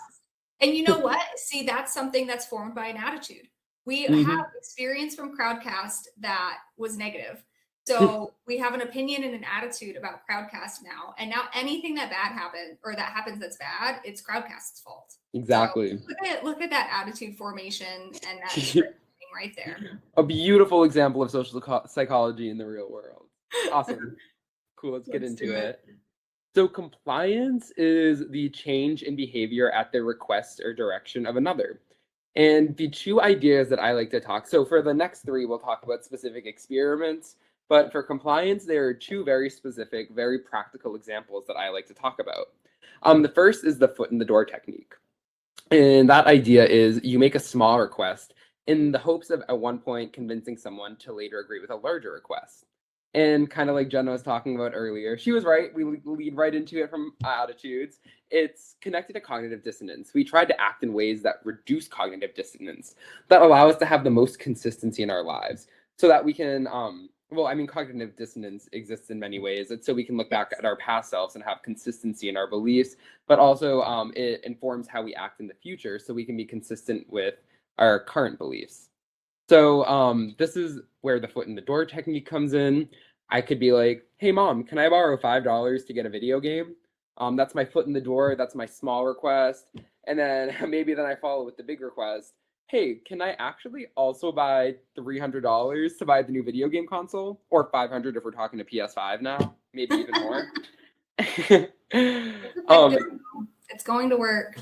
And you know what? See, that's something that's formed by an attitude. We have experience from Crowdcast that was negative. So we have an opinion and an attitude about Crowdcast now. And now anything that happens that's bad, it's Crowdcast's fault. Exactly. So look at that attitude formation and that right there. A beautiful example of social psychology in the real world. Awesome. Cool, let's get into it. So compliance is the change in behavior at the request or direction of another. And the two ideas that I like to talk, so for the next three, we'll talk about specific experiments, but for compliance, there are two very specific, very practical examples that I like to talk about. The first is the foot in the door technique. And that idea is you make a small request in the hopes of at one point convincing someone to later agree with a larger request. And kind of like Jenna was talking about earlier, she was right. We lead right into it from attitudes. It's connected to cognitive dissonance. We try to act in ways that reduce cognitive dissonance, that allow us to have the most consistency in our lives so that we can, cognitive dissonance exists in many ways. It's so we can look back at our past selves and have consistency in our beliefs, but also it informs how we act in the future so we can be consistent with our current beliefs. So this is where the foot in the door technique comes in. I could be like, hey mom, can I borrow $5 to get a video game? That's my foot in the door. That's my small request. And then maybe I follow with the big request. Hey, can I actually also buy $300 to buy the new video game console? Or $500 if we're talking to PS5 now, maybe even more. It's going to work.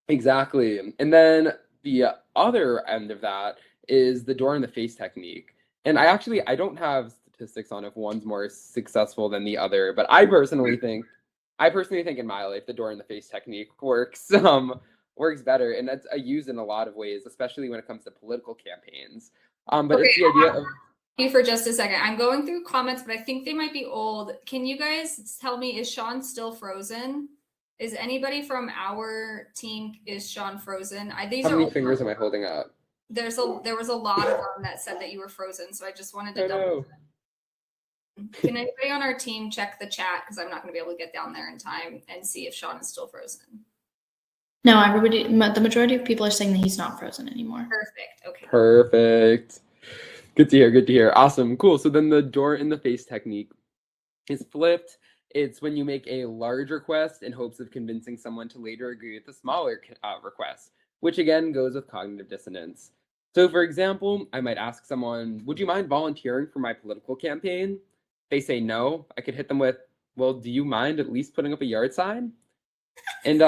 Exactly. And then the other end of that is the door in the face technique. And I don't have statistics on if one's more successful than the other, but I personally think in my life the door in the face technique works better, and that's used in a lot of ways, especially when it comes to political campaigns. But okay, it's the idea of you for just a second. I'm going through comments, but I think they might be old. Can you guys tell me, is Sean still frozen? Is anybody from our team, is Sean frozen? How many fingers am I holding up? There was a lot of them that said that you were frozen, so I just wanted to double check. Can anybody on our team check the chat, because I'm not going to be able to get down there in time, and see if Sean is still frozen? No, the majority of people are saying that he's not frozen anymore. Perfect. Okay. Perfect. Good to hear. Awesome. Cool. So then the door in the face technique is flipped. It's when you make a large request in hopes of convincing someone to later agree with a smaller request, which again goes with cognitive dissonance. So for example, I might ask someone, would you mind volunteering for my political campaign? They say no. I could hit them with, well, do you mind at least putting up a yard sign? And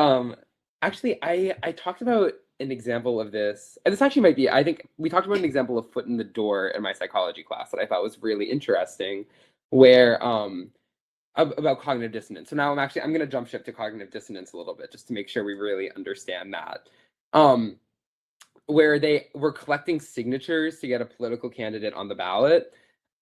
actually, I talked about an example of this. And this actually might be, I think we talked about an example of foot in the door in my psychology class that I thought was really interesting, where about cognitive dissonance. So now I'm going to jump ship to cognitive dissonance a little bit just to make sure we really understand that. Where they were collecting signatures to get a political candidate on the ballot.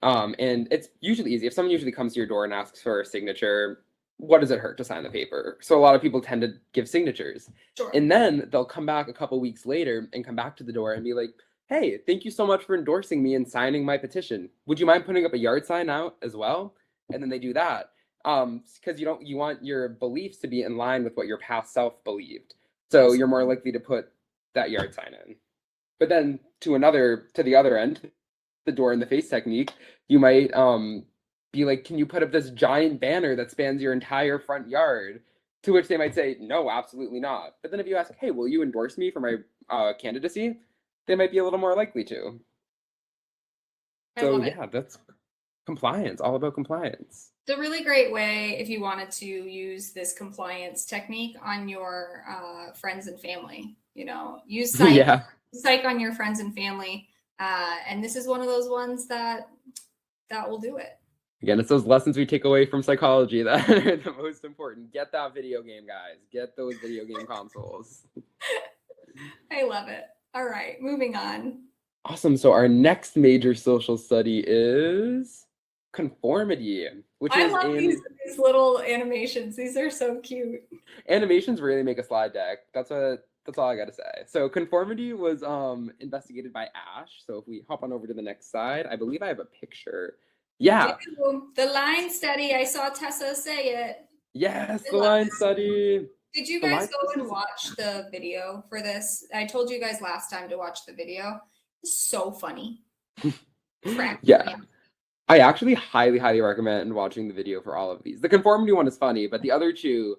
And it's usually easy. If someone usually comes to your door and asks for a signature, what does it hurt to sign the paper? So a lot of people tend to give signatures. Sure. And then they'll come back a couple weeks later and come back to the door and be like, hey, thank you so much for endorsing me and signing my petition. Would you mind putting up a yard sign out as well? And then they do that. Because you want your beliefs to be in line with what your past self believed. So you're more likely to put that yard sign in. But then to the other end, the door in the face technique, you might be like, can you put up this giant banner that spans your entire front yard? To which they might say, no, absolutely not. But then if you ask, hey, will you endorse me for my candidacy? They might be a little more likely to. So yeah, that's compliance, all about compliance. It's a really great way if you wanted to use this compliance technique on your friends and family. Use Psych, Psych on your friends and family. And this is one of those ones that will do it. Again, it's those lessons we take away from psychology that are the most important. Get that video game, guys. Get those video game consoles. I love it. All right, moving on. Awesome. So our next major social study is conformity, which I is love these little animations. These are so cute. Animations really make a slide deck. That's all I gotta say. So conformity was investigated by Ash. So if we hop on over to the next slide, I believe I have a picture. Yeah. The line study. I saw Tessa say it. Yes, the line study. Did you guys go and watch the video for this? I told you guys last time to watch the video. It's so funny. Yeah. I actually highly, highly recommend watching the video for all of these. The conformity one is funny, but the other two,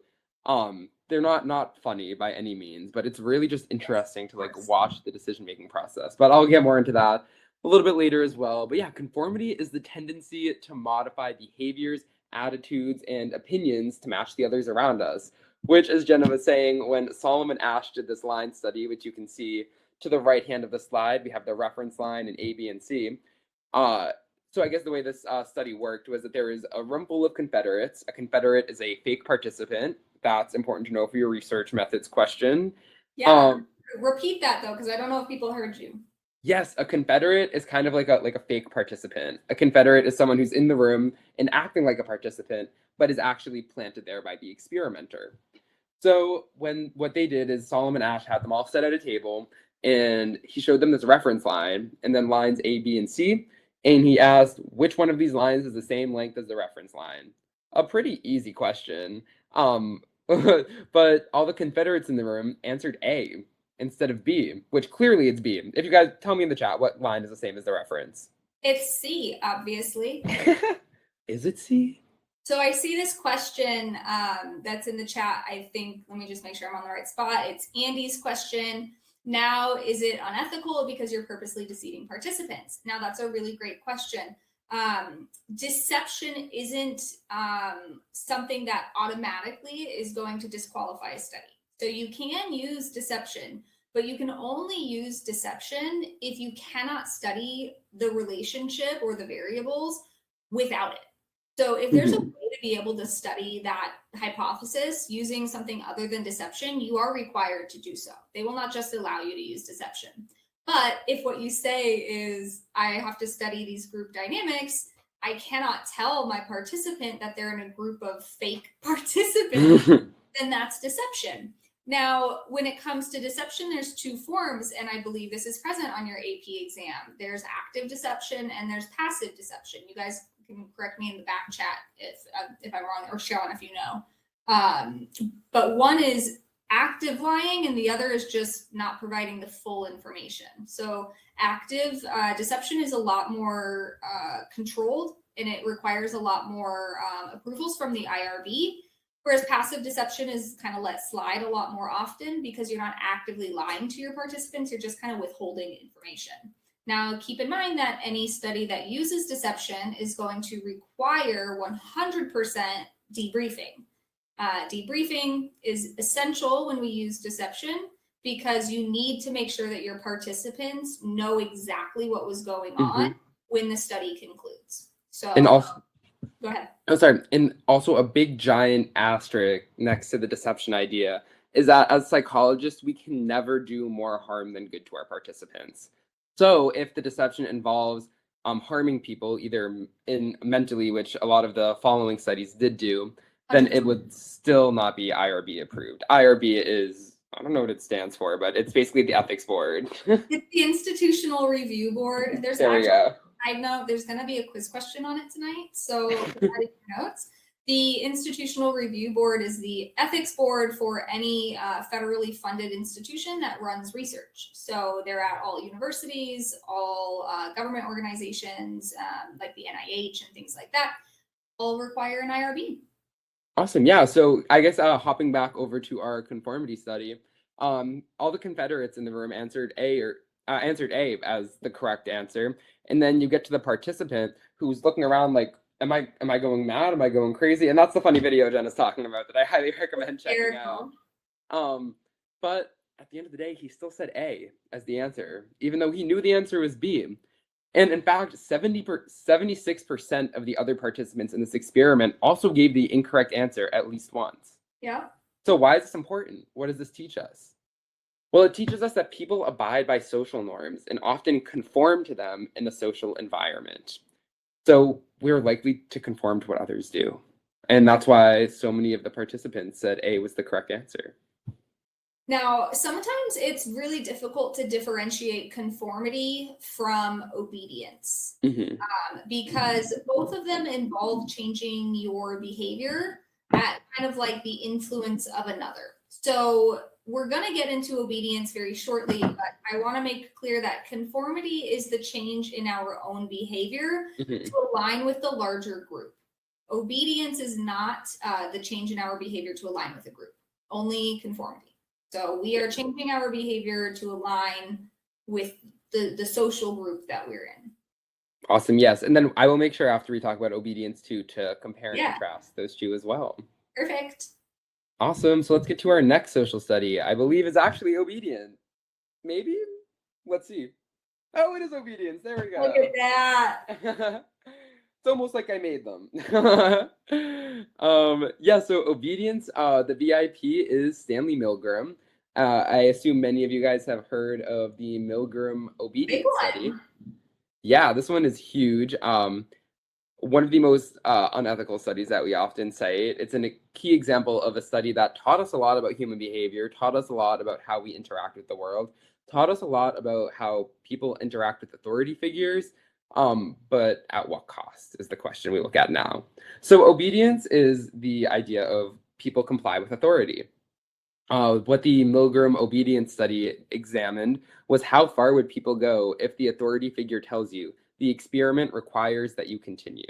they're not funny by any means, but it's really just interesting to like watch the decision-making process. But I'll get more into that a little bit later as well. But yeah, conformity is the tendency to modify behaviors, attitudes, and opinions to match the others around us, which, as Jenna was saying, when Solomon Ash did this line study, which you can see to the right hand of the slide, we have the reference line in A, B, and C. So I guess the way this study worked was that there is a room full of Confederates. A Confederate is a fake participant. That's important to know for your research methods question. Yeah, repeat that though, because I don't know if people heard you. Yes, a Confederate is kind of like a fake participant. A Confederate is someone who's in the room and acting like a participant, but is actually planted there by the experimenter. So what they did is Solomon Ash had them all set at a table, and he showed them this reference line, and then lines A, B, and C, and he asked which one of these lines is the same length as the reference line. A pretty easy question, but all the Confederates in the room answered A instead of B, which clearly it's B. If you guys tell me in the chat what line is the same as the reference. It's C, obviously. Is it C? So I see this question that's in the chat. I think, let me just make sure I'm on the right spot. It's Andy's question. Now, is it unethical because you're purposely deceiving participants? Now, that's a really great question. Deception isn't something that automatically is going to disqualify a study. So you can use deception, but you can only use deception if you cannot study the relationship or the variables without it. So if there's a way to be able to study that hypothesis using something other than deception, you are required to do so. They will not just allow you to use deception. But if what you say is, I have to study these group dynamics, I cannot tell my participant that they're in a group of fake participants, then that's deception. Now, when it comes to deception, there's two forms, and I believe this is present on your AP exam. There's active deception and there's passive deception. You guys can correct me in the back chat if I'm wrong, or Sean if you know. But one is active lying and the other is just not providing the full information. So active deception is a lot more controlled, and it requires a lot more approvals from the IRB. Whereas passive deception is kind of let slide a lot more often because you're not actively lying to your participants, you're just kind of withholding information. Now, keep in mind that any study that uses deception is going to require 100% debriefing. Debriefing is essential when we use deception because you need to make sure that your participants know exactly what was going on when the study concludes. So, and also, go ahead. Oh, sorry. And also a big giant asterisk next to the deception idea is that as psychologists, we can never do more harm than good to our participants. So if the deception involves harming people, either in mentally, which a lot of the following studies did do, then it would still not be IRB approved. IRB is, I don't know what it stands for, but it's basically the ethics board. It's the Institutional Review Board. There we go. I know there's going to be a quiz question on it tonight, so put that in your notes. The Institutional Review Board is the ethics board for any federally funded institution that runs research. So they're at all universities, all government organizations like the NIH and things like that, all require an IRB. Awesome. Yeah. So I guess hopping back over to our conformity study, all the Confederates in the room answered A as the correct answer. And then you get to the participant who's looking around like, am I going mad? Am I going crazy? And that's the funny video Jen is talking about that I highly recommend checking out. But at the end of the day, he still said A as the answer, even though he knew the answer was B. And in fact, 76% of the other participants in this experiment also gave the incorrect answer at least once. Yeah. So why is this important? What does this teach us? Well, it teaches us that people abide by social norms and often conform to them in a social environment. So we're likely to conform to what others do. And that's why so many of the participants said A was the correct answer. Now, sometimes it's really difficult to differentiate conformity from obedience because both of them involve changing your behavior at kind of like the influence of another. So we're going to get into obedience very shortly, but I want to make clear that conformity is the change in our own behavior to align with the larger group. Obedience is not the change in our behavior to align with a group, only conformity. So we are changing our behavior to align with the social group that we're in. Awesome. Yes. And then I will make sure after we talk about obedience too, to compare and contrast those two as well. Perfect. Awesome. So let's get to our next social study. I believe is actually obedient. Maybe? Let's see. Oh, it is obedience. There we go. Look at that. It's almost like I made them. Yeah, so obedience, the VIP is Stanley Milgram. I assume many of you guys have heard of the Milgram obedience study. Yeah, this one is huge. One of the most unethical studies that we often cite. It's a key example of a study that taught us a lot about human behavior, taught us a lot about how we interact with the world, taught us a lot about how people interact with authority figures, but at what cost is the question we look at now. So obedience is the idea of people comply with authority. What the Milgram obedience study examined was how far would people go if the authority figure tells you the experiment requires that you continue.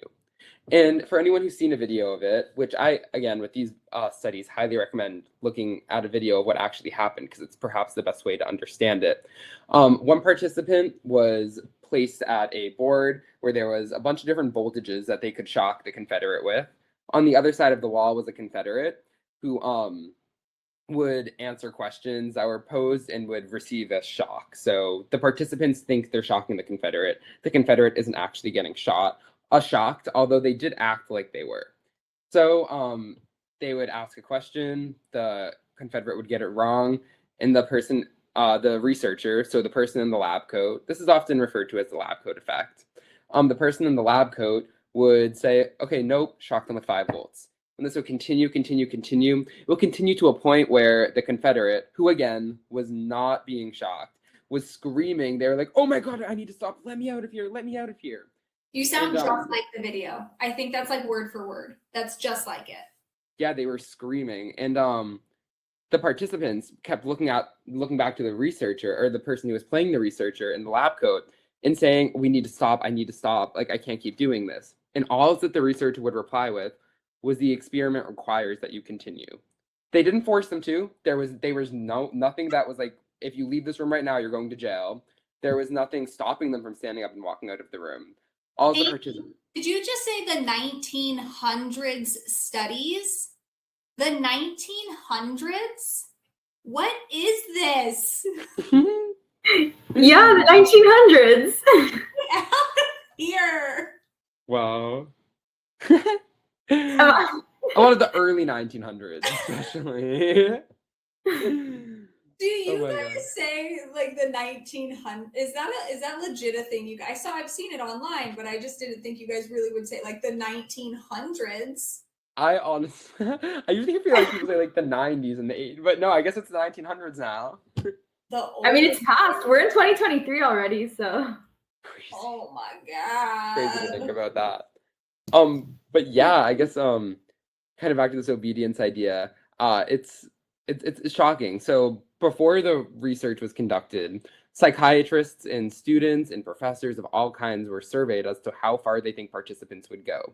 And for anyone who's seen a video of it, which I, again, with these studies, highly recommend looking at a video of what actually happened because it's perhaps the best way to understand it. One participant was placed at a board where there was a bunch of different voltages that they could shock the Confederate with. On the other side of the wall was a Confederate who would answer questions that were posed and would receive a shock. So the participants think they're shocking the Confederate. The Confederate isn't actually getting shocked, although they did act like they were. So they would ask a question, the Confederate would get it wrong, and the person, the researcher, so the person in the lab coat, this is often referred to as the lab coat effect. The person in the lab coat would say, okay, nope, shock them with 5 volts. And this will continue. It will continue to a point where the Confederate, who again was not being shocked, was screaming. They were like, oh my God, I need to stop. Let me out of here. Let me out of here. You sound just like the video. I think that's like word for word. That's just like it. Yeah, they were screaming. And the participants kept looking back to the researcher, or the person who was playing the researcher in the lab coat, and saying, we need to stop. I need to stop. Like, I can't keep doing this. And all that the researcher would reply with was the experiment requires that you continue. They didn't force them to. There was nothing that was like, if you leave this room right now, you're going to jail. There was nothing stopping them from standing up and walking out of the room. All the participants. Did you just say the 1900s studies? The 1900s? What is this? Yeah, the 1900s. Get out of here. Wow. A lot of the early 1900s, especially. Do you guys say like the 1900s? Is that legit a thing? I've seen it online, but I just didn't think you guys really would say like the 1900s. I honestly, I usually feel like people say like the 90s and the 80s, but no, I guess it's the 1900s now. I mean, it's past. We're in 2023 already, so. Crazy. Oh my God. Crazy to think about that. But yeah, I guess kind of back to this obedience idea. It's shocking. So before the research was conducted, psychiatrists and students and professors of all kinds were surveyed as to how far they think participants would go.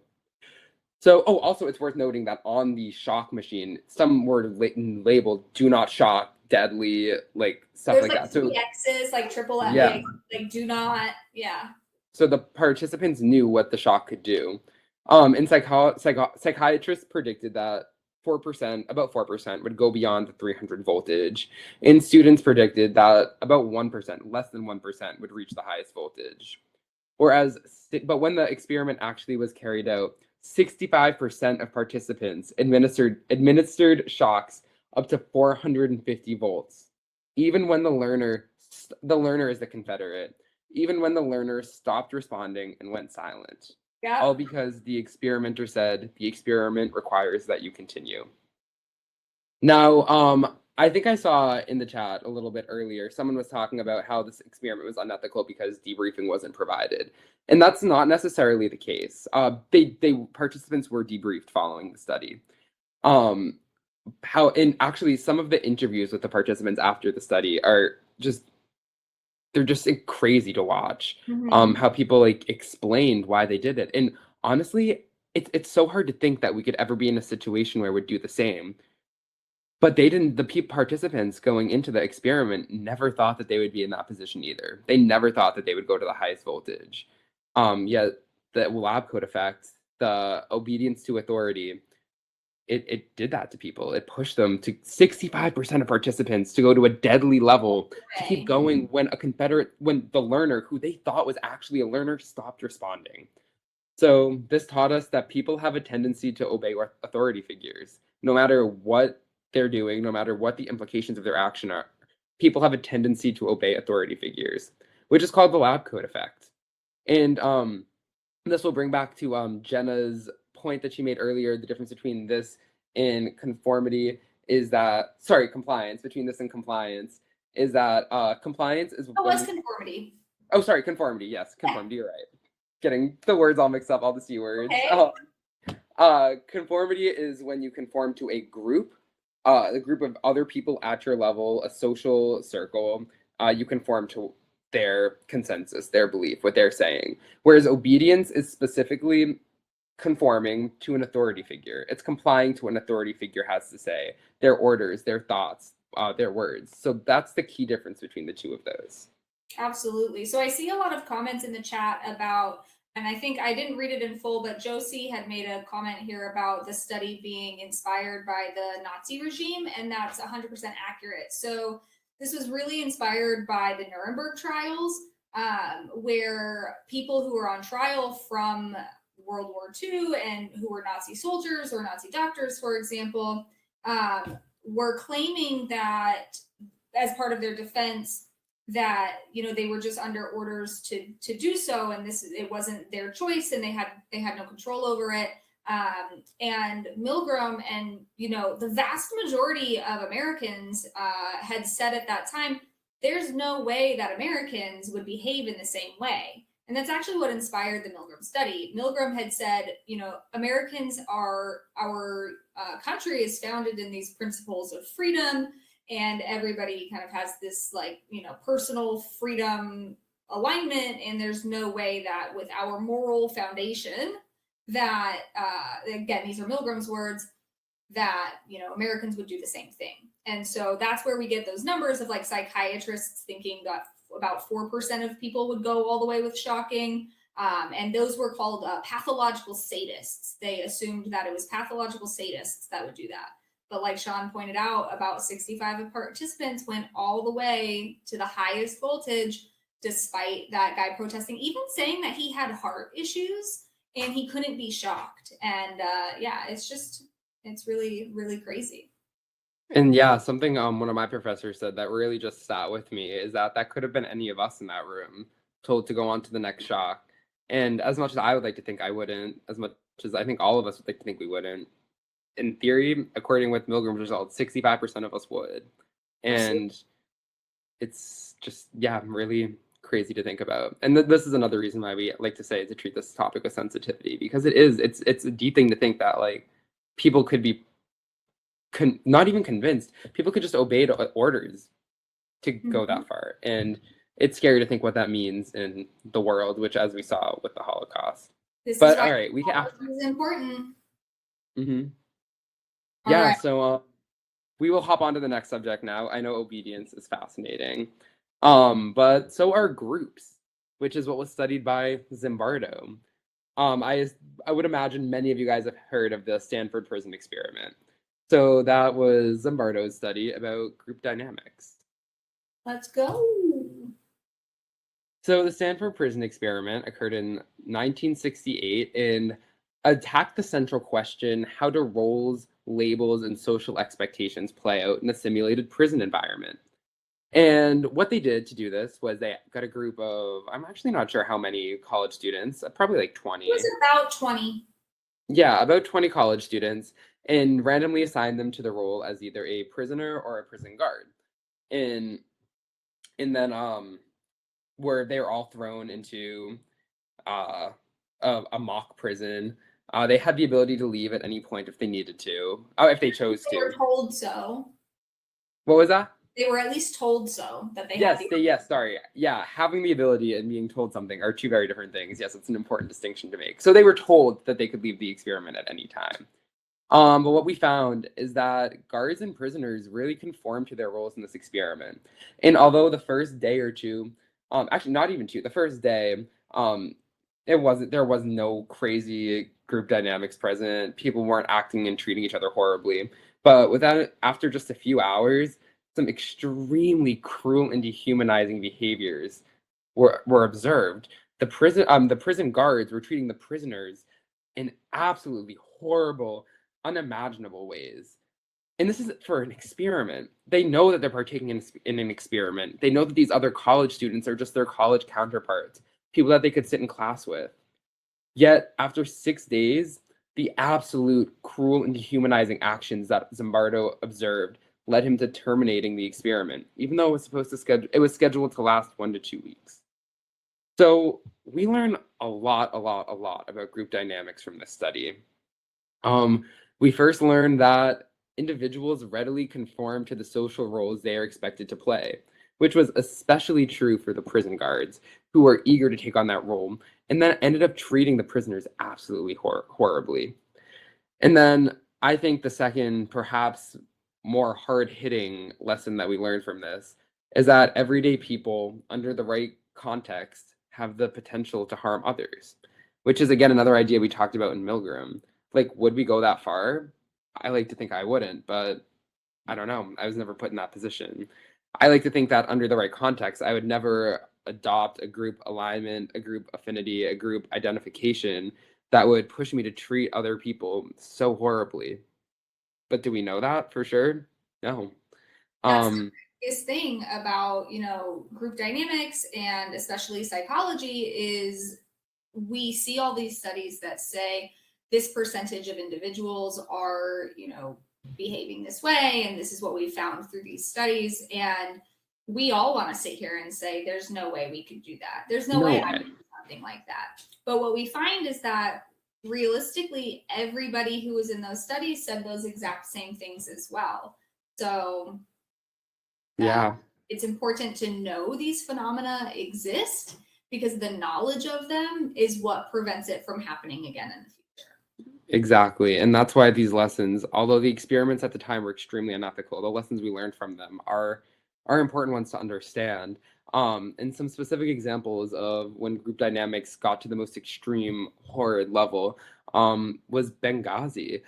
So, also it's worth noting that on the shock machine, some were labeled "do not shock," "deadly," like stuff like that. So X's, like triple X, like do not, yeah. So the participants knew what the shock could do. And psychiatrists predicted that about 4% would go beyond the 300 voltage, and students predicted that about 1%, less than 1%, would reach the highest voltage. But when the experiment actually was carried out, 65% of participants administered shocks up to 450 volts, even when the learner is the confederate, even when the learner stopped responding and went silent. Yeah. All because the experimenter said the experiment requires that you continue. Now, I think I saw in the chat a little bit earlier, someone was talking about how this experiment was unethical because debriefing wasn't provided. And that's not necessarily the case. Participants were debriefed following the study. Actually some of the interviews with the participants after the study are they're just crazy to watch. How people like explained why they did it. And honestly, it's so hard to think that we could ever be in a situation where we'd do the same. But they didn't, the participants going into the experiment never thought that they would be in that position either. They never thought that they would go to the highest voltage. Yet the lab coat effect, the obedience to authority, it did that to people. It pushed them to 65% of participants to go to a deadly level to keep going when the learner who they thought was actually a learner stopped responding. So this taught us that people have a tendency to obey authority figures. No matter what they're doing, no matter what the implications of their action are, people have a tendency to obey authority figures, which is called the lab coat effect. And this will bring back to Jenna's point that she made earlier. The difference between this and compliance, between this and compliance is that compliance is conformity. Oh, sorry, conformity. Yes, conformity. You're right. Getting the words all mixed up, all the C words. Okay. Conformity is when you conform to a group of other people at your level, a social circle. You conform to their consensus, their belief, what they're saying. Whereas obedience is specifically conforming to an authority figure. It's complying to what an authority figure has to say, their orders, their thoughts, their words. So that's the key difference between the two of those. Absolutely. So I see a lot of comments in the chat about, and I think I didn't read it in full, but Josie had made a comment here about the study being inspired by the Nazi regime, and that's 100% accurate. So this was really inspired by the Nuremberg trials, where people who were on trial from World War II and who were Nazi soldiers or Nazi doctors, for example, were claiming that as part of their defense, that they were just under orders to do so, and it wasn't their choice, and they had no control over it. And Milgram and the vast majority of Americans had said at that time, there's no way that Americans would behave in the same way. And that's actually what inspired the Milgram study. Milgram had said, Americans our country is founded in these principles of freedom, and everybody kind of has this personal freedom alignment, and there's no way that with our moral foundation that again, these are Milgram's words, that Americans would do the same thing. And so that's where we get those numbers of psychiatrists thinking that about 4% of people would go all the way with shocking, and those were called pathological sadists. They assumed that it was pathological sadists that would do that. But like Sean pointed out, about 65 of participants went all the way to the highest voltage, despite that guy protesting, even saying that he had heart issues and he couldn't be shocked. And it's really, really crazy. And yeah, something one of my professors said that really just sat with me is that could have been any of us in that room told to go on to the next shock. And as much as I would like to think I wouldn't, as much as I think all of us would like to think we wouldn't, in theory, according with Milgram's results, 65% of us would. And it's just, really crazy to think about. And this is another reason why we like to say to treat this topic with sensitivity, because it's a deep thing to think that people could be not even convinced, people could just obey orders to go that far. And it's scary to think what that means in the world, which, as we saw with the Holocaust. This is important. Yeah, right. So we will hop on to the next subject now. I know obedience is fascinating, but so are groups, which is what was studied by Zimbardo. I would imagine many of you guys have heard of the Stanford Prison Experiment. So that was Zimbardo's study about group dynamics. Let's go. So the Stanford Prison Experiment occurred in 1968 and attacked the central question, how do roles, labels, and social expectations play out in a simulated prison environment? And what they did to do this was they got a group of, I'm actually not sure how many college students, probably like 20. It was about 20. Yeah, about 20 college students, and randomly assigned them to the role as either a prisoner or a prison guard. And then where they were all thrown into a mock prison. They had the ability to leave at any point if they needed to, if they chose They were to. told so. What was that? They were at least told so that they Yes, had the yes, sorry. Yeah, having the ability and being told something are two very different things. Yes, it's an important distinction to make. So they were told that they could leave the experiment at any time. But what we found is that guards and prisoners really conformed to their roles in this experiment. And although the first day or two, actually not even two, the first day, there was no crazy group dynamics present. People weren't acting and treating each other horribly. But after just a few hours, some extremely cruel and dehumanizing behaviors were observed. The prison guards were treating the prisoners in absolutely horrible, unimaginable ways. And this is for an experiment. They know that they're partaking in an experiment. They know that these other college students are just their college counterparts, people that they could sit in class with. Yet, after 6 days, the absolute cruel and dehumanizing actions that Zimbardo observed led him to terminating the experiment, even though it was scheduled to last 1 to 2 weeks. So we learn a lot about group dynamics from this study. We first learned that individuals readily conform to the social roles they are expected to play, which was especially true for the prison guards, who were eager to take on that role, and then ended up treating the prisoners absolutely horribly. And then I think the second, perhaps more hard-hitting lesson that we learned from this is that everyday people, under the right context, have the potential to harm others, which is, again, another idea we talked about in Milgram. Like, would we go that far? I like to think I wouldn't, but I don't know. I was never put in that position. I like to think that under the right context, I would never adopt a group alignment, a group affinity, a group identification that would push me to treat other people so horribly. But do we know that for sure? No. That's the biggest thing about, group dynamics and especially psychology is we see all these studies that say this percentage of individuals are, behaving this way, and this is what we found through these studies. And we all want to sit here and say, there's no way we could do that. There's no way I could do something like that. But what we find is that realistically, everybody who was in those studies said those exact same things as well. So yeah, it's important to know these phenomena exist because the knowledge of them is what prevents it from happening again in the future. Exactly. And that's why these lessons, although the experiments at the time were extremely unethical, the lessons we learned from them are important ones to understand. And some specific examples of when group dynamics got to the most extreme horrid level was Benghazi,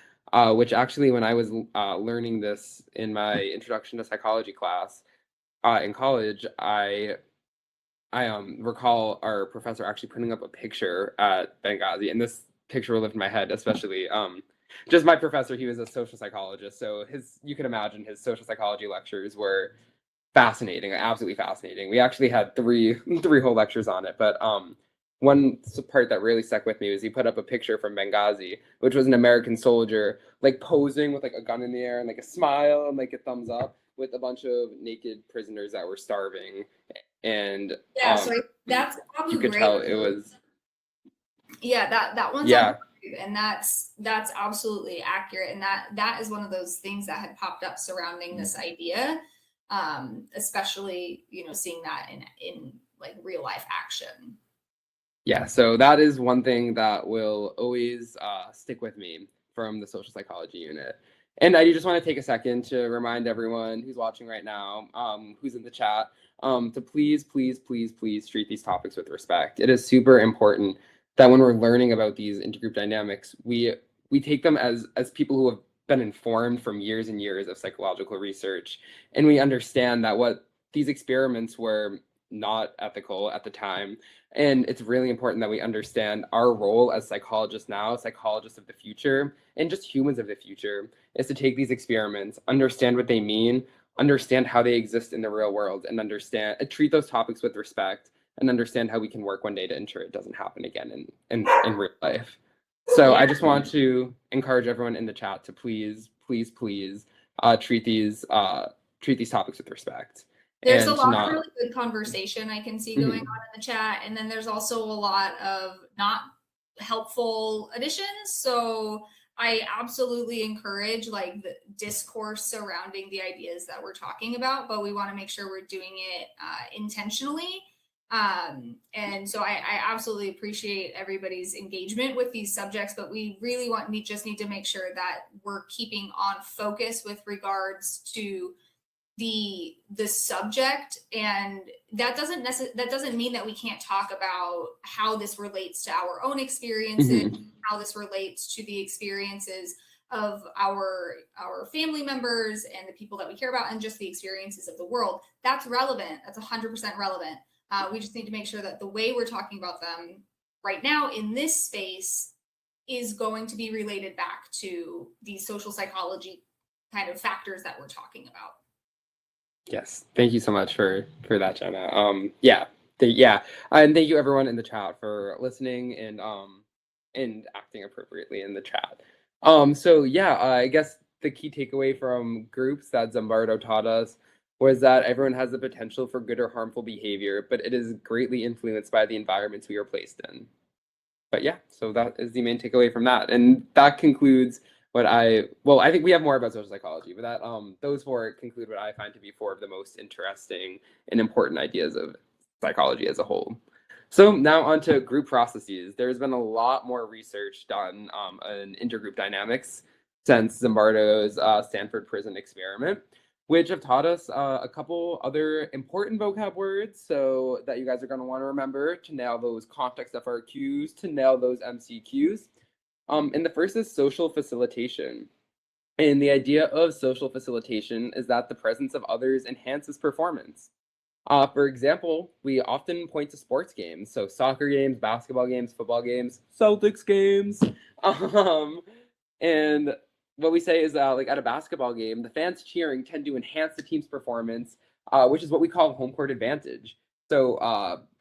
which actually, when I was learning this in my introduction to psychology class in college, I recall our professor actually putting up a picture at Benghazi, and this picture will live in my head, especially just my professor. He was a social psychologist, so you can imagine his social psychology lectures were fascinating, absolutely fascinating. We actually had three whole lectures on it, but one part that really stuck with me was he put up a picture from Benghazi, which was an American soldier like posing with like a gun in the air and like a smile and like a thumbs up with a bunch of naked prisoners that were starving. And so that's probably you could tell it was that one's and that's absolutely accurate, and that is one of those things that had popped up surrounding this idea, especially seeing that in like real life action. Yeah, so that is one thing that will always stick with me from the social psychology unit. And I just want to take a second to remind everyone who's watching right now, who's in the chat, to please treat these topics with respect. It is super important that when we're learning about these intergroup dynamics, we take them as people who have been informed from years and years of psychological research, and we understand that what these experiments were not ethical at the time. And it's really important that we understand our role as psychologists now, psychologists of the future, and just humans of the future, is to take these experiments, understand what they mean, understand how they exist in the real world, and treat those topics with respect, and understand how we can work one day to ensure it doesn't happen again in real life. So I just want to encourage everyone in the chat to please treat these topics with respect. There's and a lot not, of really good conversation I can see going on in the chat, and then there's also a lot of not helpful additions. So I absolutely encourage like the discourse surrounding the ideas that we're talking about, but we want to make sure we're doing it intentionally. And so I absolutely appreciate everybody's engagement with these subjects, but we really just need to make sure that we're keeping on focus with regards to the subject, and that doesn't mean that we can't talk about how this relates to our own experiences, how this relates to the experiences of our family members and the people that we care about, and just the experiences of the world. That's relevant. That's 100% relevant. We just need to make sure that the way we're talking about them right now in this space is going to be related back to these social psychology kind of factors that we're talking about. Yes, thank you so much for that, Jenna. And thank you everyone in the chat for listening and acting appropriately in the chat. I guess the key takeaway from groups that Zimbardo taught us was that everyone has the potential for good or harmful behavior, but it is greatly influenced by the environments we are placed in. But yeah, so that is the main takeaway from that, and that concludes I think we have more about social psychology, but that those four conclude what I find to be four of the most interesting and important ideas of psychology as a whole. So now on to group processes. There's been a lot more research done on intergroup dynamics since Zimbardo's Stanford prison experiment, which have taught us a couple other important vocab words so that you guys are going to want to remember to nail those context FRQs, to nail those MCQs. And the first is social facilitation. And the idea of social facilitation is that the presence of others enhances performance. For example, we often point to sports games. So soccer games, basketball games, football games, Celtics games. And what we say is like at a basketball game, the fans cheering tend to enhance the team's performance, which is what we call home court advantage. So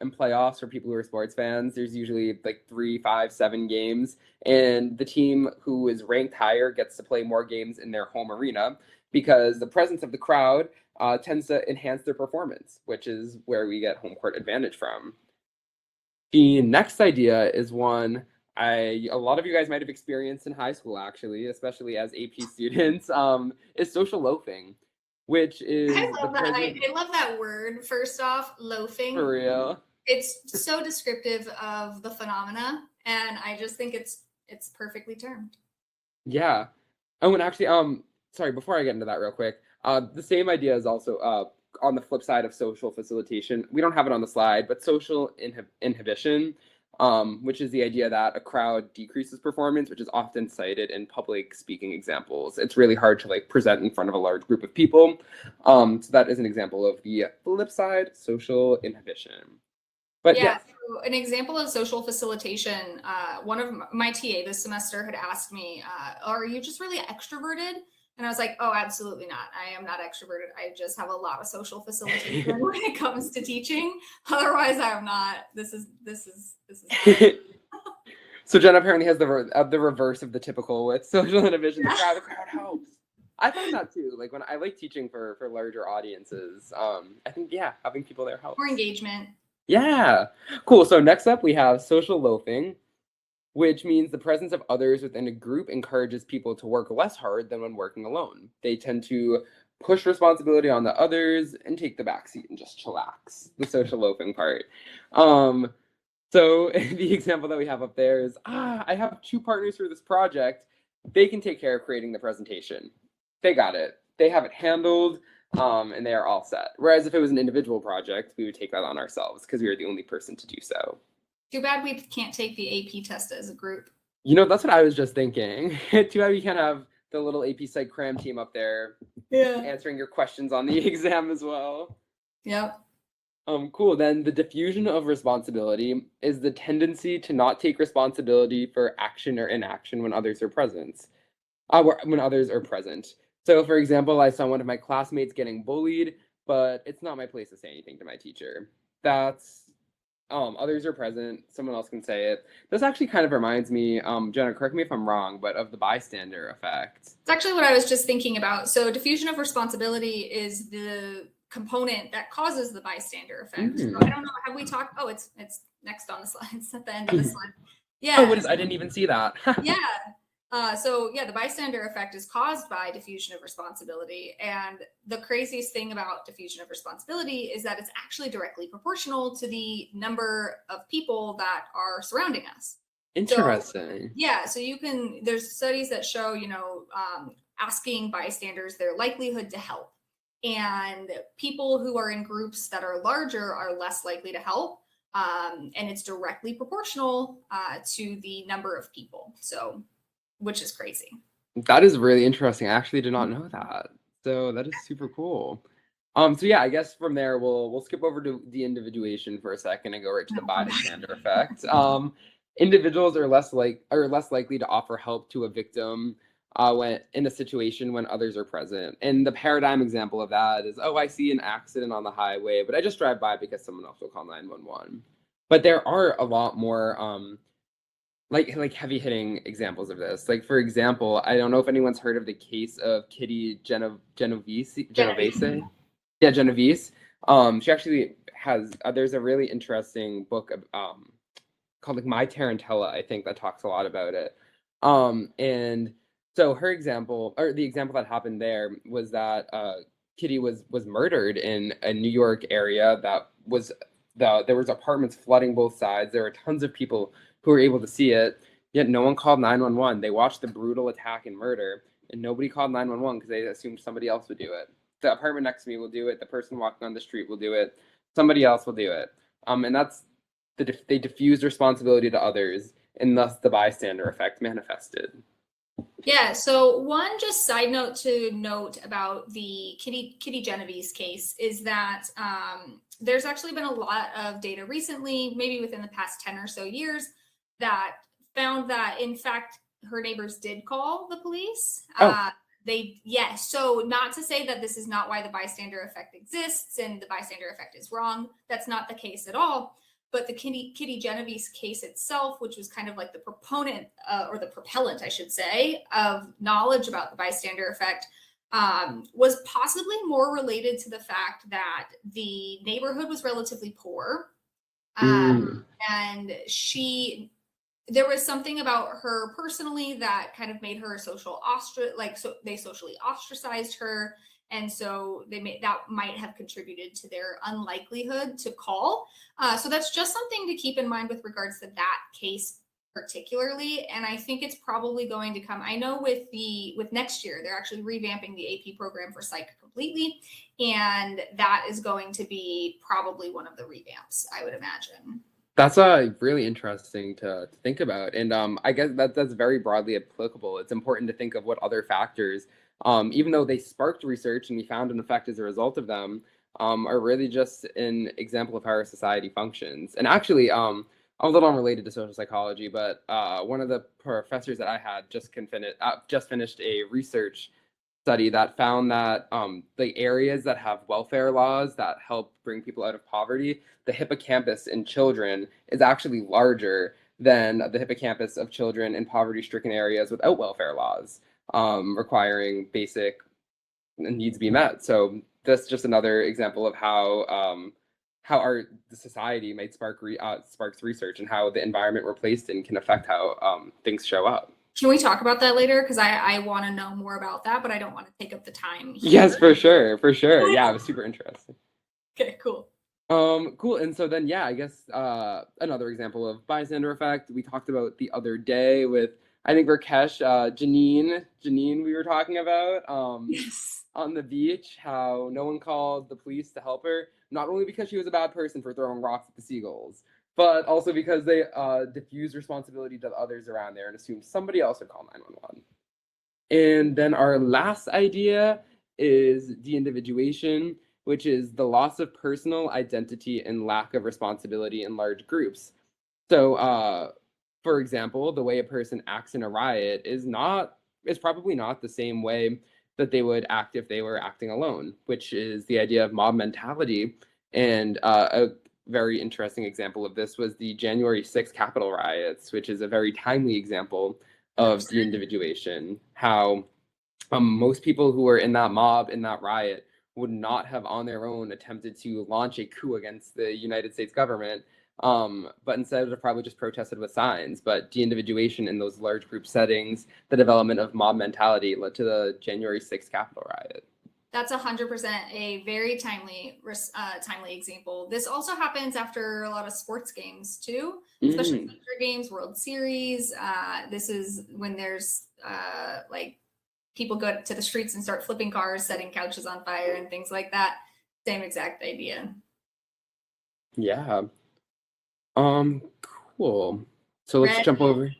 in playoffs, for people who are sports fans, there's usually like 3, 5, 7 games, and the team who is ranked higher gets to play more games in their home arena because the presence of the crowd tends to enhance their performance, which is where we get home court advantage from. The next idea is one a lot of you guys might have experienced in high school, actually, especially as AP students, is social loafing. Which is I love that. I love that word. First off, loafing. For real. It's so descriptive of the phenomena, and I just think it's perfectly termed. Yeah. Oh, and actually, sorry, before I get into that real quick, the same idea is also on the flip side of social facilitation. We don't have it on the slide, but social inhibition, which is the idea that a crowd decreases performance, which is often cited in public speaking examples. It's really hard to like present in front of a large group of people. So that is an example of the flip side, social inhibition. But yeah, yes. So an example of social facilitation, one of my TA this semester had asked me, are you just really extroverted? And I was like, oh, absolutely not. I am not extroverted. I just have a lot of social facilitation when it comes to teaching. Otherwise, I'm not. This is. So Jen apparently has the reverse of the typical with social inhibition. The crowd helps. I find that too. Like when I like teaching for larger audiences, I think having people there helps. More engagement. Yeah, cool. So next up we have social loafing, which means the presence of others within a group encourages people to work less hard than when working alone. They tend to push responsibility on the others and take the backseat and just chillax. The social loafing part. So the example that we have up there is, I have 2 partners for this project. They can take care of creating the presentation. They got it. They have it handled, and they are all set. Whereas if it was an individual project, we would take that on ourselves because we are the only person to do so. Too bad we can't take the AP test as a group. You know, that's what I was just thinking. Too bad we can't have the little AP Psych CRAM team up there Yeah. answering your questions on the exam as well. Yep. Cool. Then the diffusion of responsibility is the tendency to not take responsibility for action or inaction when others are present. When others are present. So, for example, I saw one of my classmates getting bullied, but it's not my place to say anything to my teacher. That's others are present. Someone else can say it. This actually kind of reminds me, Jenna, correct me if I'm wrong, but of the bystander effect. It's actually what I was just thinking about. So diffusion of responsibility is the component that causes the bystander effect. So I don't know. Have we talked? Oh, it's next on the slide. It's at the end of the slide. Yeah. Oh, what is? I didn't even see that. Yeah. So yeah, the bystander effect is caused by diffusion of responsibility. And the craziest thing about diffusion of responsibility is that it's actually directly proportional to the number of people that are surrounding us. Interesting. Yeah, so there's studies that show, asking bystanders their likelihood to help. And people who are in groups that are larger are less likely to help. And it's directly proportional to the number of people. So, which is crazy. That is really interesting. I actually did not know that. So that is super cool. So yeah, I guess from there we'll skip over to the individuation for a second and go right to the bystander effect. Individuals are less likely to offer help to a victim when in a situation when others are present. And the paradigm example of that is, I see an accident on the highway, but I just drive by because someone else will call 911. But there are a lot more like heavy hitting examples of this. Like, for example, I don't know if anyone's heard of the case of Kitty Genovese. Yeah, Genovese. She actually has there's a really interesting book called like My Tarantella, I think, that talks a lot about it. And so her example, or the example that happened there, was that Kitty was murdered in a New York area that was there was apartments flooding both sides. There were tons of people who were able to see it, yet no one called 911. They watched the brutal attack and murder, and nobody called 911 because they assumed somebody else would do it. The apartment next to me will do it. The person walking on the street will do it. Somebody else will do it. And that's they diffused responsibility to others, and thus the bystander effect manifested. Yeah, so one just side note to note about the Kitty Genovese case is that there's actually been a lot of data recently, maybe within the past 10 or so years, that found that, in fact, her neighbors did call the police. So not to say that this is not why the bystander effect exists and the bystander effect is wrong. That's not the case at all. But the Kitty Genovese case itself, which was kind of like the proponent or the propellant, I should say, of knowledge about the bystander effect, was possibly more related to the fact that the neighborhood was relatively poor. And there was something about her personally that kind of made her they socially ostracized her. And so that might have contributed to their unlikelihood to call. So that's just something to keep in mind with regards to that case particularly. And I think it's probably going to come. I know with next year, they're actually revamping the AP program for Psych completely. And that is going to be probably one of the revamps, I would imagine. That's really interesting to think about. And I guess that's very broadly applicable. It's important to think of what other factors, even though they sparked research and we found an effect as a result of them, are really just an example of how our society functions. And actually, I'm a little unrelated to social psychology, but one of the professors that I had just finished a research study that found that the areas that have welfare laws that help bring people out of poverty, the hippocampus in children is actually larger than the hippocampus of children in poverty-stricken areas without welfare laws requiring basic needs be met. So that's just another example of how the society might sparks research and how the environment we're placed in can affect how things show up. Can we talk about that later? Because I want to know more about that, but I don't want to take up the time here. Yes, for sure. Yeah, it was super interesting. Okay, cool. Cool. And so then, yeah, I guess another example of bystander effect we talked about the other day with, I think, Rakesh, Janine, we were talking about Yes. on the beach, how no one called the police to help her, not only because she was a bad person for throwing rocks at the seagulls, but also because they diffused responsibility to the others around there and assumed somebody else would call 911. And then our last idea is de-individuation, which is the loss of personal identity and lack of responsibility in large groups. So, for example, the way a person acts in a riot is probably not the same way that they would act if they were acting alone, which is the idea of mob mentality. And a very interesting example of this was the January 6th Capitol riots, which is a very timely example of de-individuation, how most people who were in that mob, in that riot, would not have on their own attempted to launch a coup against the United States government, but instead have probably just protested with signs. But de-individuation in those large group settings, the development of mob mentality led to the January 6th Capitol riot. That's 100% a very timely example. This also happens after a lot of sports games too, especially Winter Games, World Series. This is when there's like people go to the streets and start flipping cars, setting couches on fire, and things like that. Same exact idea. Yeah. Cool. So let's jump over.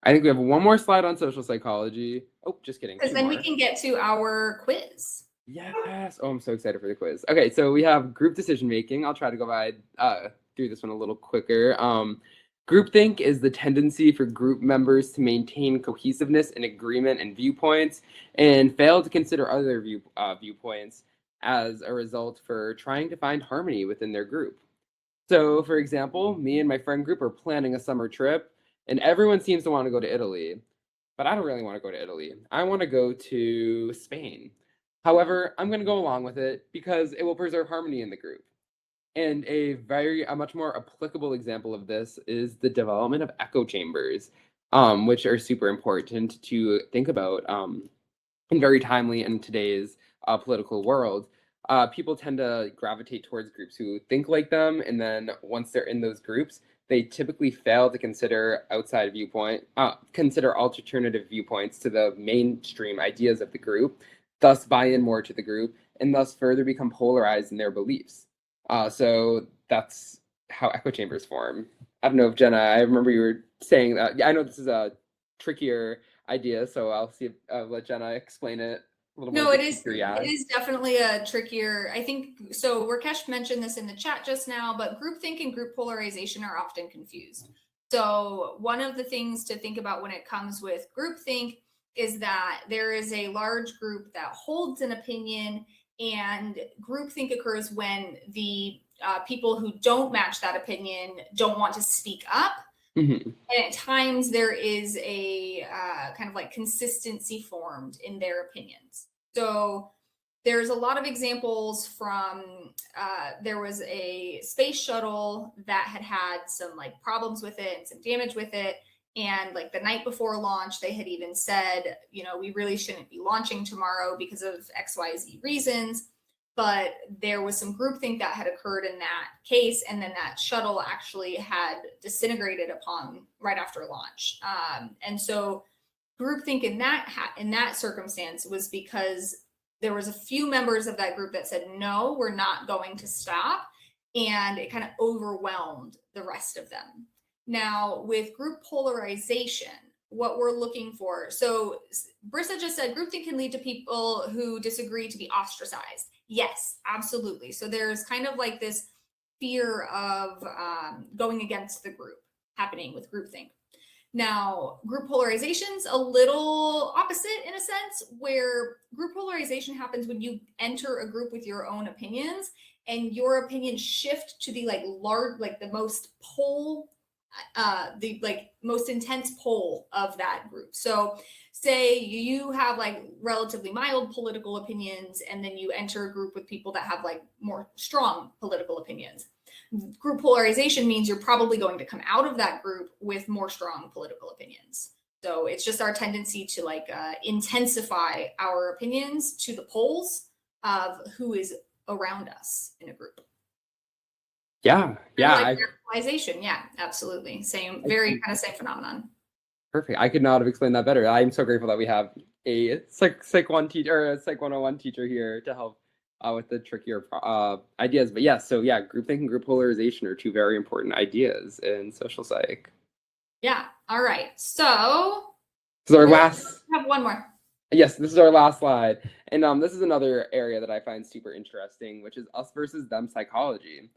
I think we have one more slide on social psychology. Oh, just kidding. Because then we can get to our quiz. Yes. Oh, I'm so excited for the quiz. Okay, so we have group decision making. I'll try to go through this one a little quicker. Groupthink is the tendency for group members to maintain cohesiveness and agreement and viewpoints, and fail to consider other viewpoints as a result for trying to find harmony within their group. So, for example, me and my friend group are planning a summer trip, and everyone seems to want to go to Italy, but I don't really want to go to Italy. I want to go to Spain. However, I'm going to go along with it because it will preserve harmony in the group. And a much more applicable example of this is the development of echo chambers, which are super important to think about and very timely in today's political world. People tend to gravitate towards groups who think like them, and then once they're in those groups, they typically fail to consider alternative viewpoints to the mainstream ideas of the group, thus buy in more to the group, and thus further become polarized in their beliefs. So that's how echo chambers form. I don't know if Jenna, I remember you were saying that. Yeah, I know this is a trickier idea, so I'll see if let Jenna explain it a little more. No, it is definitely a trickier, I think. So Rakesh mentioned this in the chat just now, but groupthink and group polarization are often confused. So one of the things to think about when it comes with groupthink is that there is a large group that holds an opinion, and groupthink occurs when the people who don't match that opinion don't want to speak up. And at times there is a kind of like consistency formed in their opinions. So there's a lot of examples from, there was a space shuttle that had some like problems with it and some damage with it. And like the night before launch, they had even said, you know, we really shouldn't be launching tomorrow because of XYZ reasons. But there was some groupthink that had occurred in that case, and then that shuttle actually had disintegrated upon right after launch. And so groupthink in that circumstance was because there was a few members of that group that said, no, we're not going to stop. And it kind of overwhelmed the rest of them. Now, with group polarization, what we're looking for. So Brissa just said groupthink can lead to people who disagree to be ostracized. Yes, absolutely. So there's kind of like this fear of going against the group happening with groupthink. Now, group polarization's a little opposite in a sense, where group polarization happens when you enter a group with your own opinions and your opinions shift to the the most most intense pole of that group. So say you have like relatively mild political opinions, and then you enter a group with people that have like more strong political opinions. Group polarization means you're probably going to come out of that group with more strong political opinions. So it's just our tendency to intensify our opinions to the poles of who is around us in a group. Yeah. Polarization. Yeah, absolutely. Same phenomenon. Perfect. I could not have explained that better. I'm so grateful that we have a Psych 1 teacher or a Psych 101 teacher here to help with the trickier ideas. But yes, so yeah, groupthink and group polarization are two very important ideas in social psych. Yeah. All right. So our last. Have one more. Yes, this is our last slide. And this is another area that I find super interesting, which is us versus them psychology.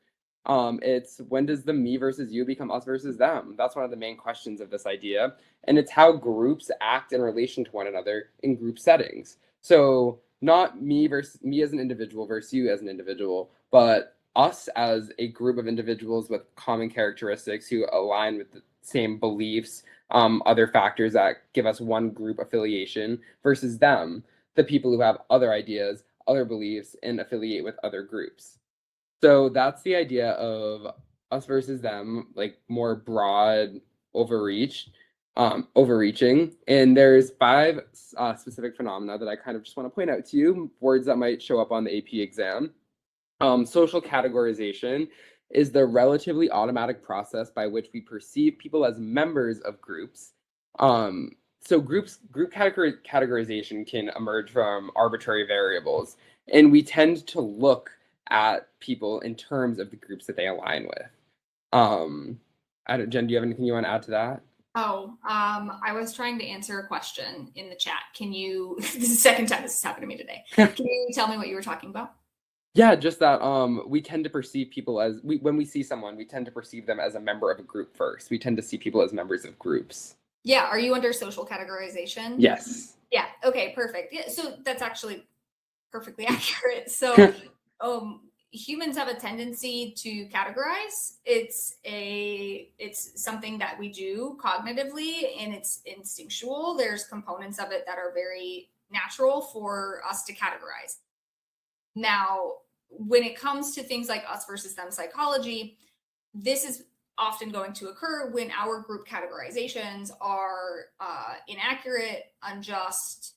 It's when does the me versus you become us versus them? That's one of the main questions of this idea. And it's how groups act in relation to one another in group settings. So not me versus me as an individual versus you as an individual, but us as a group of individuals with common characteristics who align with the same beliefs, other factors that give us one group affiliation versus them, the people who have other ideas, other beliefs, and affiliate with other groups. So that's the idea of us versus them, like more broad overreaching. And there's 5 specific phenomena that I kind of just want to point out to you, words that might show up on the AP exam. Social categorization is the relatively automatic process by which we perceive people as members of groups. So group categorization can emerge from arbitrary variables, and we tend to look at people in terms of the groups that they align with. Jen, do you have anything you want to add to that? Oh, I was trying to answer a question in the chat. Can you, this is the second time this has happened to me today. Can you tell me what you were talking about? Yeah, just that we tend to perceive people as, when we see someone, we tend to perceive them as a member of a group first. We tend to see people as members of groups. Yeah, are you under social categorization? Yes. Yeah, okay, perfect. Yeah, so that's actually perfectly accurate. So humans have a tendency to categorize. It's something that we do cognitively, and it's instinctual. There's components of it that are very natural for us to categorize. Now, when it comes to things like us versus them psychology, this is often going to occur when our group categorizations are inaccurate, unjust,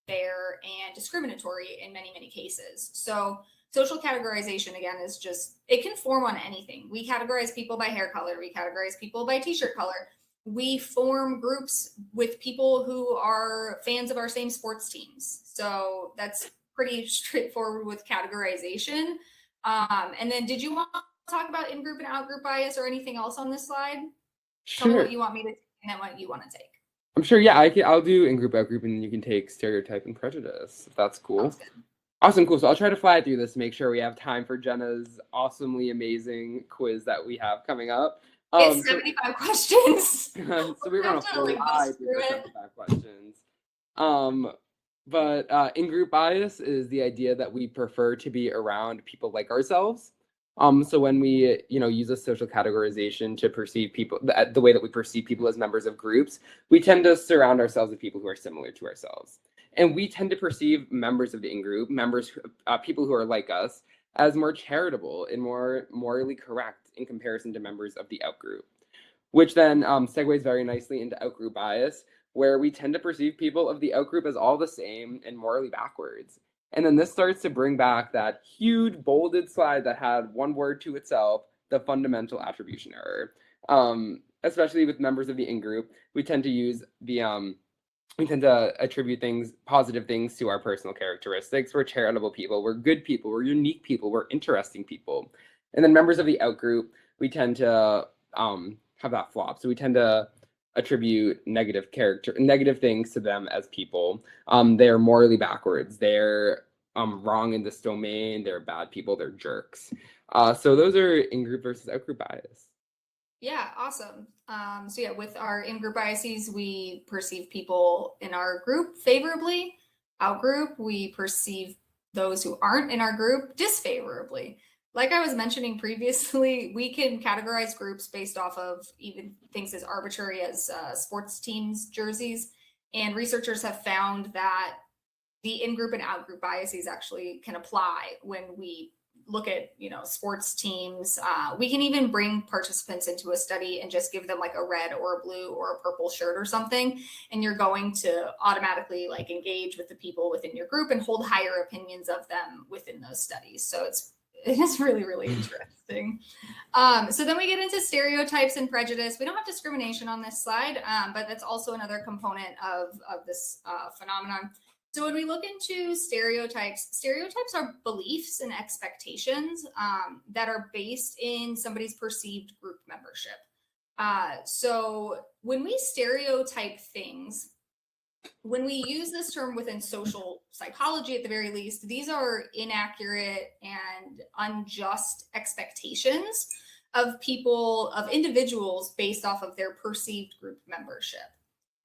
fair, and discriminatory in many, many cases. So social categorization, again, is just, it can form on anything. We categorize people by hair color. We categorize people by t-shirt color. We form groups with people who are fans of our same sports teams. So that's pretty straightforward with categorization. And then did you want to talk about in-group and out-group bias or anything else on this slide? Sure. Tell me what you want me to take and then what you want to take. I'm sure, yeah, I'll do in-group, out-group, and then you can take stereotype and prejudice, if that's cool. Awesome, cool. So I'll try to fly through this to make sure we have time for Jenna's awesomely amazing quiz that we have coming up. It's 75 questions. So we're going to fly through the 75 questions. But in-group bias is the idea that we prefer to be around people like ourselves. So when we, use a social categorization to perceive people, the way that we perceive people as members of groups, we tend to surround ourselves with people who are similar to ourselves. And we tend to perceive members of the in-group, people who are like us, as more charitable and more morally correct in comparison to members of the out-group, which then segues very nicely into out-group bias, where we tend to perceive people of the out-group as all the same and morally backwards. And then this starts to bring back that huge bolded slide that had one word to itself, the fundamental attribution error. Especially with members of the in-group, we tend to use we tend to attribute positive things to our personal characteristics. We're charitable people, we're good people, we're unique people, we're interesting people. And then members of the out-group, we tend to have that flop. So we tend to attribute negative things to them as people. They're morally backwards. They're wrong in this domain. They're bad people. They're jerks. So those are in-group versus out-group bias. Yeah, awesome. So yeah, with our in-group biases, we perceive people in our group favorably. Out-group, we perceive those who aren't in our group disfavorably. Like I was mentioning previously, we can categorize groups based off of even things as arbitrary as sports teams' jerseys. And researchers have found that the in-group and out-group biases actually can apply when we look at, sports teams. We can even bring participants into a study and just give them like a red or a blue or a purple shirt or something. And you're going to automatically engage with the people within your group and hold higher opinions of them within those studies. So it is really, really interesting. So then we get into stereotypes and prejudice. We don't have discrimination on this slide, but that's also another component of this phenomenon. So when we look into stereotypes are beliefs and expectations that are based in somebody's perceived group membership. So when we stereotype things, when we use this term within social psychology, at the very least, these are inaccurate and unjust expectations of people, of individuals based off of their perceived group membership.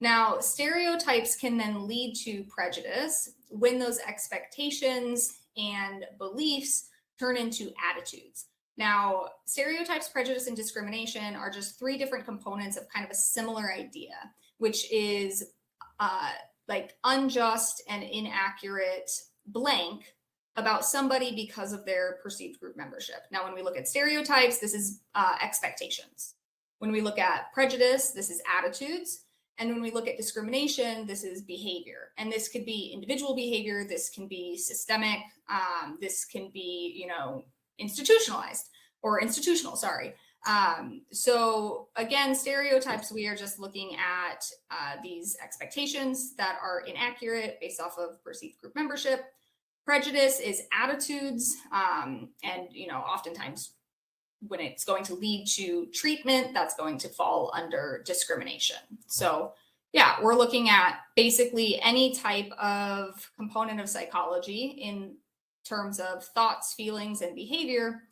Now, stereotypes can then lead to prejudice when those expectations and beliefs turn into attitudes. Now, stereotypes, prejudice, and discrimination are just three different components of kind of a similar idea, which is like unjust and inaccurate blank about somebody because of their perceived group membership. Now, when we look at stereotypes, this is expectations. When we look at prejudice, this is attitudes. And when we look at discrimination, this is behavior. And this could be individual behavior, this can be systemic, this can be, institutionalized or institutional, sorry. So again, stereotypes, we are just looking at these expectations that are inaccurate based off of perceived group membership. Prejudice is attitudes, and oftentimes when it's going to lead to treatment, that's going to fall under discrimination. So yeah, we're looking at basically any type of component of psychology in terms of thoughts, feelings, and behavior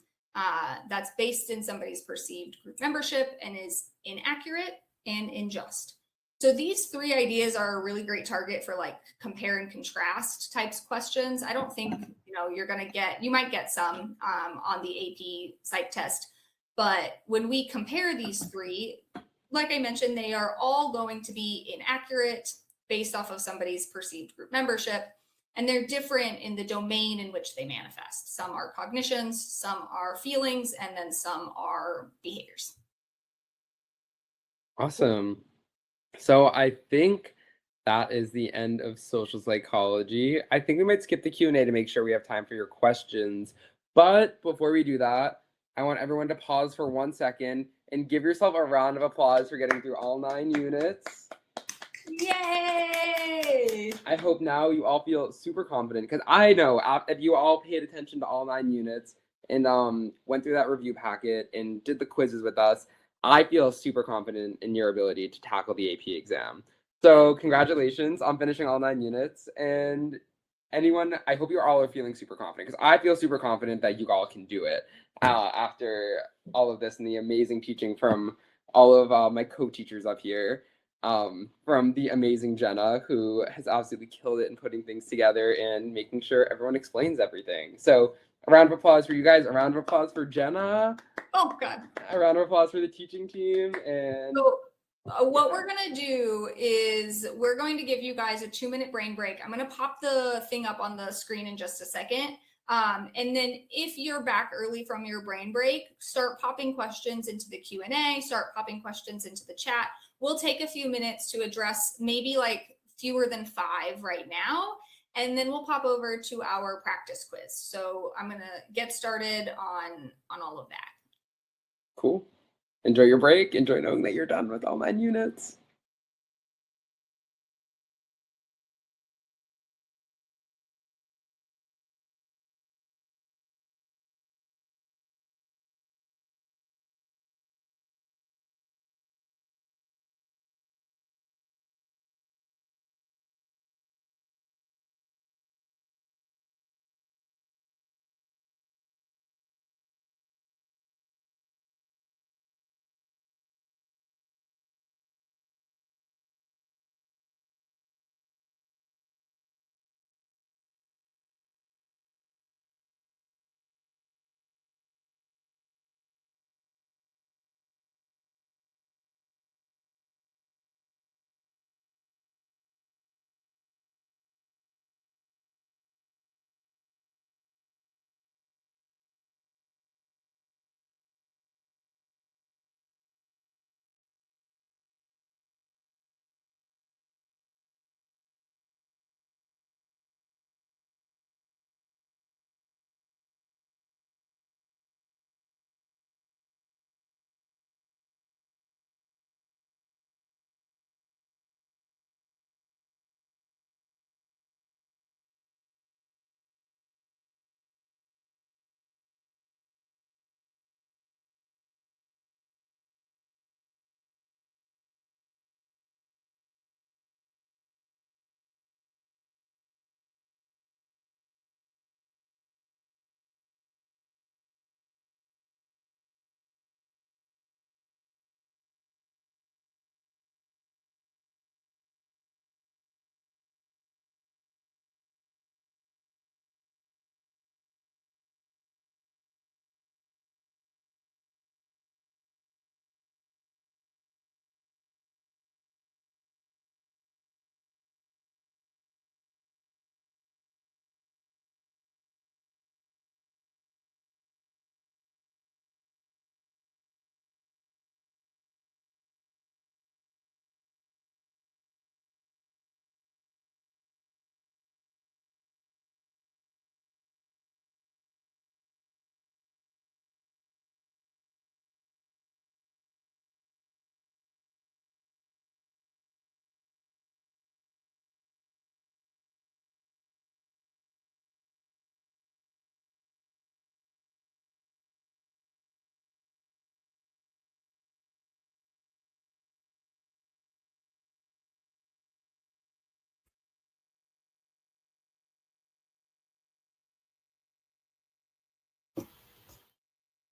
that's based in somebody's perceived group membership and is inaccurate and unjust. So these three ideas are a really great target for like compare and contrast types questions. I don't think, you might get some on the AP Psych test, but when we compare these three, like I mentioned, they are all going to be inaccurate based off of somebody's perceived group membership. And they're different in the domain in which they manifest. Some are cognitions, some are feelings, and then some are behaviors. Awesome. So I think that is the end of social psychology. I think we might skip the Q&A to make sure we have time for your questions. But before we do that, I want everyone to pause for 1 second and give yourself a round of applause for getting through all 9 units. Yay! I hope now you all feel super confident, because I know if you all paid attention to all 9 units and went through that review packet and did the quizzes with us, I feel super confident in your ability to tackle the AP exam. So congratulations on finishing all 9 units. And anyone, I hope you all are feeling super confident, because I feel super confident that you all can do it after all of this and the amazing teaching from all of my co-teachers up here. From the amazing Jenna, who has absolutely killed it in putting things together and making sure everyone explains everything. So a round of applause for you guys, a round of applause for Jenna. Oh, God. A round of applause for the teaching team. And so, what we're going to do is we're going to give you guys a 2-minute brain break. I'm going to pop the thing up on the screen in just a second. And then if you're back early from your brain break, start popping questions into the Q&A, start popping questions into the chat. We'll take a few minutes to address maybe like fewer than 5 right now, and then we'll pop over to our practice quiz. So I'm going to get started on all of that. cool. Enjoy your break. Enjoy knowing that you're done with all 9 units.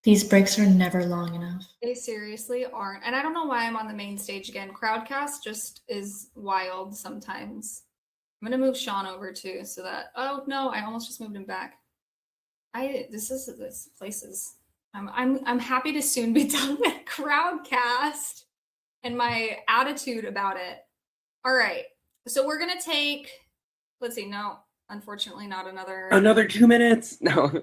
These breaks are never long enough. They seriously aren't. And I don't know why I'm on the main stage again. Crowdcast just is wild sometimes. I'm gonna move Sean over too, so that, oh no, I almost just moved him back. This place is, I'm happy to soon be done with Crowdcast and my attitude about it. All right, so we're gonna take, let's see, no, unfortunately not Another 2 minutes. No.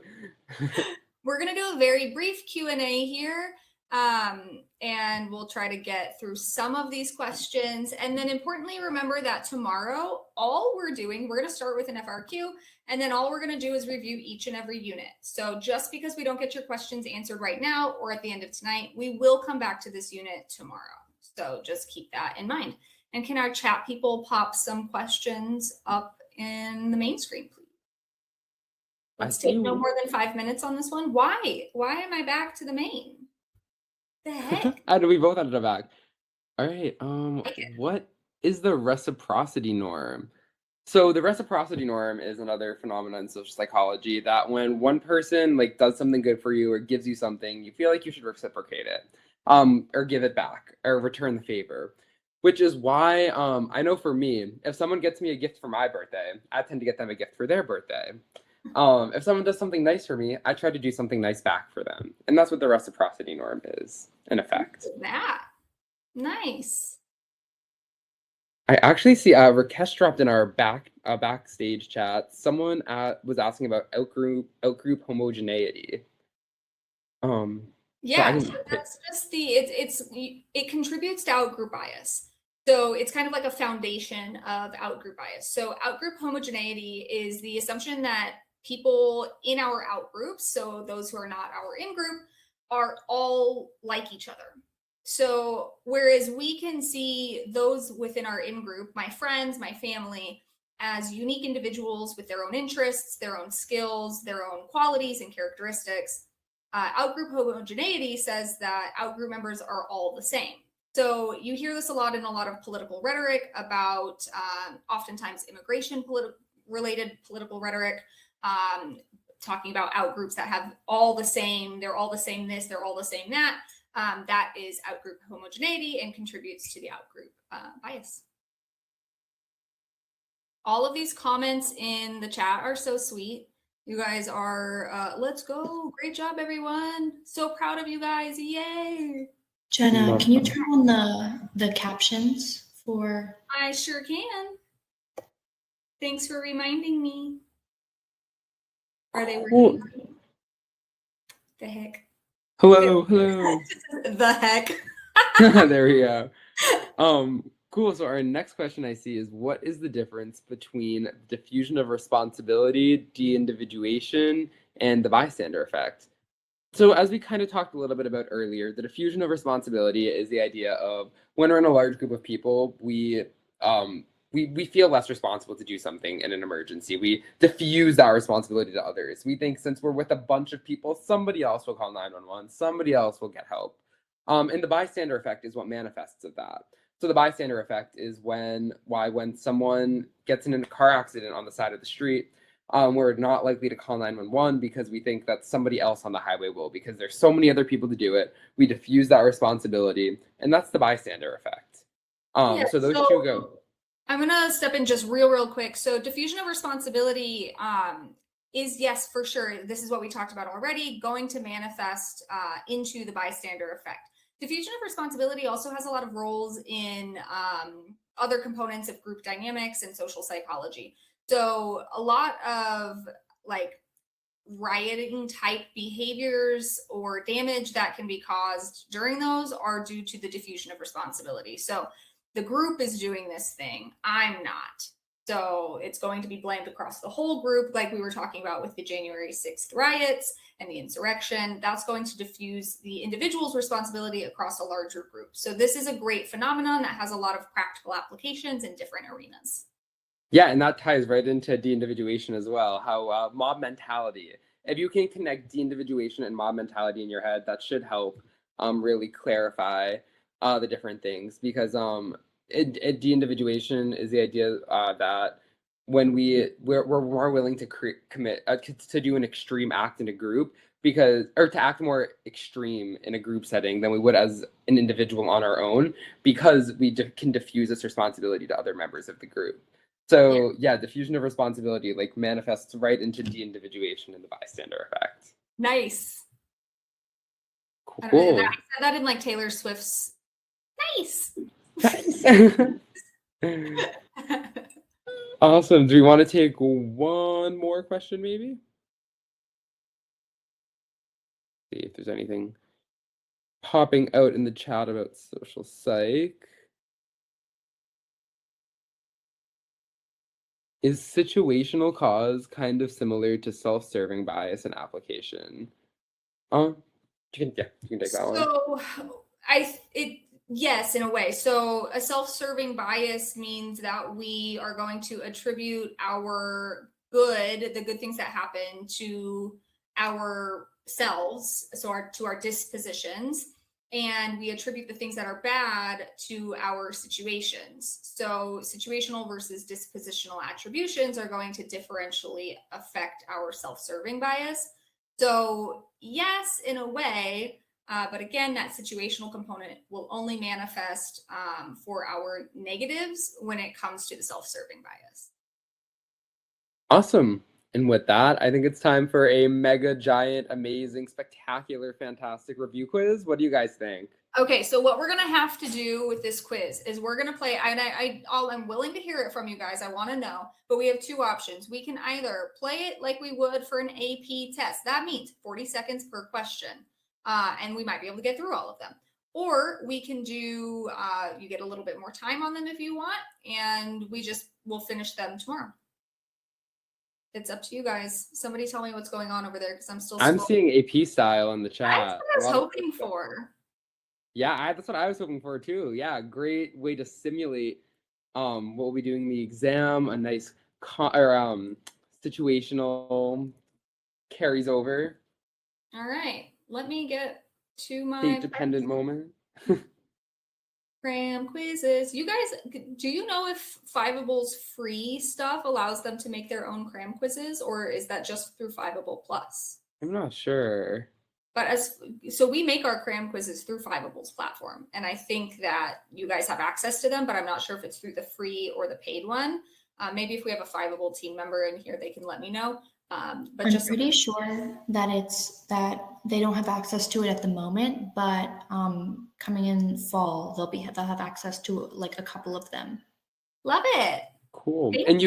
We're gonna do a very brief Q&A here, and we'll try to get through some of these questions. And then importantly, remember that tomorrow, we're gonna start with an FRQ, and then all we're gonna do is review each and every unit. So just because we don't get your questions answered right now or at the end of tonight, we will come back to this unit tomorrow. So just keep that in mind. And can our chat people pop some questions up in the main screen, please? Let's take no more than 5 minutes on this one. Why? Why am I back to the main? The heck? And we both ended up back. All right. What is the reciprocity norm? So the reciprocity norm is another phenomenon in social psychology that when one person like does something good for you or gives you something, you feel like you should reciprocate it, or give it back or return the favor. Which is why I know for me, if someone gets me a gift for my birthday, I tend to get them a gift for their birthday. If someone does something nice for me, I try to do something nice back for them. And that's what the reciprocity norm is, in effect. That. Nice. I actually see Rakesh dropped in our backstage chat. Someone was asking about outgroup homogeneity. Yeah, so that's just it contributes to outgroup bias. So it's kind of like a foundation of outgroup bias. So outgroup homogeneity is the assumption that people in our outgroups, so those who are not our in-group, are all like each other. So whereas we can see those within our in-group, my friends, my family, as unique individuals with their own interests, their own skills, their own qualities and characteristics, outgroup homogeneity says that outgroup members are all the same. So you hear this a lot in a lot of political rhetoric about oftentimes immigration-related political rhetoric, talking about outgroups that have all the same, they're all the same this, they're all the same that. That is outgroup homogeneity and contributes to the outgroup bias. All of these comments in the chat are so sweet. You guys are, let's go. Great job, everyone. So proud of you guys. Yay. Jenna, can you turn on the captions for? I sure can. Thanks for reminding me. Are they working? The heck? Hello. The heck? There we go. Cool. So our next question I see is, what is the difference between diffusion of responsibility, de-individuation, and the bystander effect? So as we kind of talked a little bit about earlier, the diffusion of responsibility is the idea of when we're in a large group of people, we feel less responsible to do something in an emergency. We diffuse our responsibility to others. We think since we're with a bunch of people, somebody else will call 911, somebody else will get help. And the bystander effect is what manifests of that. So the bystander effect is when someone gets in a car accident on the side of the street, we're not likely to call 911 because we think that somebody else on the highway will, because there's so many other people to do it. We diffuse that responsibility, and that's the bystander effect. So those two go. I'm gonna step in just real quick. So diffusion of responsibility is, yes, for sure, this is what we talked about already, going to manifest into the bystander effect. Diffusion of responsibility also has a lot of roles in other components of group dynamics and social psychology. So a lot of like rioting type behaviors or damage that can be caused during those are due to the diffusion of responsibility. So the group is doing this thing, I'm not. So it's going to be blamed across the whole group, like we were talking about with the January 6th riots and the insurrection. That's going to diffuse the individual's responsibility across a larger group. So this is a great phenomenon that has a lot of practical applications in different arenas. Yeah, and that ties right into de-individuation as well, how mob mentality. If you can connect de-individuation and mob mentality in your head, that should help really clarify the different things, because de-individuation is the idea that when we're more willing to commit to do an extreme act in a group or to act more extreme in a group setting than we would as an individual on our own, because we can diffuse this responsibility to other members of the group. So yeah, diffusion of responsibility like manifests right into de-individuation and the bystander effect. Nice. I Cool. don't know, I said that in like Taylor Swift's nice. Awesome. Do we want to take one more question maybe? See if there's anything popping out in the chat about social psych. Is situational cause kind of similar to self-serving bias and application? You can take that one. So yes, in a way. So a self-serving bias means that we are going to attribute the good things that happen to ourselves, so to our dispositions, and we attribute the things that are bad to our situations. So situational versus dispositional attributions are going to differentially affect our self-serving bias. So yes, in a way, but again, that situational component will only manifest for our negatives when it comes to the self-serving bias. Awesome. And with that, I think it's time for a mega, giant, amazing, spectacular, fantastic review quiz. What do you guys think? Okay, so what we're going to have to do with this quiz is we're going to play, and I'm willing to hear it from you guys. I want to know, but we have two options. We can either play it like we would for an AP test. That means 40 seconds per question, and we might be able to get through all of them. Or we can do, you get a little bit more time on them if you want, and we'll finish them tomorrow. It's up to you guys. Somebody tell me what's going on over there, because I'm still seeing AP style in the chat. That's what I was hoping for. Yeah, that's what I was hoping for too. Yeah, great way to simulate what we'll be doing in the exam. A nice situational carries over. All right, let me get to my state-dependent moment. CRAM quizzes. You guys, do you know if Fiveable's free stuff allows them to make their own CRAM quizzes, or is that just through Fiveable Plus? I'm not sure. But so we make our CRAM quizzes through Fiveable's platform, and I think that you guys have access to them, but I'm not sure if it's through the free or the paid one. Maybe if we have a Fiveable team member in here, they can let me know. But I'm pretty sure that that they don't have access to it at the moment, but coming in fall, they'll have access to like a couple of them. Love it. Cool. And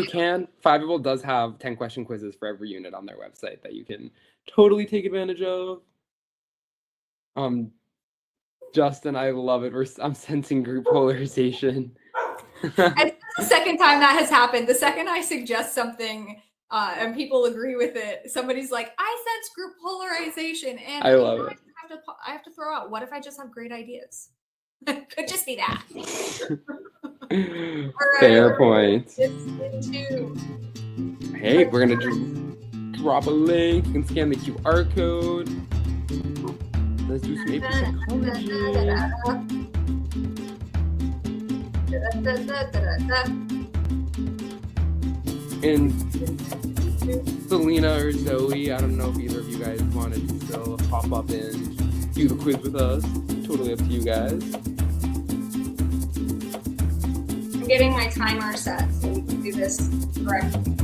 Fiveable does have 10 question quizzes for every unit on their website that you can totally take advantage of. Justin, I love it. I'm sensing group polarization. And it's the second time that has happened. The second I suggest something and people agree with it, somebody's like, I sense group polarization. And I love it. I have to throw out, what if I just have great ideas? Could just be that. Fair point. It's two. Hey, we're going to drop a link. You can scan the QR code. Let's do some AP psychology. And Selena or Zoe, I don't know if either of you guys wanted to still pop up and do the quiz with us. Totally up to you guys. I'm getting my timer set so we can do this correctly.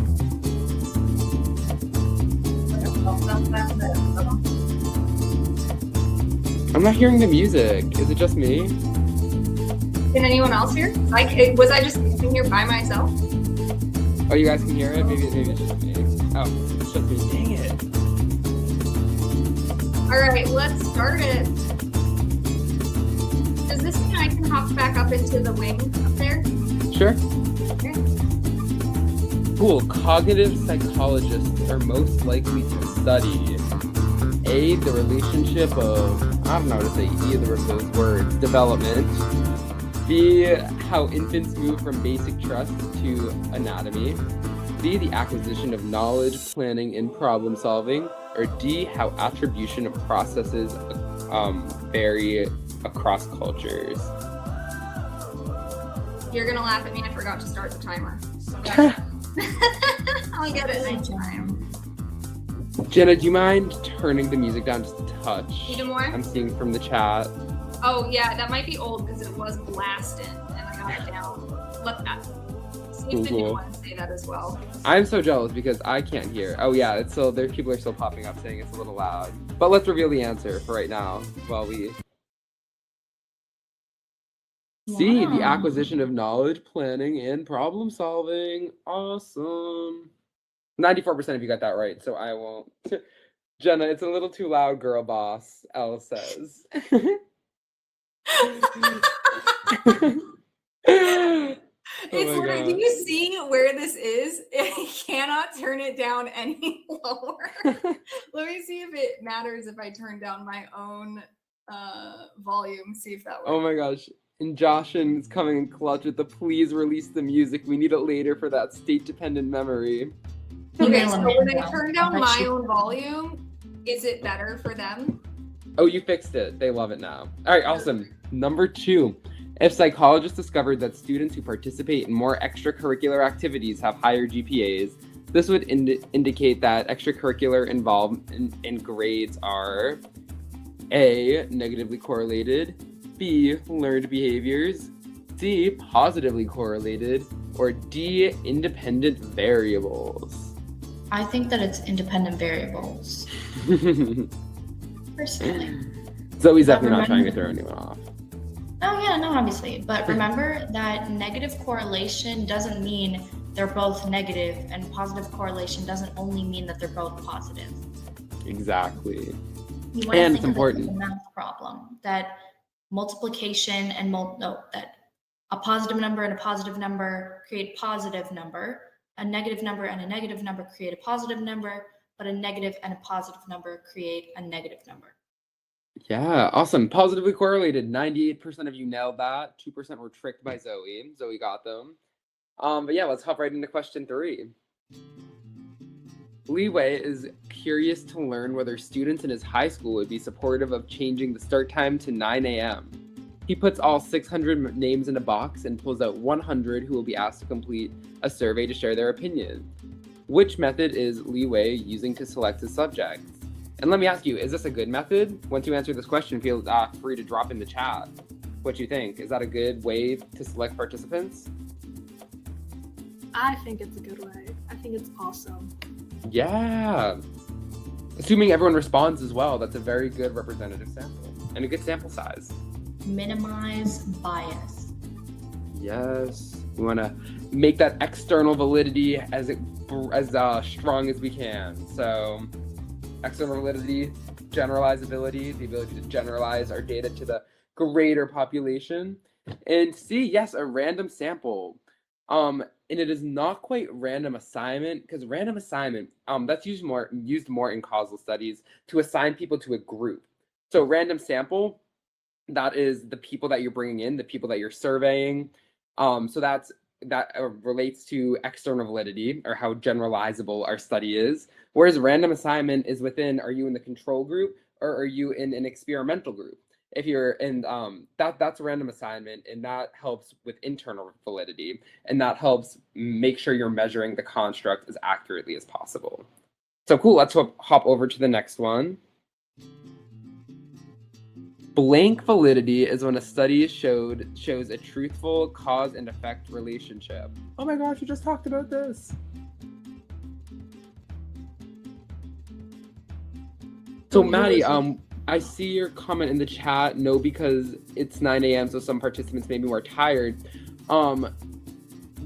I'm not hearing the music. Is it just me? Can anyone else hear? Was I just sitting here by myself? Oh, you guys can hear it? Maybe it's just me. Oh, it's just me. Dang it. All right, let's start it. Does this mean I can hop back up into the wing up there? Sure. Okay. Cool. Cognitive psychologists are most likely to study A, the relationship of, I don't know how to say either of those words, development. B, how infants move from basic trust to anatomy. C, the acquisition of knowledge, planning, and problem solving. Or D, how attribution of processes vary across cultures. You're gonna laugh at me. I forgot to start the timer. So I'll get it next time. Jenna, do you mind turning the music down just a touch? Need more? I'm seeing from the chat. Oh yeah, that might be old because it was blasting and I got it down. Let that. See if the new Cool. ones say that as well. I'm so jealous because I can't hear. Oh yeah, it's still there. People are still popping up saying it's a little loud. But let's reveal the answer for right now while we see the Wow. acquisition of knowledge, planning, and problem solving. Awesome. 94% of you got that right, so I won't. Jenna, it's a little too loud, girl boss, Elle says. It's my literally, God. do you see where this is? I cannot turn it down any lower. Let me see if it matters if I turn down my own volume, see if that works. Oh my gosh. And Joshin is coming in clutch with the please release the music. We need it later for that state-dependent memory. Okay, Email so them when I now. turn I down bet my she- own volume, is it better for them? Oh, you fixed it. They love it now. All right, awesome. Number 2. If psychologists discovered that students who participate in more extracurricular activities have higher GPAs, this would indicate that extracurricular involvement in grades are A, negatively correlated, B, learned behaviors, C, positively correlated, or D, independent variables. I think that it's independent variables, personally. Zoe's But definitely not trying to remember- throw anyone off. Oh yeah, no, obviously. But remember that negative correlation doesn't mean they're both negative, and positive correlation doesn't only mean that they're both positive. Exactly. You want And to it's think important. of it as a math problem that multiplication and that a positive number and a positive number create positive number, a negative number and a negative number create a positive number, but a negative and a positive number create a negative number. Yeah, awesome. Positively correlated. 98% of you nailed that. 2% were tricked by Zoe. Zoe got them. But yeah, let's hop right into question 3. Li Wei is curious to learn whether students in his high school would be supportive of changing the start time to 9 a.m. He puts all 600 names in a box and pulls out 100 who will be asked to complete a survey to share their opinion. Which method is Li Wei using to select his subjects? And let me ask you, is this a good method? Once you answer this question, feel free to drop in the chat what you think. Is that a good way to select participants? I think it's a good way. I think it's awesome. Yeah. Assuming everyone responds as well, that's a very good representative sample and a good sample size. Minimize bias. Yes. We want to make that external validity as strong as we can. So external validity, generalizability, the ability to generalize our data to the greater population. And C, yes, a random sample. And it is not quite random assignment, because random assignment, that's used more in causal studies to assign people to a group. So random sample, that is the people that you're bringing in, the people that you're surveying. So that relates to external validity, or how generalizable our study is. Whereas random assignment is within, are you in the control group or are you in an experimental group? If you're in that's a random assignment, and that helps with internal validity, and that helps make sure you're measuring the construct as accurately as possible. So cool, let's hop over to the next one. Blank validity is when a study shows a truthful cause and effect relationship. Oh my gosh, we just talked about this. So Maddie, I see your comment in the chat. No, because it's 9 a.m., so some participants may be more tired.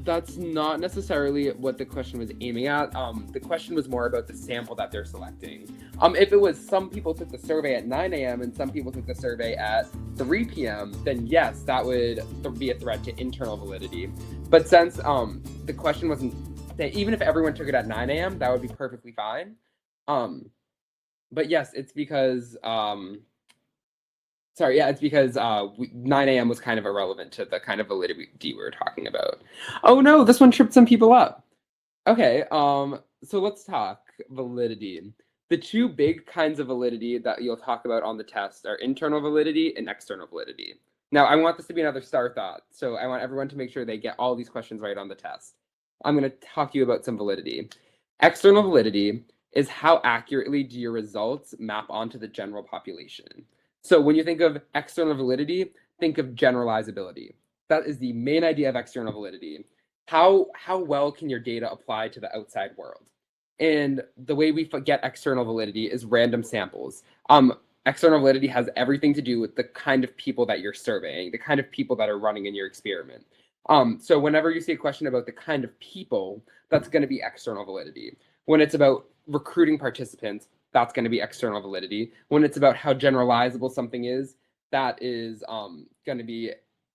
That's not necessarily what the question was aiming at. The question was more about the sample that they're selecting. If it was some people took the survey at 9 a.m. and some people took the survey at 3 p.m., then yes, that would be a threat to internal validity. But since the question wasn't, even if everyone took it at 9 a.m., that would be perfectly fine. But yes, it's because, it's because 9 a.m. was kind of irrelevant to the kind of validity we were talking about. Oh no, this one tripped some people up. Okay, so let's talk validity. The two big kinds of validity that you'll talk about on the test are internal validity and external validity. Now, I want this to be another star thought, so I want everyone to make sure they get all these questions right on the test. I'm going to talk to you about some validity. External validity is how accurately do your results map onto the general population. So when you think of external validity, think of generalizability. That is the main idea of external validity. How well can your data apply to the outside world? And the way we get external validity is random samples. External validity has everything to do with the kind of people that you're surveying, the kind of people that are running in your experiment. So whenever you see a question about the kind of people, that's going to be external validity. When it's about recruiting participants, that's going to be external validity. When it's about how generalizable something is, that is going to be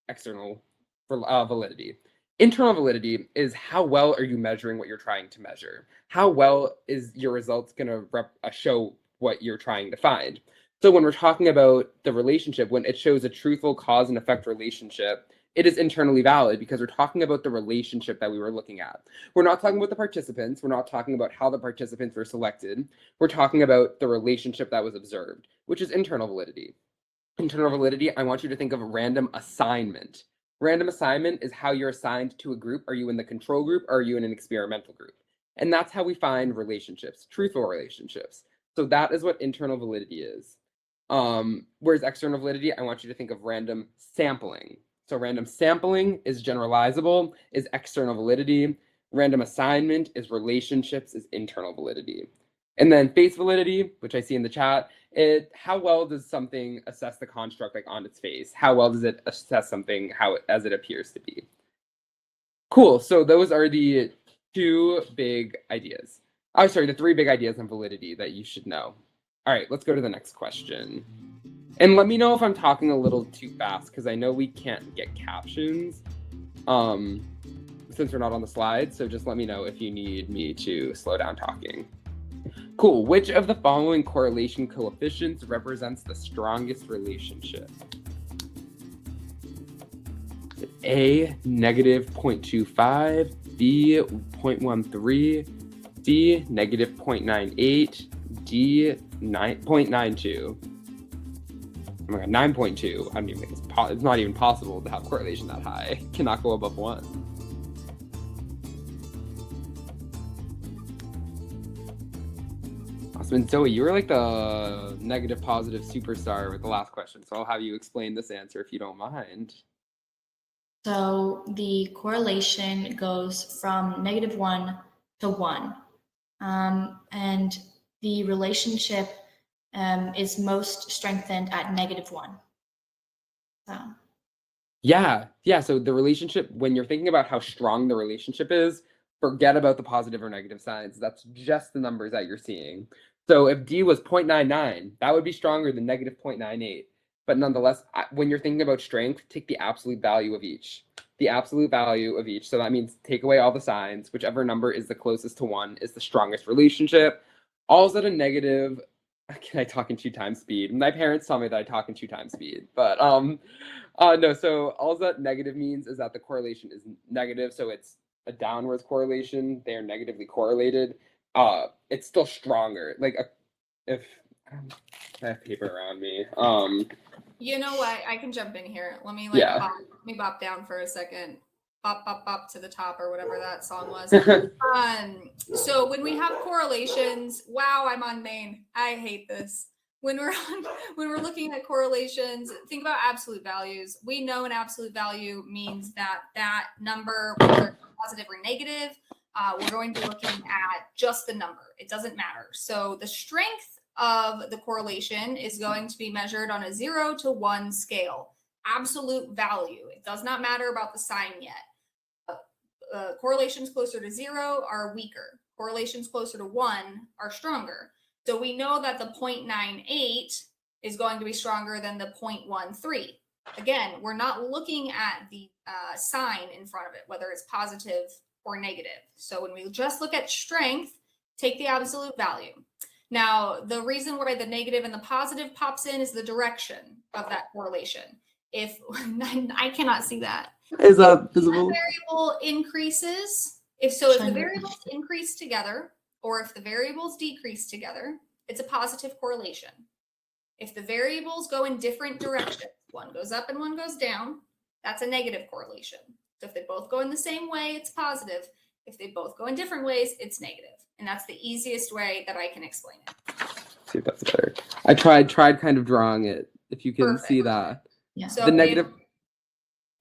external validity. Internal validity is how well are you measuring what you're trying to measure? How well is your results going to show what you're trying to find? So when we're talking about the relationship, when it shows a truthful cause and effect relationship, it is internally valid because we're talking about the relationship that we were looking at. We're not talking about the participants. We're not talking about how the participants were selected. We're talking about the relationship that was observed, which is internal validity. Internal validity, I want you to think of random assignment. Random assignment is how you're assigned to a group. Are you in the control group or are you in an experimental group? And that's how we find relationships, truthful relationships. So that is what internal validity is. Whereas external validity, I want you to think of random sampling. So random sampling is generalizable, is external validity. Random assignment is relationships, is internal validity. And then face validity, which I see in the chat, how well does something assess the construct like on its face? How well does it assess something as it appears to be? Cool, so those are the two big ideas. Oh, sorry, the three big ideas on validity that you should know. All right, let's go to the next question. And let me know if I'm talking a little too fast because I know we can't get captions since we're not on the slide. So just let me know if you need me to slow down talking. Cool. Which of the following correlation coefficients represents the strongest relationship? A, negative 0.25, B, 0.13, C, negative 0.98, D, 0.92. Oh my god, 9.2. I don't even think it's not even possible to have correlation that high. It cannot go above 1. Awesome. And Zoe, you were like the negative positive superstar with the last question, so I'll have you explain this answer if you don't mind. So the correlation goes from -1 to 1. And the relationship is most strengthened at -1. So. Yeah. So the relationship, when you're thinking about how strong the relationship is, forget about the positive or negative signs. That's just the numbers that you're seeing. So if D was 0.99, that would be stronger than negative 0.98. But nonetheless, when you're thinking about strength, take the absolute value of each. The absolute value of each. So that means take away all the signs. Whichever number is the closest to 1 is the strongest relationship. All's at a negative. Can I talk in 2 times speed? My parents tell me that I talk in 2 times speed, but no. So all that negative means is that the correlation is negative, so it's a downwards correlation. They are negatively correlated. It's still stronger. Like if I have paper around me. You know what? I can jump in here. Let me bop down for a second. Bop to the top or whatever that song was. So when we have correlations, wow, I'm on main. I hate this. When we're looking at correlations, think about absolute values. We know an absolute value means that number, whether positive or negative, we're going to be looking at just the number. It doesn't matter. So the strength of the correlation is going to be measured on a 0 to 1 scale. Absolute value. It does not matter about the sign yet. Correlations closer to 0 are weaker. Correlations closer to 1 are stronger. So we know that the 0.98 is going to be stronger than the 0.13. Again, we're not looking at the sign in front of it, whether it's positive or negative. So when we just look at strength, take the absolute value. Now, the reason why the negative and the positive pops in is the direction of that correlation. If I cannot see that. Is that visible? If the variable increases, if the variables increase together, or if the variables decrease together, it's a positive correlation. If the variables go in different directions, one goes up and one goes down, that's a negative correlation. So if they both go in the same way, it's positive. If they both go in different ways, it's negative. And that's the easiest way that I can explain it. See if that's better. I tried kind of drawing it. If you can Perfect. see that. Yeah. So The negative.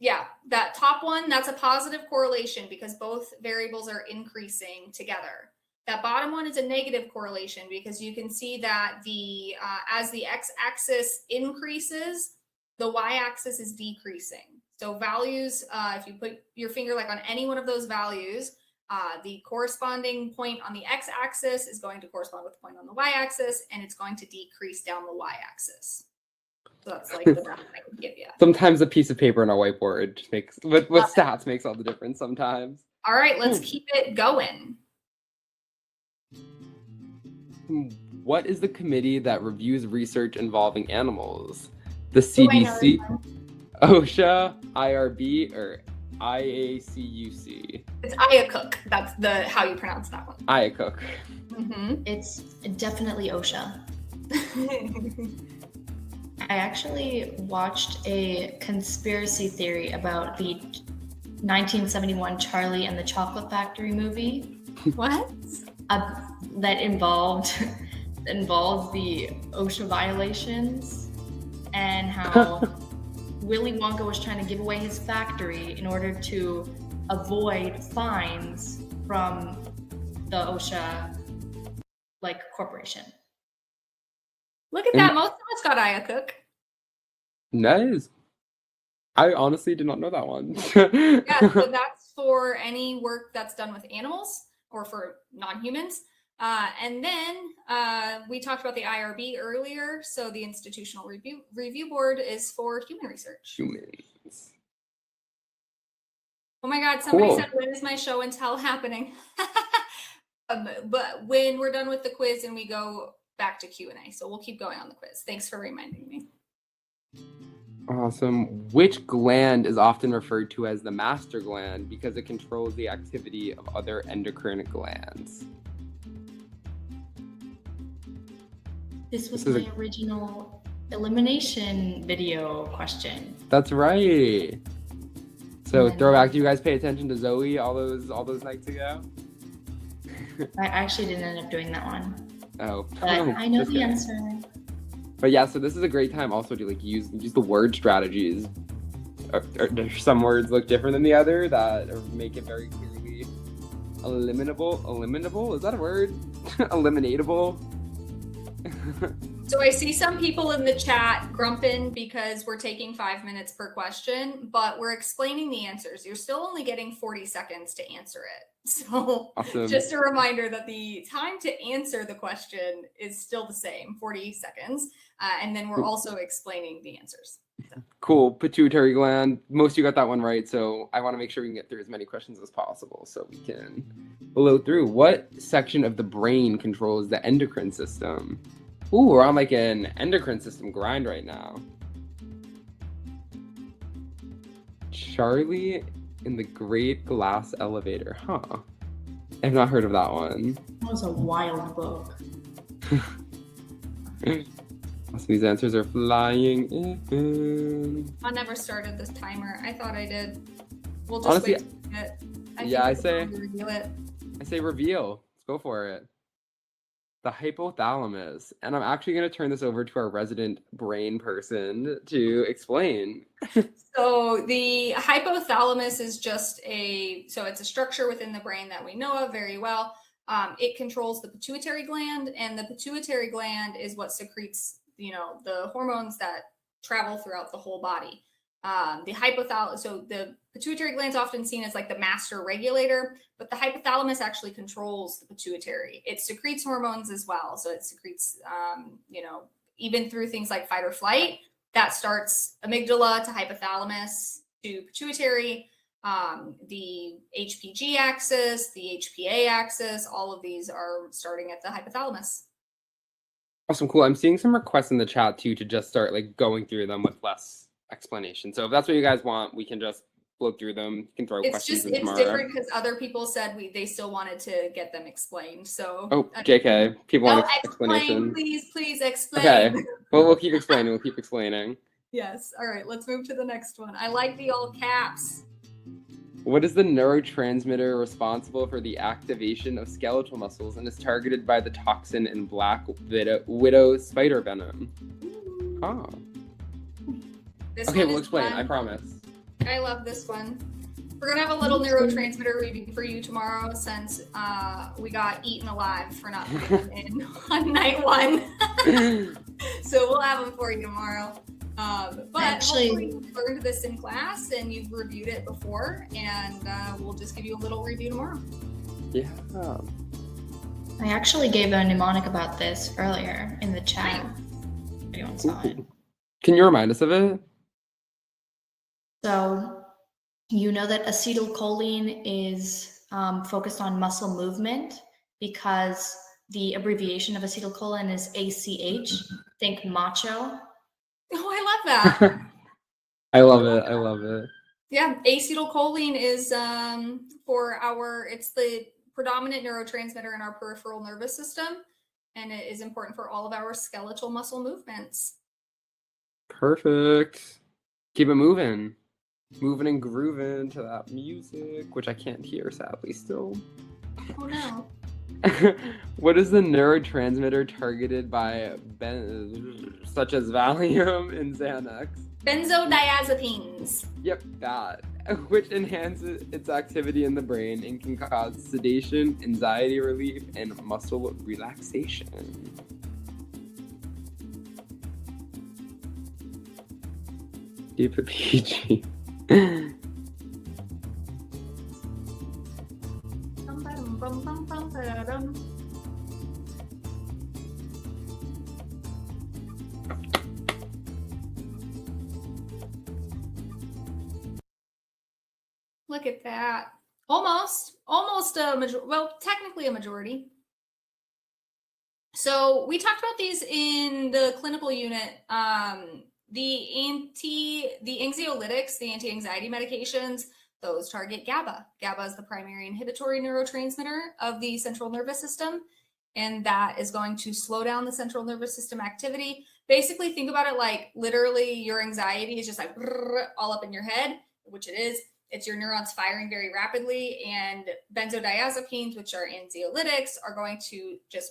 yeah, that top one, that's a positive correlation because both variables are increasing together. That bottom one is a negative correlation because you can see that the as the x-axis increases, the y-axis is decreasing. So values, if you put your finger like on any one of those values, the corresponding point on the x-axis is going to correspond with the point on the y-axis, and it's going to decrease down the y-axis. So that's like the graph I can give you. Sometimes a piece of paper and a whiteboard just makes with stats makes all the difference sometimes. All right, let's keep it going. What is the committee that reviews research involving animals? The Oh, I know CDC, this one. OSHA, IRB, or IACUC? It's IACUC. That's the how you pronounce that one. IACUC. Mm-hmm. It's definitely OSHA. I actually watched a conspiracy theory about the 1971 Charlie and the Chocolate Factory movie What? that involves the OSHA violations and how Willy Wonka was trying to give away his factory in order to avoid fines from the OSHA corporation. Look at that. Most of us got IACUC. Nice. I honestly did not know that one. Yeah, so that's for any work that's done with animals or for non-humans. And then we talked about the IRB earlier. So the Institutional Review Board is for human research. Humans. Oh my God, somebody Cool. said, when is my show and tell happening? But when we're done with the quiz and we go back to Q&A. So we'll keep going on the quiz. Thanks for reminding me. Awesome. Which gland is often referred to as the master gland because it controls the activity of other endocrine glands? This was This is my original elimination video question. That's right. So And- throwback, do you guys pay attention to Zoe all those nights ago? I actually didn't end up doing that one, Oh, but I know just the kidding. answer. But yeah, so this is a great time also to use the word strategies. Or some words look different than the other that make it very clearly eliminable. Is that a word? Eliminatable. So I see some people in the chat grumping because we're taking 5 minutes per question, but we're explaining the answers. You're still only getting 40 seconds to answer it. So Awesome. just a reminder that the time to answer the question is still the same, 40 seconds. And then we're also explaining the answers. Cool. Pituitary gland. Most of you got that one right. So I want to make sure we can get through as many questions as possible so we can blow through. What section of the brain controls the endocrine system? Ooh, we're on like an endocrine system grind right now. Charlie in the Great Glass Elevator. Huh. I've not heard of that one. That was a wild book. So these answers are flying in. I never started this timer. I thought I did. We'll just Honestly, wait to see it. yeah, I think say- we'll reveal it. I say reveal. Let's go for it. The hypothalamus. And I'm actually going to turn this over to our resident brain person to explain. So the hypothalamus is just it's a structure within the brain that we know of very well. It controls the pituitary gland, and the pituitary gland is what secretes, the hormones that travel throughout the whole body. The hypothalamus, so the pituitary gland is often seen as like the master regulator, but the hypothalamus actually controls the pituitary. It secretes hormones as well. So it secretes, even through things like fight or flight, that starts amygdala to hypothalamus to pituitary, the HPG axis, the HPA axis, all of these are starting at the hypothalamus. Awesome, cool. I'm seeing some requests in the chat too to just start like going through them with less explanation. So if that's what you guys want, we can just flow through them. You can throw questions in tomorrow. Different because other people said they still wanted to get them explained. So Oh, JK. People no, want explain, explanation. please explain. Okay. Well, we'll keep explaining. We'll keep explaining. Yes. All right. Let's move to the next one. I like the all caps. What is the neurotransmitter responsible for the activation of skeletal muscles and is targeted by the toxin in black widow spider venom? Oh. This Okay, one we'll is explain, fun. I promise. I love this one. We're gonna have a little neurotransmitter review for you tomorrow since we got eaten alive for not putting them in on night 1. So we'll have them for you tomorrow. But Actually- hopefully you've learned this in class and you've reviewed it before, and we'll just give you a little review tomorrow. Yeah. I actually gave a mnemonic about this earlier in the chat. If anyone saw it. Can you remind us of it? So you know that acetylcholine is focused on muscle movement because the abbreviation of acetylcholine is ACH. Think macho. Oh, I love that. I love it. I love it. Yeah, acetylcholine is it's the predominant neurotransmitter in our peripheral nervous system, and it is important for all of our skeletal muscle movements. Perfect. Keep it moving. Moving and grooving to that music, which I can't hear sadly still. Oh no. What is the neurotransmitter targeted by such as Valium and Xanax? Benzodiazepines. Yep, that. Which enhances its activity in the brain and can cause sedation, anxiety relief, and muscle relaxation. Keep it PG. Look at that. Almost a majority. Well, technically a majority. So we talked about these in the clinical unit. The anxiolytics, the anti-anxiety medications, those target GABA. GABA is the primary inhibitory neurotransmitter of the central nervous system, and that is going to slow down the central nervous system activity. Basically, think about it like literally your anxiety is just like all up in your head, which it is. It's your neurons firing very rapidly, and benzodiazepines, which are anxiolytics, are going to just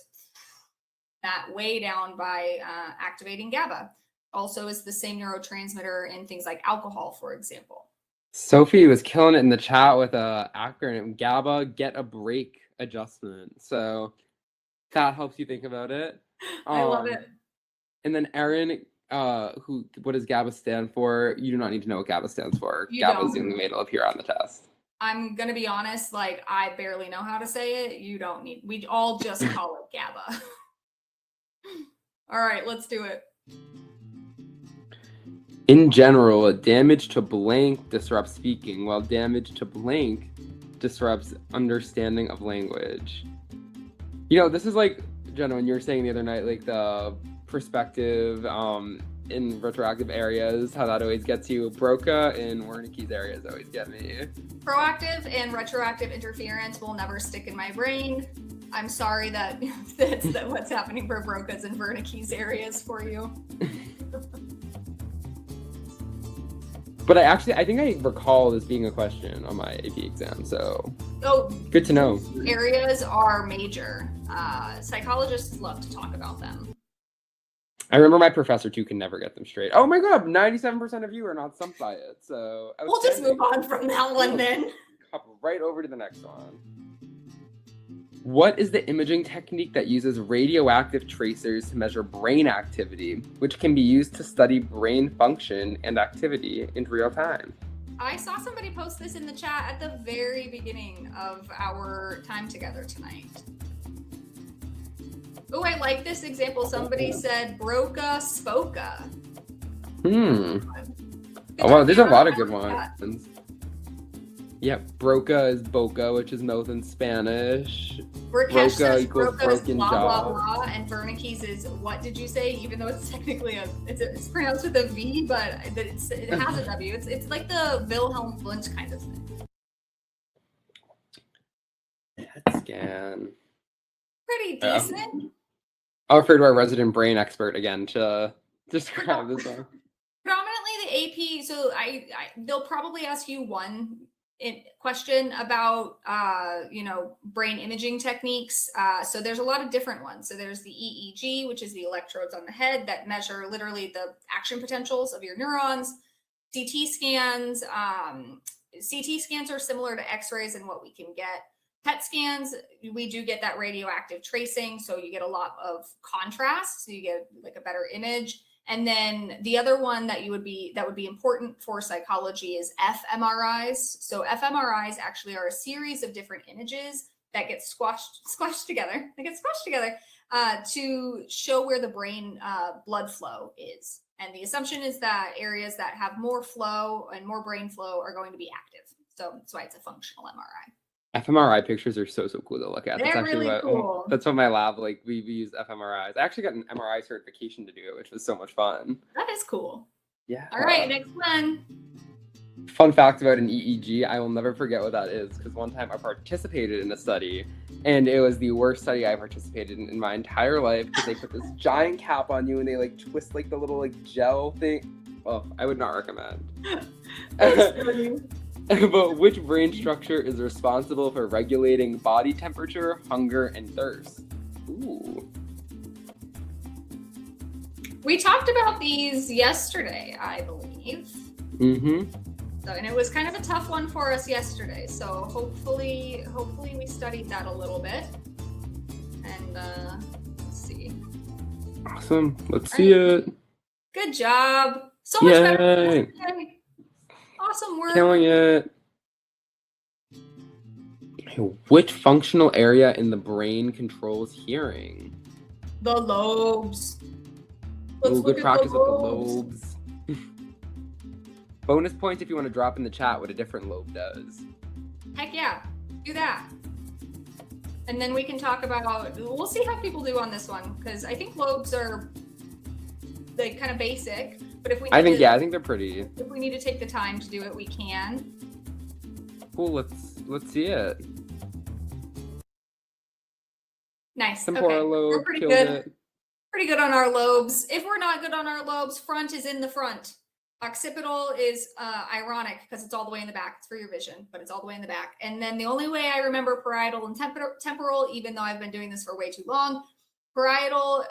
that way down by activating GABA. Also is the same neurotransmitter in things like alcohol, for example. Sophie was killing it in the chat with a acronym, GABA Get a Break Adjustment. So that helps you think about it. I love it. And then Erin, what does GABA stand for? You do not need to know what GABA stands for. You GABA is don't. the only way it'll appear on the test. I'm gonna be honest, like I barely know how to say it. You don't need, we all just call it GABA. All right, let's do it. In general, damage to blank disrupts speaking, while damage to blank disrupts understanding of language. You know, this is like, Jenna, when you were saying the other night, like the perspective in retroactive areas, how that always gets you. Broca and Wernicke's areas always get me. Proactive and retroactive interference will never stick in my brain. I'm sorry that that's what's happening for Broca's and Wernicke's areas for you. But I think I recall this being a question on my AP exam, so good to know. Areas are major. Psychologists love to talk about them. I remember my professor too can never get them straight. Oh my god, 97% of you are not stumped by it. So we'll just move on from that one then. Hop right over to the next one. What is the imaging technique that uses radioactive tracers to measure brain activity, which can be used to study brain function and activity in real time? I saw somebody post this in the chat at the very beginning of our time together tonight. Oh, I like this example. Somebody said Broca Spoca. Oh, wow, there's a lot of good ones. Yep, Broca is boca, which is mouth in Spanish. Rakesh says equals Broca is broken blah, jaw. blah, blah, and Wernicke's is, what did you say? Even though it's technically it's pronounced with a V, but it has a W. It's like the Wilhelm Wundt kind of thing. PET scan. Pretty decent. I'll refer to our resident brain expert again to describe this one. Predominantly the AP, so they'll probably ask you one question about brain imaging techniques. So there's a lot of different ones. So there's the EEG, which is the electrodes on the head that measure literally the action potentials of your neurons. CT scans. CT scans are similar to X-rays in what we can get. PET scans, we do get that radioactive tracing, so you get a lot of contrast, so you get like a better image. And then the other one that would be important for psychology is fMRIs. So fMRIs actually are a series of different images that get squashed together. They get squashed together to show where the brain blood flow is. And the assumption is that areas that have more flow and more brain flow are going to be active. So that's why it's a functional MRI. fMRI pictures are so cool to look at. They're That's actually really cool. That's what my lab, like, we use fMRIs. I actually got an MRI certification to do it, which was so much fun. That is cool. Yeah. All right, next one. Fun fact about an EEG, I will never forget what that is, because one time I participated in a study, and it was the worst study I participated in my entire life, because they put this giant cap on you and they like twist like the little like gel thing. Oh, I would not recommend. But which brain structure is responsible for regulating body temperature, hunger, and thirst? Ooh. We talked about these yesterday, I believe. Mm-hmm. So, and it was kind of a tough one for us yesterday. So hopefully we studied that a little bit. And let's see. Awesome. Let's see it. Good job. So much better. Yay. Yay. Awesome work. Killing it. Which functional area in the brain controls hearing? The lobes. Let's Oh, look good at practice the with the lobes. lobes. Bonus points if you want to drop in the chat what a different lobe does. Heck yeah, do that. And then we can talk about, we'll see how people do on this one, because I think lobes are like kind of basic, but if we need I think they're pretty. If we need to take the time to do it, we can. Cool, let's see it. Nice. Temporal Okay. lobe, We're pretty killed good. it. Pretty good on our lobes. If we're not good on our lobes, front is in the front. Occipital is ironic because it's all the way in the back. It's for your vision, but it's all the way in the back. And then the only way I remember parietal and temporal, even though I've been doing this for way too long, parietal,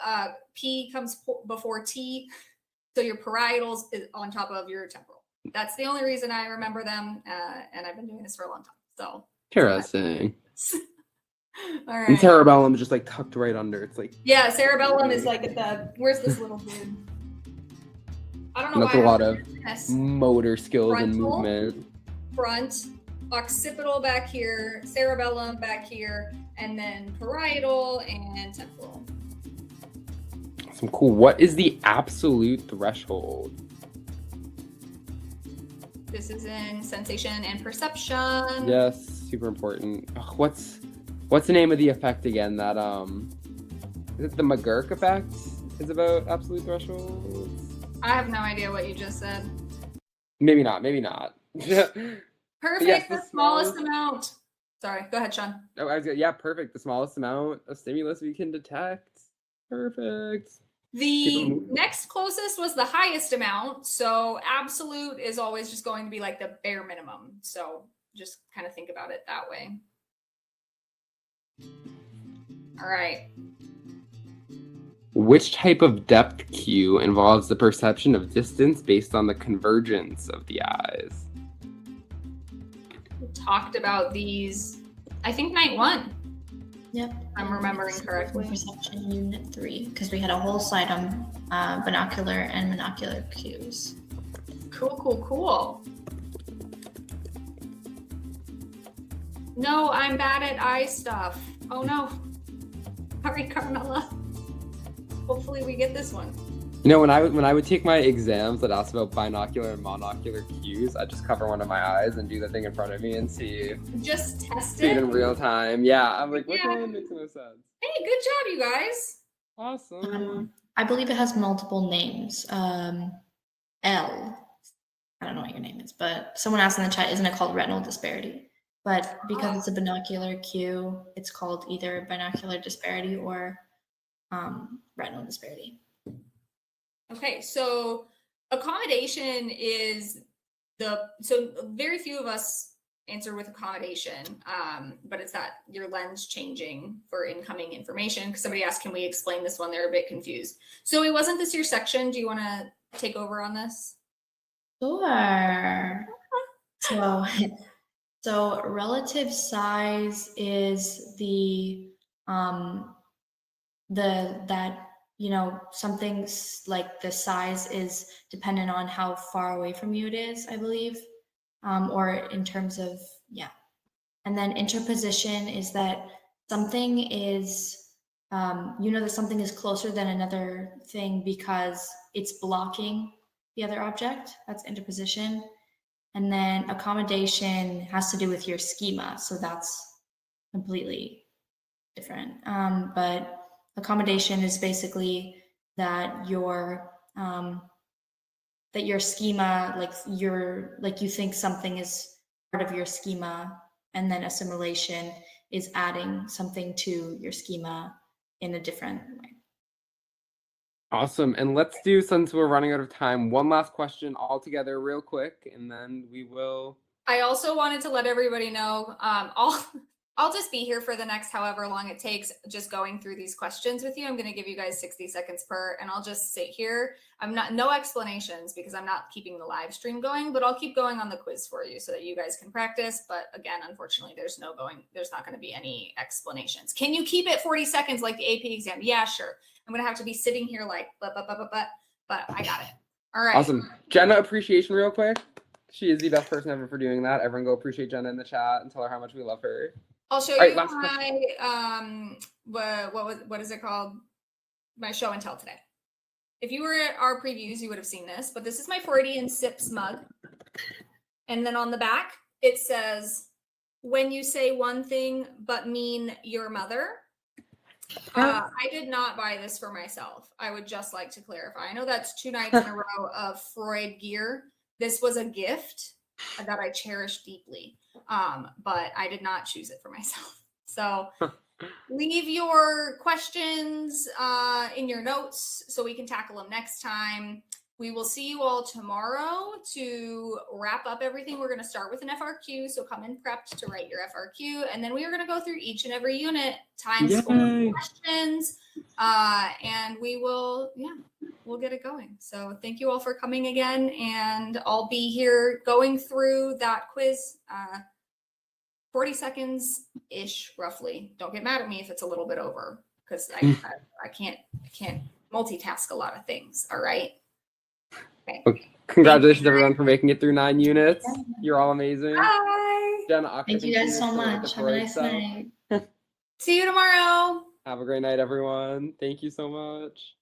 P comes before T. So your parietals is on top of your temporal. That's the only reason I remember them. And I've been doing this for a long time. So Interesting. all right. And cerebellum is just like tucked right under. It's like, Yeah, cerebellum is like at the, where's this little dude? I don't know that's why. a lot of Yes. motor skills and Frontal. movement. Front, occipital back here, cerebellum back here, and then parietal and temporal. Awesome, cool. What is the absolute threshold? This is in sensation and perception. Yes, super important. Ugh, what's the name of the effect again? That is it the McGurk effect? Is about absolute thresholds? I have no idea what you just said. Maybe not. Perfect, Yes, the the smallest smallest- amount. Sorry, go ahead, Sean. Oh, yeah, perfect. The smallest amount of stimulus we can detect. Perfect. The Keep it moving. next closest was the highest amount. So absolute is always just going to be like the bare minimum. So just kind of think about it that way. All right. Which type of depth cue involves the perception of distance based on the convergence of the eyes? We talked about these, I think, night 1. Yep. I'm remembering correctly. Perception Unit 3, because we had a whole slide on binocular and monocular cues. Cool. No, I'm bad at eye stuff. Oh no. Sorry, Carmela. Hopefully we get this one. You know, when I would take my exams that asked about binocular and monocular cues, I'd just cover one of my eyes and do the thing in front of me and see Just test it it. in real time. Yeah, I'm like, which Yeah. one makes the most sense? Hey, good job, you guys. Awesome. I believe it has multiple names. L. I don't know what your name is, but someone asked in the chat, isn't it called retinal disparity? But because it's a binocular cue, it's called either binocular disparity or retinal disparity. Okay, so accommodation is so very few of us answered with accommodation, but it's that your lens changing for incoming information. Because somebody asked, can we explain this one? They're a bit confused. Zoe, wasn't this your section? Do you want to take over on this? Sure. So relative size is that something's like the size is dependent on how far away from you it is, I believe, or in terms of and then interposition is that something is that something is closer than another thing because it's blocking the other object. That's interposition. And then accommodation has to do with your schema, so that's completely different. But accommodation is basically that your schema, you think something is part of your schema, and then assimilation is adding something to your schema in a different way. Awesome. And let's do, since we're running out of time, one last question all together real quick, and then we will. I also wanted to let everybody know, I'll just be here for the next however long it takes, just going through these questions with you. I'm going to give you guys 60 seconds per, and I'll just sit here. No explanations because I'm not keeping the live stream going, but I'll keep going on the quiz for you so that you guys can practice. But again, unfortunately, there's not going to be any explanations. Can you keep it 40 seconds like the AP exam? Yeah, sure. I'm going to have to be sitting here like, but I got it. All right. Awesome. Jenna, appreciation real quick. She is the best person ever for doing that. Everyone go appreciate Jenna in the chat and tell her how much we love her. I'll show you my, what is it called? My show and tell today. If you were at our previews, you would have seen this, but this is my Freudian Sips mug. And then on the back, it says, when you say one thing, but mean your mother. I did not buy this for myself. I would just like to clarify. I know that's 2 nights in a row of Freud gear. This was a gift that I cherish deeply. But I did not choose it for myself. So leave your questions in your notes so we can tackle them next time. We will see you all tomorrow to wrap up everything. We're going to start with an FRQ, so come in prepped to write your FRQ, and then we are going to go through each and every unit, times 4 questions, and we'll get it going. So thank you all for coming again, and I'll be here going through that quiz, 40 seconds-ish, roughly. Don't get mad at me if it's a little bit over, because I can't multitask a lot of things, all right? Okay. Congratulations, everyone, for making it through 9 units. You're all amazing. Bye. Jenna, Thank you guys so much. Have a nice night. See you tomorrow. Have a great night, everyone. Thank you so much.